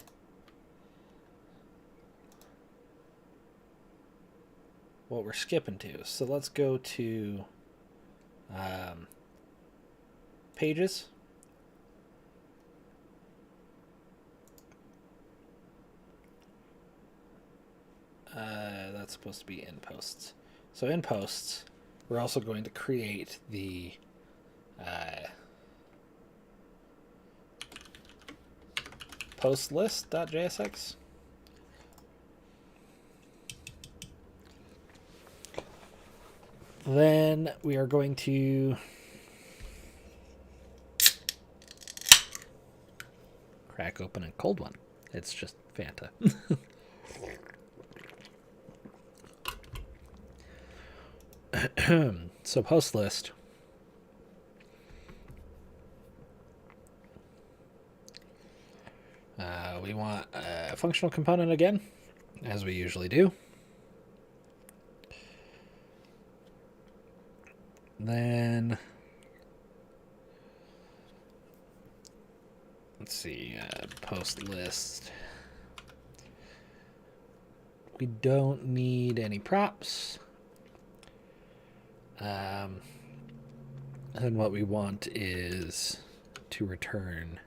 what we're skipping to. So let's go to pages. That's supposed to be in posts. So in posts, we're also going to create the post list.jsx. Then we are going to crack open a cold one. It's just Fanta. So post list. We want a functional component again, as we usually do. Then let's see, post list. We don't need any props. And what we want is to return.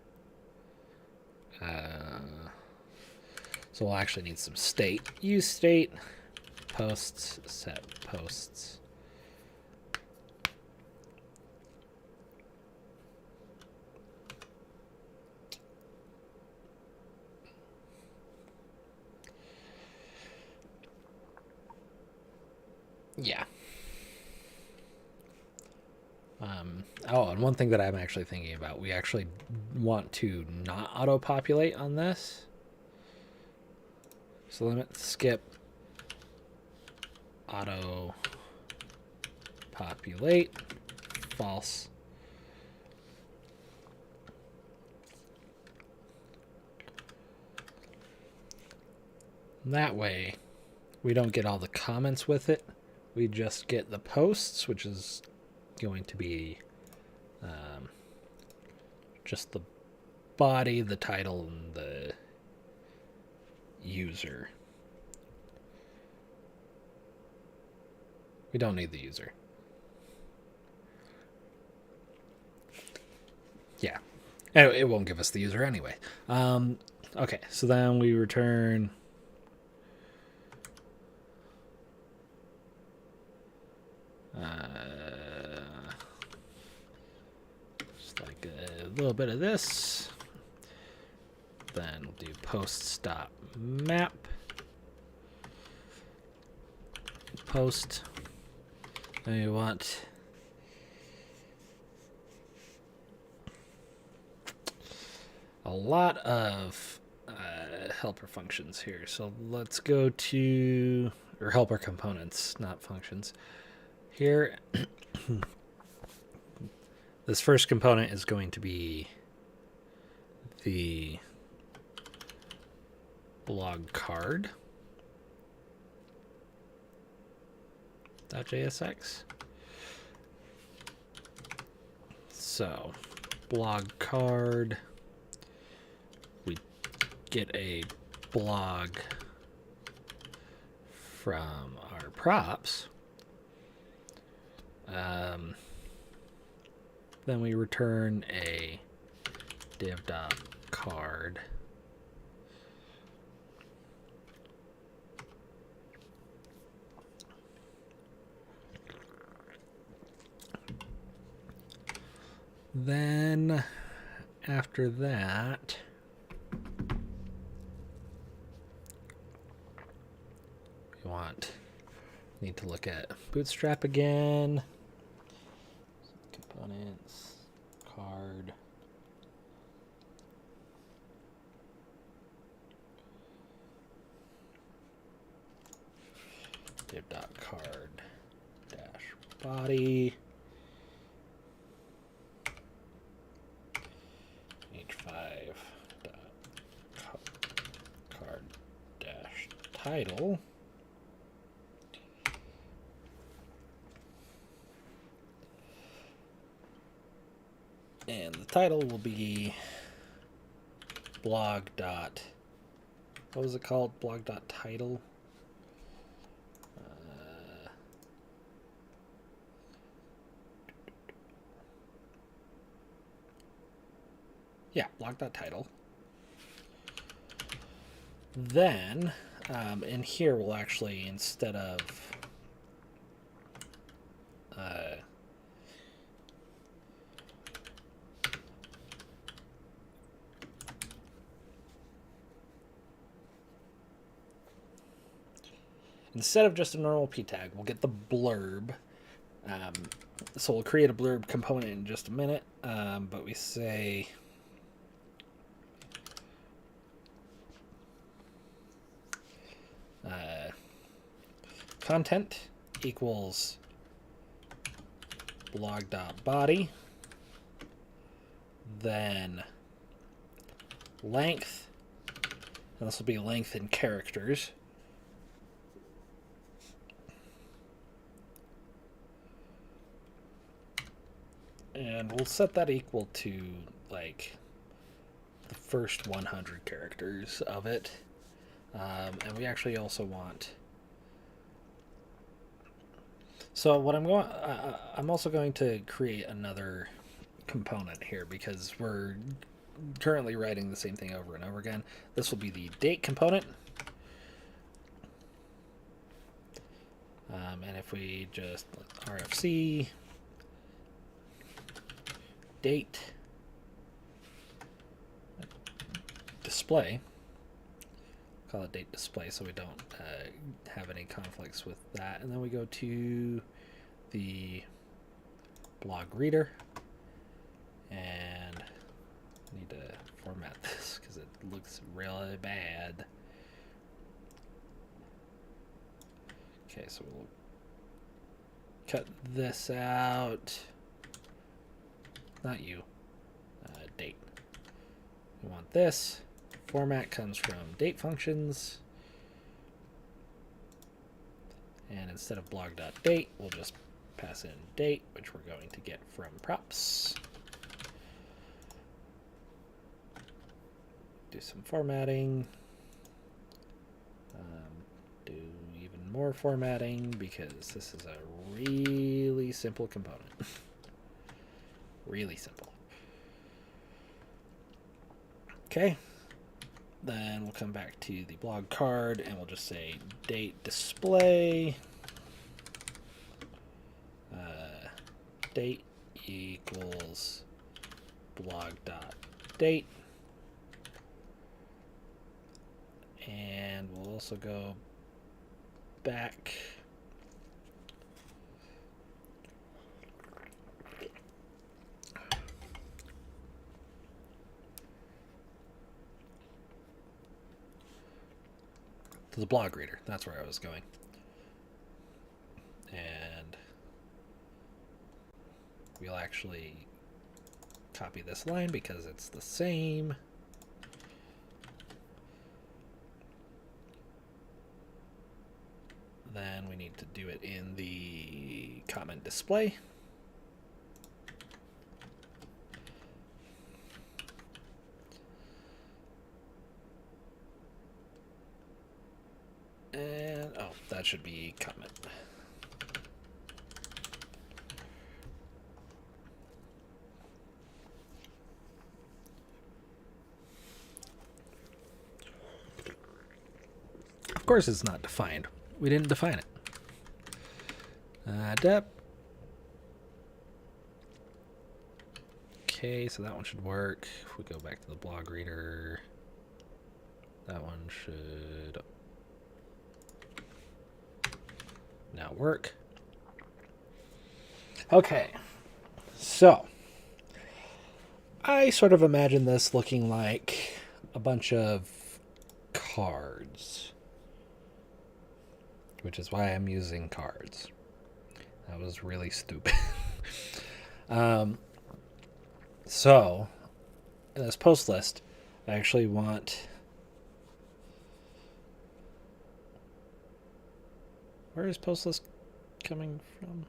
So we'll actually need some state. Use state, posts, set posts. Yeah. And one thing that I'm actually thinking about, we actually want to not auto-populate on this. So limit skip auto-populate false. And that way, we don't get all the comments with it. We just get the posts, which is going to be just the body, the title, and the user. We don't need the user. Yeah. It won't give us the user anyway. Okay, so then we return just like a little bit of this. Then we'll do post.map. Post. And we want a lot of helper functions here. So let's go to, or helper components, not functions. Here, this first component is going to be the blog card. .jsx. So blog card, we get a blog from our props. Then we return a div.card. Then after that, need to look at Bootstrap again. Components, card. Div.card dash body. H5 card dash title. And the title will be blog dot, what was it called? Blog dot title. Yeah, blog dot title. Then in here we'll actually, instead of just a normal p tag, we'll get the blurb. So we'll create a blurb component in just a minute, but we say content equals blog.body, then length, and this will be length in characters, and we'll set that equal to like the first 100 characters of it. And we actually also want, so what I'm also going to create another component here because we're currently writing the same thing over and over again. This will be the date component. And if we just RFC date display, call it date display so we don't have any conflicts with that, and then we go to the blog reader, and I need to format this because it looks really bad. Okay, so we'll cut this out. Not you. Date. We want this. Format comes from date functions. And instead of blog.date, we'll just pass in date, which we're going to get from props. Do some formatting. Do even more formatting because this is a really simple component. Really simple. Okay. Then we'll come back to the blog card and we'll just say date display. Date equals blog.date. And we'll also go back to the blog reader. That's where I was going. And we'll actually copy this line because it's the same. Then we need to do it in the comment display. And, oh, that should be comment. Of course it's not defined. We didn't define it. Dep. Okay, so that one should work. If we go back to the blog reader, that one should now work. Okay, so I sort of imagine this looking like a bunch of cards, which is why I'm using cards. That was really stupid. So, in this post list, I actually want... Where is post list coming from?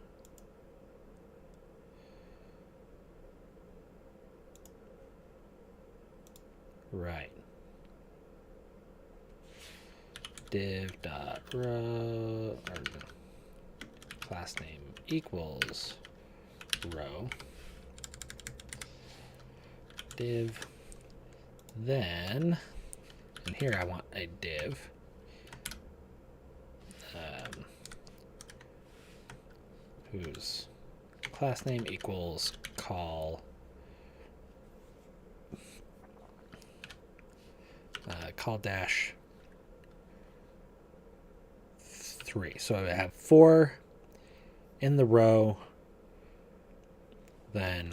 Right. Div.row, or class name equals row. Div. Then, and here I want a div. Whose class name equals call dash 3. So I have 4 in the row, then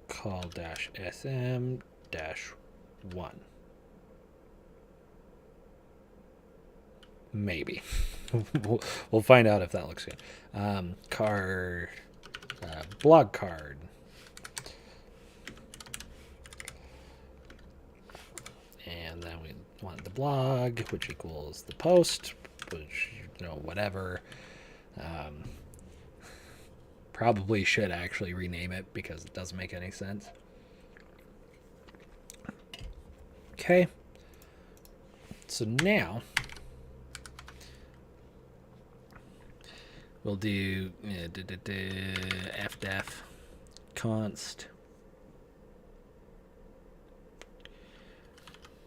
call dash sm dash 1. Maybe. We'll find out if that looks good. Card, blog card. And then we want the blog, which equals the post, which, whatever. Probably should actually rename it because it doesn't make any sense. Okay. So now we'll do fdef const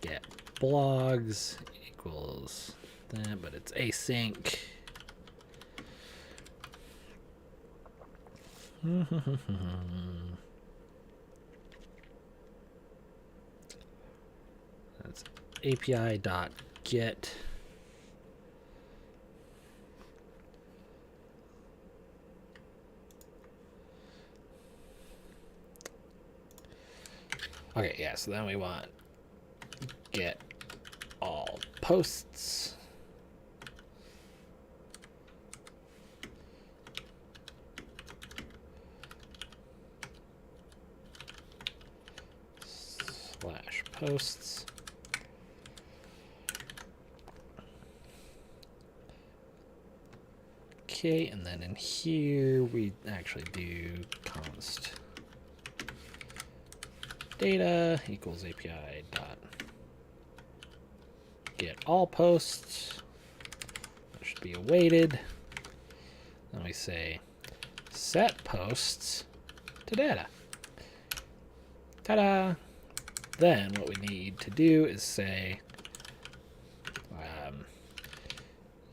get blogs equals that, but it's async. That's API.get okay, yeah, so then we want get all posts. Slash posts. Okay, and then in here we actually do const data equals API dot get all posts. That should be awaited. Then we say set posts to data. Ta-da! Then what we need to do is say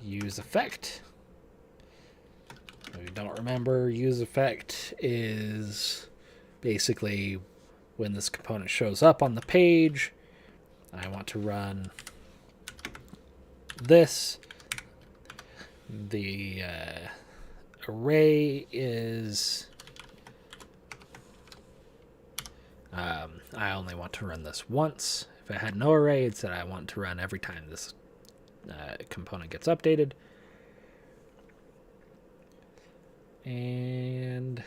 use effect. If you don't remember, use effect is basically when this component shows up on the page, I want to run this. The array is I only want to run this once. If I had no array, it said I want to run every time this component gets updated. And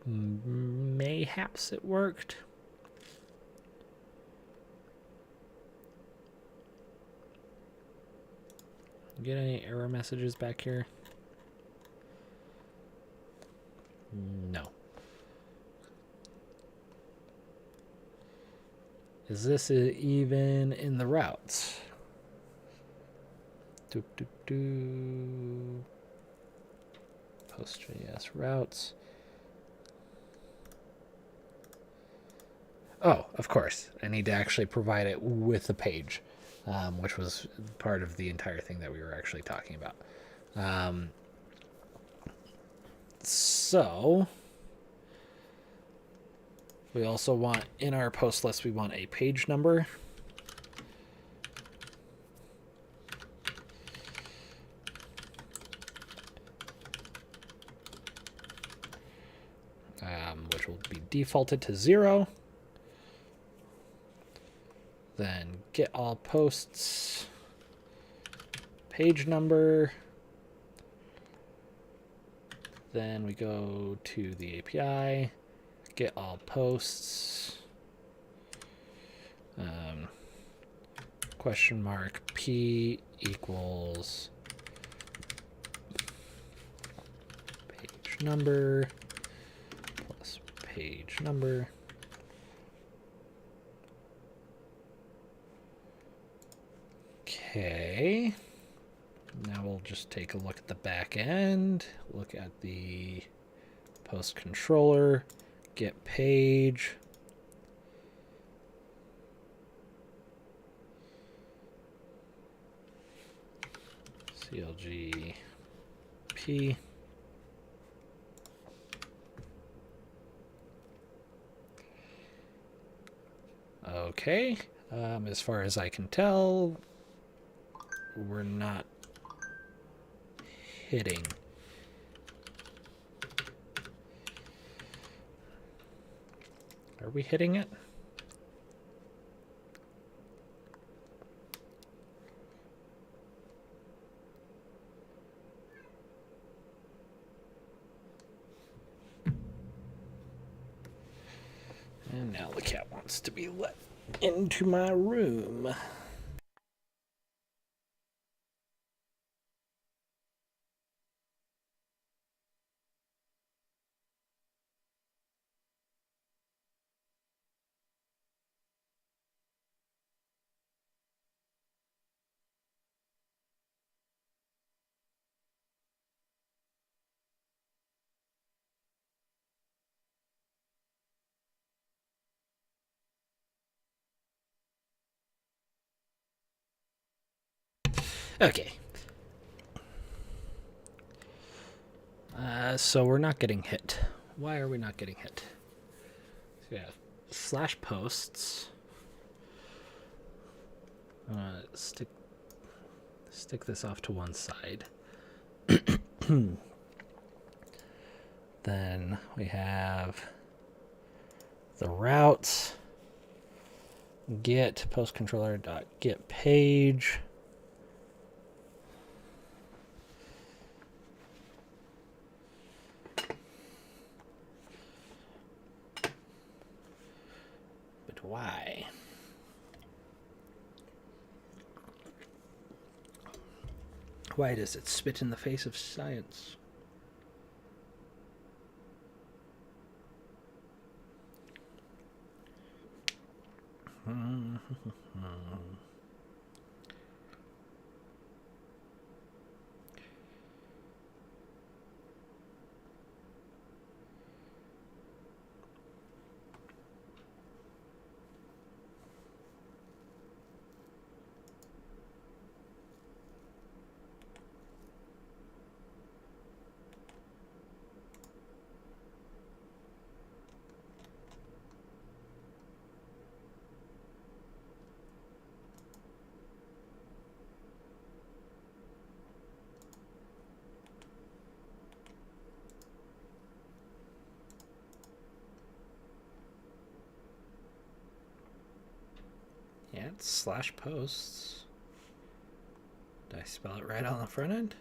mayhaps it worked. Get any error messages back here? No. Is this even in the routes? Post.js routes. Oh, of course. I need to actually provide it with a page, which was part of the entire thing that we were actually talking about. So we also want, in our post list, we want a page number. Which will be defaulted to 0. Then get all posts, page number. Then we go to the API, get all posts, question mark p equals page number plus page number. Okay. Now we'll just take a look at the back end, look at the post controller, get page. CLG P. Okay. As far as I can tell, we're not hitting. Are we hitting it? And now the cat wants to be let into my room. Okay. So we're not getting hit. Why are we not getting hit? So yeah, slash posts. Stick this off to one side. Then we have the routes. Get post controller dot get page. But why? Why does it spit in the face of science? Yeah, it's slash posts. Did I spell it right on the front end?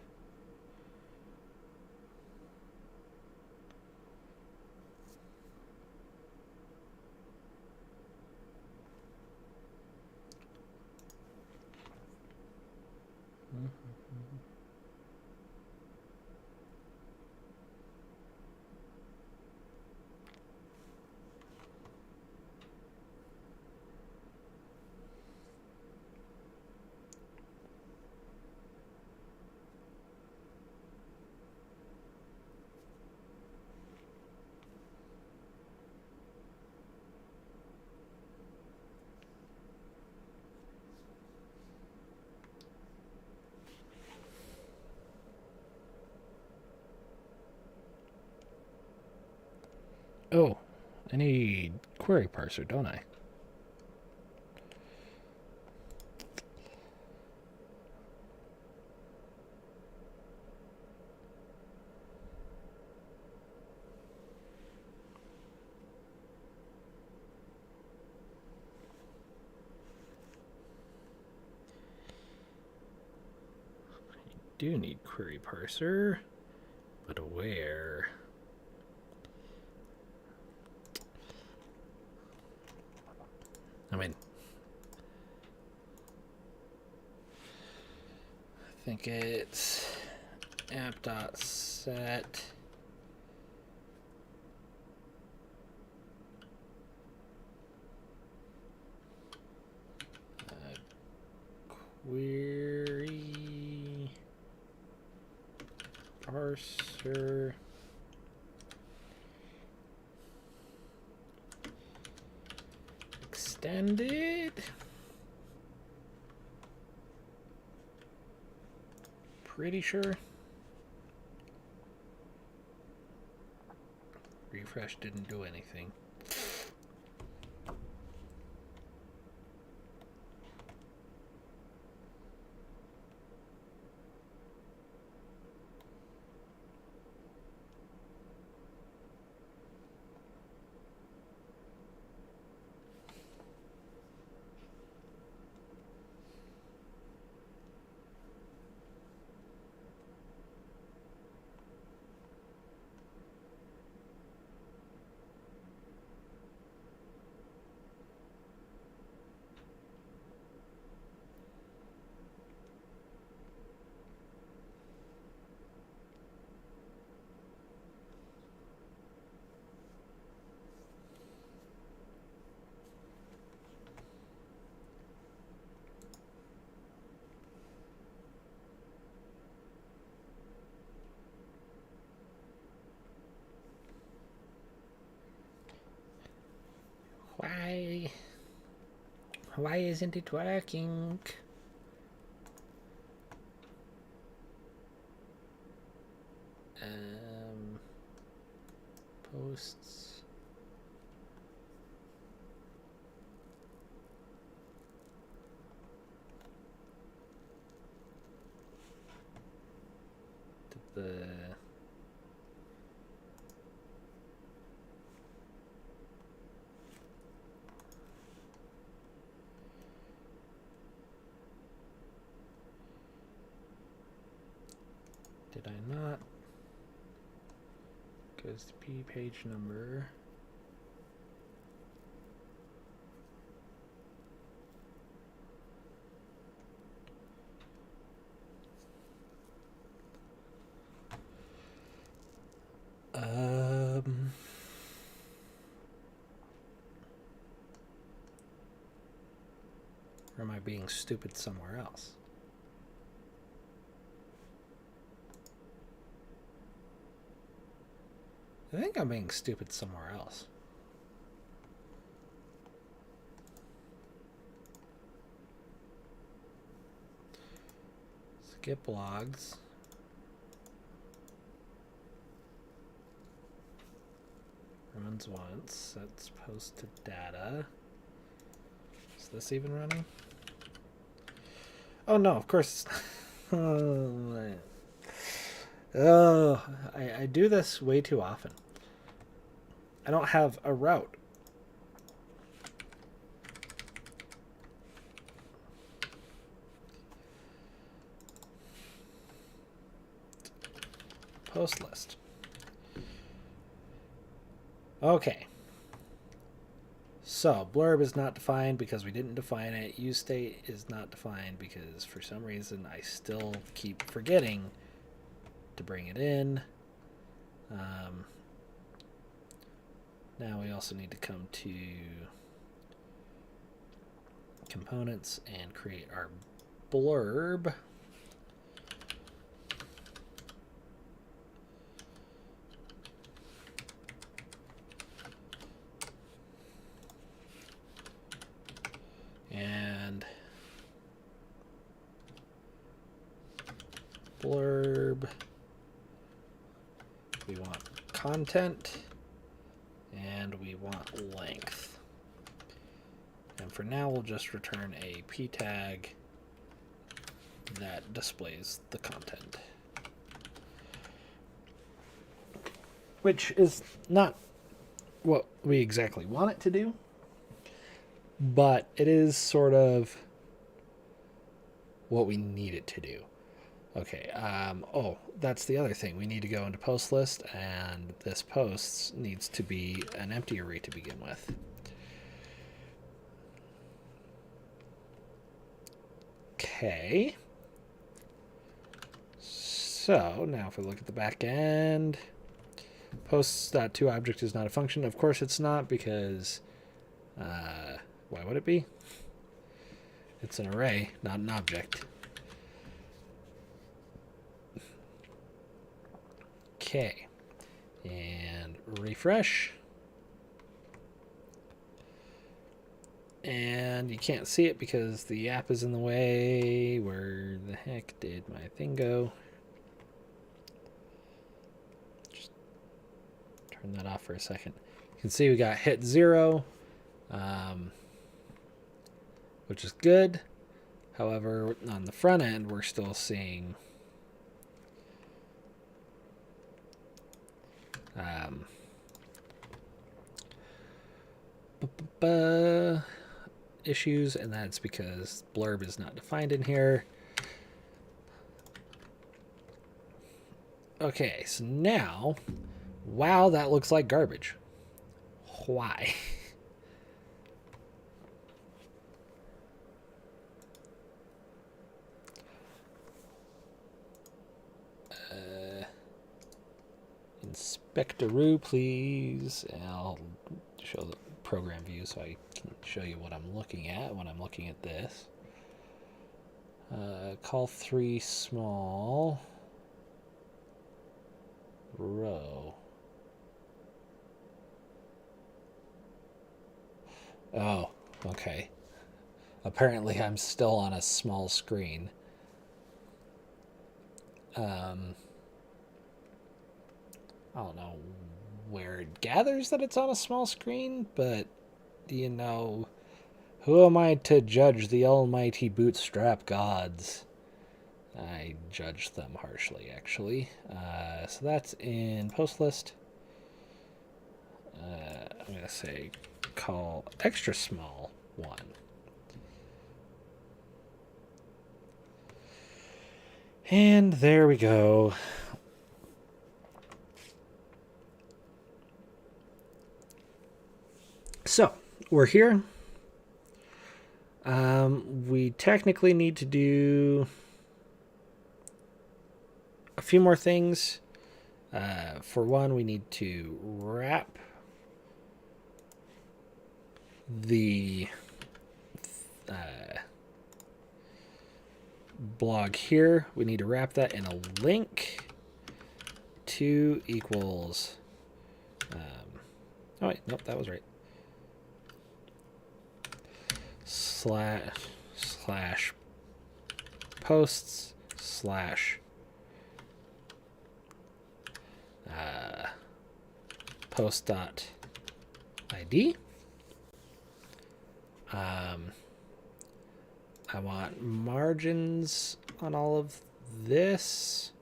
Oh, I need query parser, don't I? Do need query parser, but where? I mean, I think it's app.set query parser extended. Pretty sure. Refresh didn't do anything. Why? Why isn't it working? Posts. The did I not? Goes to P page number. Or am I being stupid somewhere else? I think I'm being stupid somewhere else. Skip logs. Runs once. Sets post to data. Is this even running? Oh no, of course. Oh, I do this way too often. I don't have a route. Post list. Okay. So blurb is not defined because we didn't define it. Use state is not defined because for some reason I still keep forgetting to bring it in. Now we also need to come to components and create our blurb. And blurb, we want content, and we want length. And for now, we'll just return a p tag that displays the content, which is not what we exactly want it to do, but it is sort of what we need it to do. Okay, oh, that's the other thing. We need to go into post list, and this post needs to be an empty array to begin with. Okay. So now if we look at the back end, posts.toObject is not a function. Of course it's not, because why would it be? It's an array, not an object. Okay, and refresh. And you can't see it because the app is in the way. Where the heck did my thing go? Just turn that off for a second. You can see we got hit 0, which is good. However, on the front end, we're still seeing issues, and that's because blurb is not defined in here. Okay, so now, wow, that looks like garbage. Why? Inspectoroo, please. I'll show the program view so I can show you what I'm looking at when I'm looking at this. Call 3 small row. Oh, okay. Apparently I'm still on a small screen. I don't know where it gathers that it's on a small screen, but, you know, who am I to judge the almighty bootstrap gods? I judge them harshly, actually. So that's in post list. I'm going to say call extra small 1. And there we go. So we're here. We technically need to do a few more things. For one, we need to wrap the blog here. We need to wrap that in a link to equals. Oh wait, nope, that was right. Slash posts slash post dot ID. I want margins on all of this.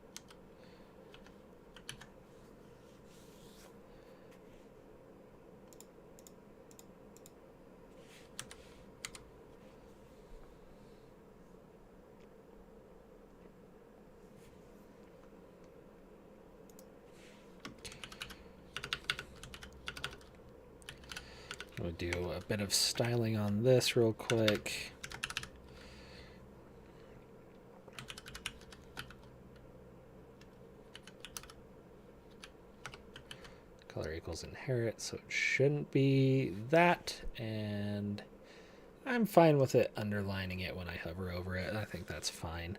We'll do a bit of styling on this real quick. Color equals inherit, so it shouldn't be that, and I'm fine with it underlining it when I hover over it. I think that's fine.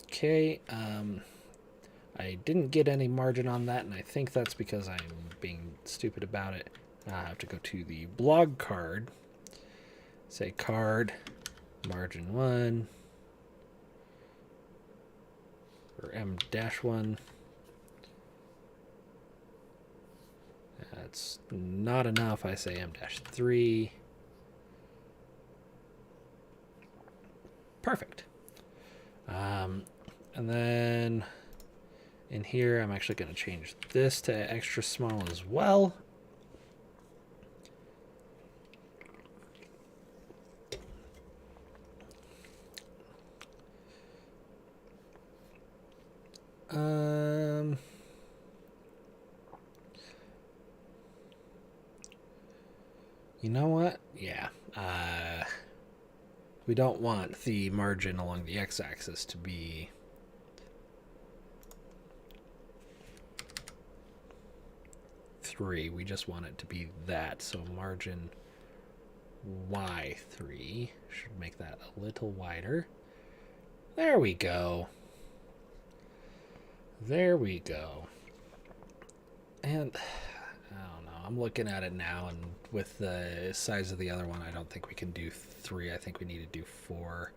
Okay, I didn't get any margin on that, and I think that's because I'm being stupid about it. I have to go to the blog card, say card, margin 1, or M-1. That's not enough. I say M-3. Perfect. And then in here, I'm actually going to change this to extra small as well. You know what? Yeah. We don't want the margin along the x-axis to be three. We just want it to be that. So margin y3 should make that a little wider. There we go. There we go. And I don't know. I'm looking at it now, and with the size of the other one, I don't think we can do 3. I think we need to do 4.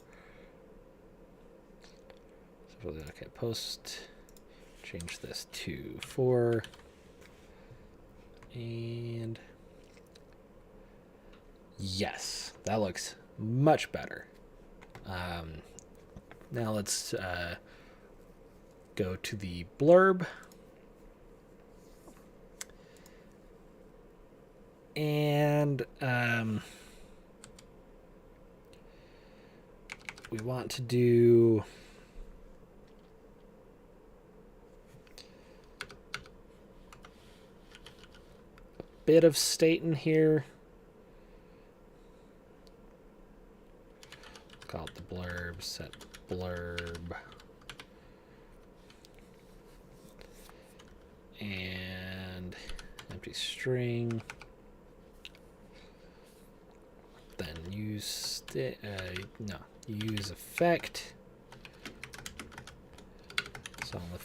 So, okay, post. Change this to 4. And yes, that looks much better. Now let's go to the blurb. And we want to do a bit of state in here. Call it the blurb, set blurb. And empty string. Then use use effect. So on the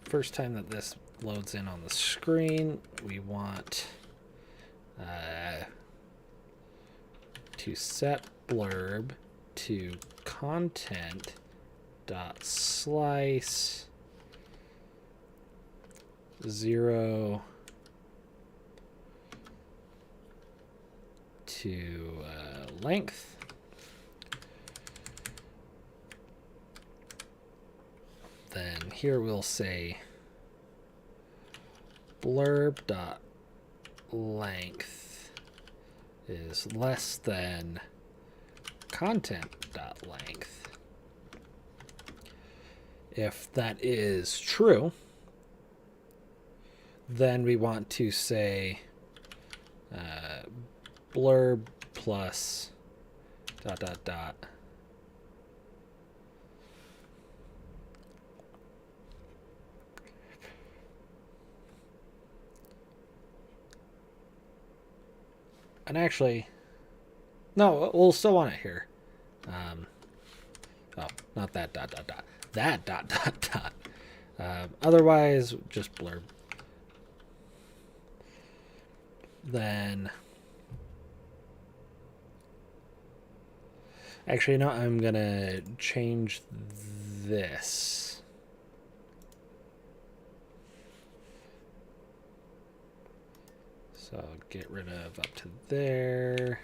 first time that this loads in on the screen, we want to set blurb to content dot slice 0 to length. Then here we'll say blurb dot length is less than content dot length. If that is true, then we want to say blurb plus ... And actually, no, we'll still want it here. Oh, not that ... That ... Otherwise, just blurb. Then, actually, no, I'm gonna change this. So get rid of up to there.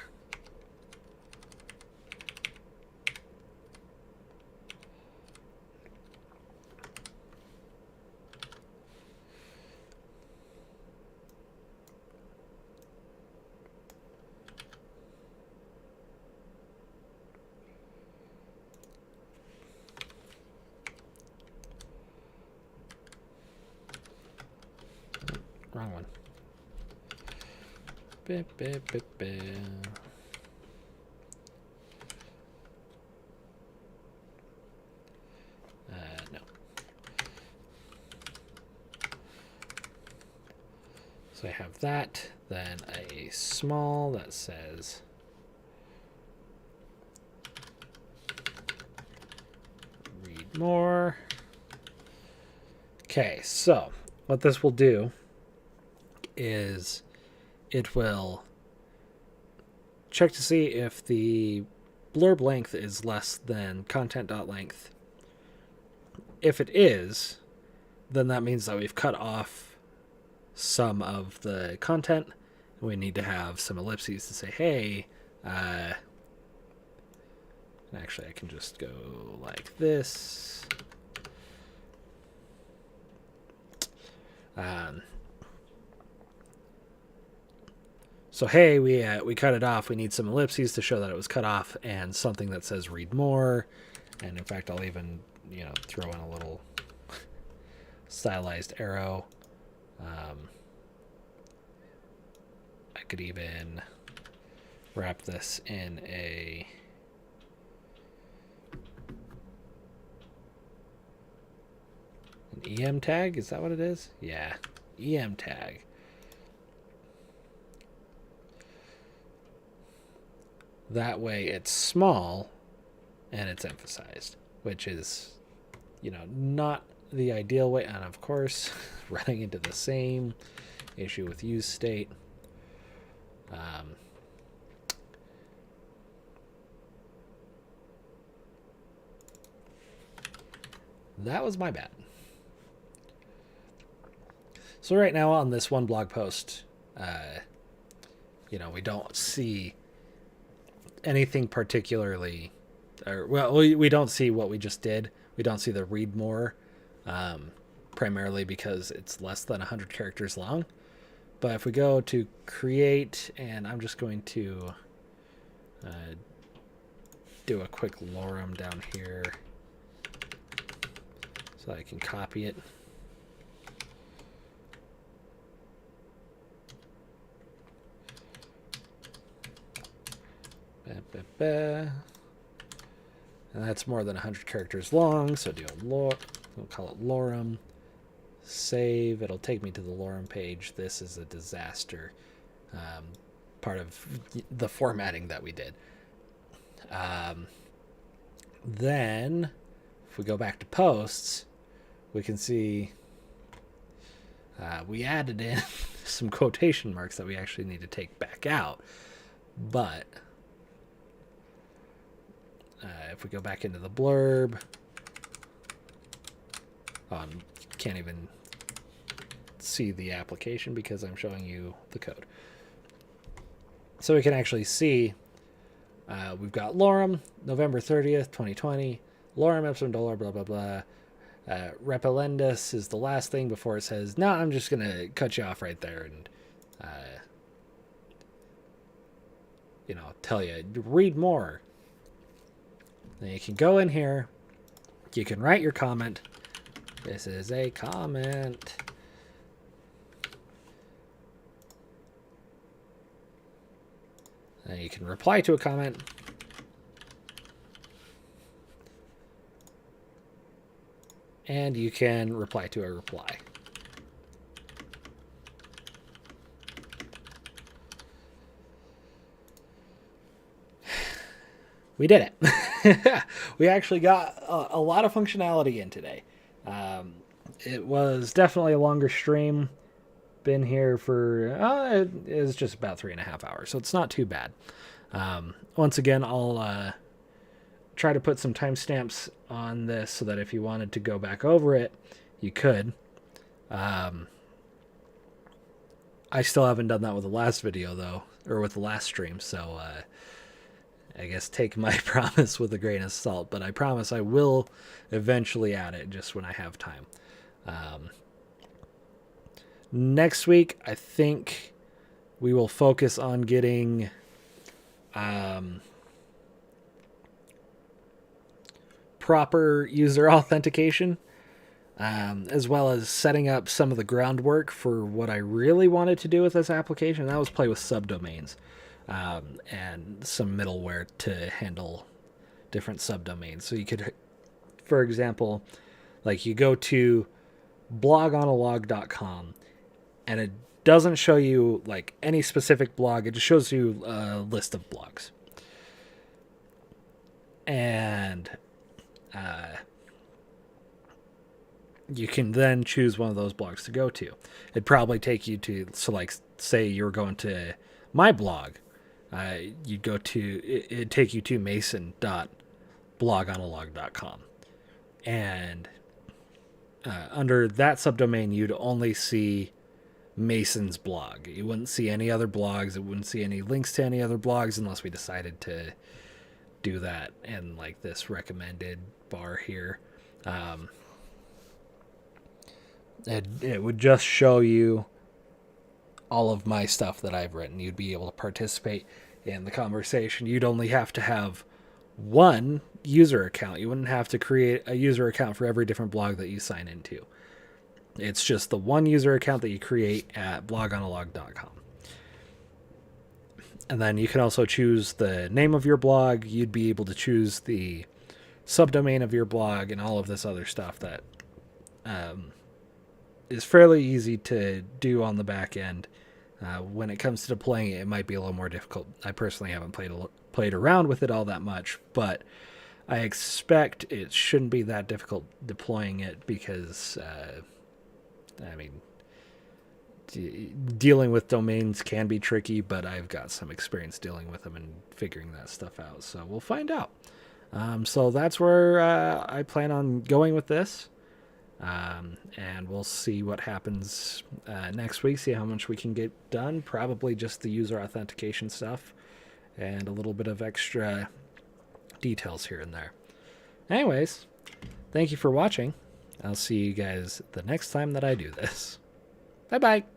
Wrong one. No. So I have that, then a small that says read more. Okay, so what this will do is it will check to see if the blurb length is less than content.length. If it is, then that means that we've cut off some of the content. We need to have some ellipses to say, hey, actually I can just go like this. So hey, we cut it off. We need some ellipses to show that it was cut off, and something that says read more. And in fact, I'll even throw in a little stylized arrow. I could even wrap this in an EM tag. Is that what it is? Yeah, EM tag. That way it's small and it's emphasized, which is, not the ideal way. And of course, running into the same issue with use state. That was my bad. So right now on this one blog post, we don't see anything particularly, we don't see what we just did. We don't see the read more, primarily because it's less than 100 characters long. But if we go to create, and I'm just going to do a quick lorem down here so I can copy it. And that's more than 100 characters long, so we'll call it lorem. Save. It'll take me to the lorem page. This is a disaster. Part of the formatting that we did. Then, if we go back to posts, we can see we added in some quotation marks that we actually need to take back out. But if we go back into the blurb, can't even see the application because I'm showing you the code. So we can actually see we've got lorem, November 30th, 2020, lorem ipsum dolor, blah, blah, blah. Repellendus is the last thing before it says, no, I'm just going to cut you off right there and, tell you, read more. Then you can go in here, you can write your comment. This is a comment. Then you can reply to a comment. And you can reply to a reply. We did it. We actually got a lot of functionality in today. It was definitely a longer stream. Been here for, it is just about 3.5 hours, so it's not too bad. Once again, I'll try to put some timestamps on this so that if you wanted to go back over it, you could. I still haven't done that with the last video, though, or with the last stream, so I guess take my promise with a grain of salt, but I promise I will eventually add it just when I have time. Next week, I think we will focus on getting proper user authentication. as well as setting up some of the groundwork for what I really wanted to do with this application. That was play with subdomains and some middleware to handle different subdomains. So you could, for example, like you go to blogonalog.com and it doesn't show you like any specific blog. It just shows you a list of blogs. And you can then choose one of those blogs to go to. It'd probably take you to, so like, say you were going to my blog, you'd go to, it'd take you to mason.blogonalog.com. And under that subdomain, you'd only see Mason's blog. You wouldn't see any other blogs. It wouldn't see any links to any other blogs unless we decided to do that in like this recommended bar here. It would just show you all of my stuff that I've written. You'd be able to participate in the conversation. You'd only have to have one user account. You wouldn't have to create a user account for every different blog that you sign into. It's just the one user account that you create at blogonalog.com. And then you can also choose the name of your blog. You'd be able to choose the subdomain of your blog and all of this other stuff that is fairly easy to do on the back end. When it comes to deploying it, it might be a little more difficult. I personally haven't played around with it all that much, but I expect it shouldn't be that difficult deploying it because, dealing with domains can be tricky, but I've got some experience dealing with them and figuring that stuff out. So we'll find out. So that's where I plan on going with this. And we'll see what happens next week, see how much we can get done. Probably just the user authentication stuff and a little bit of extra details here and there. Anyways, thank you for watching. I'll see you guys the next time that I do this. Bye-bye.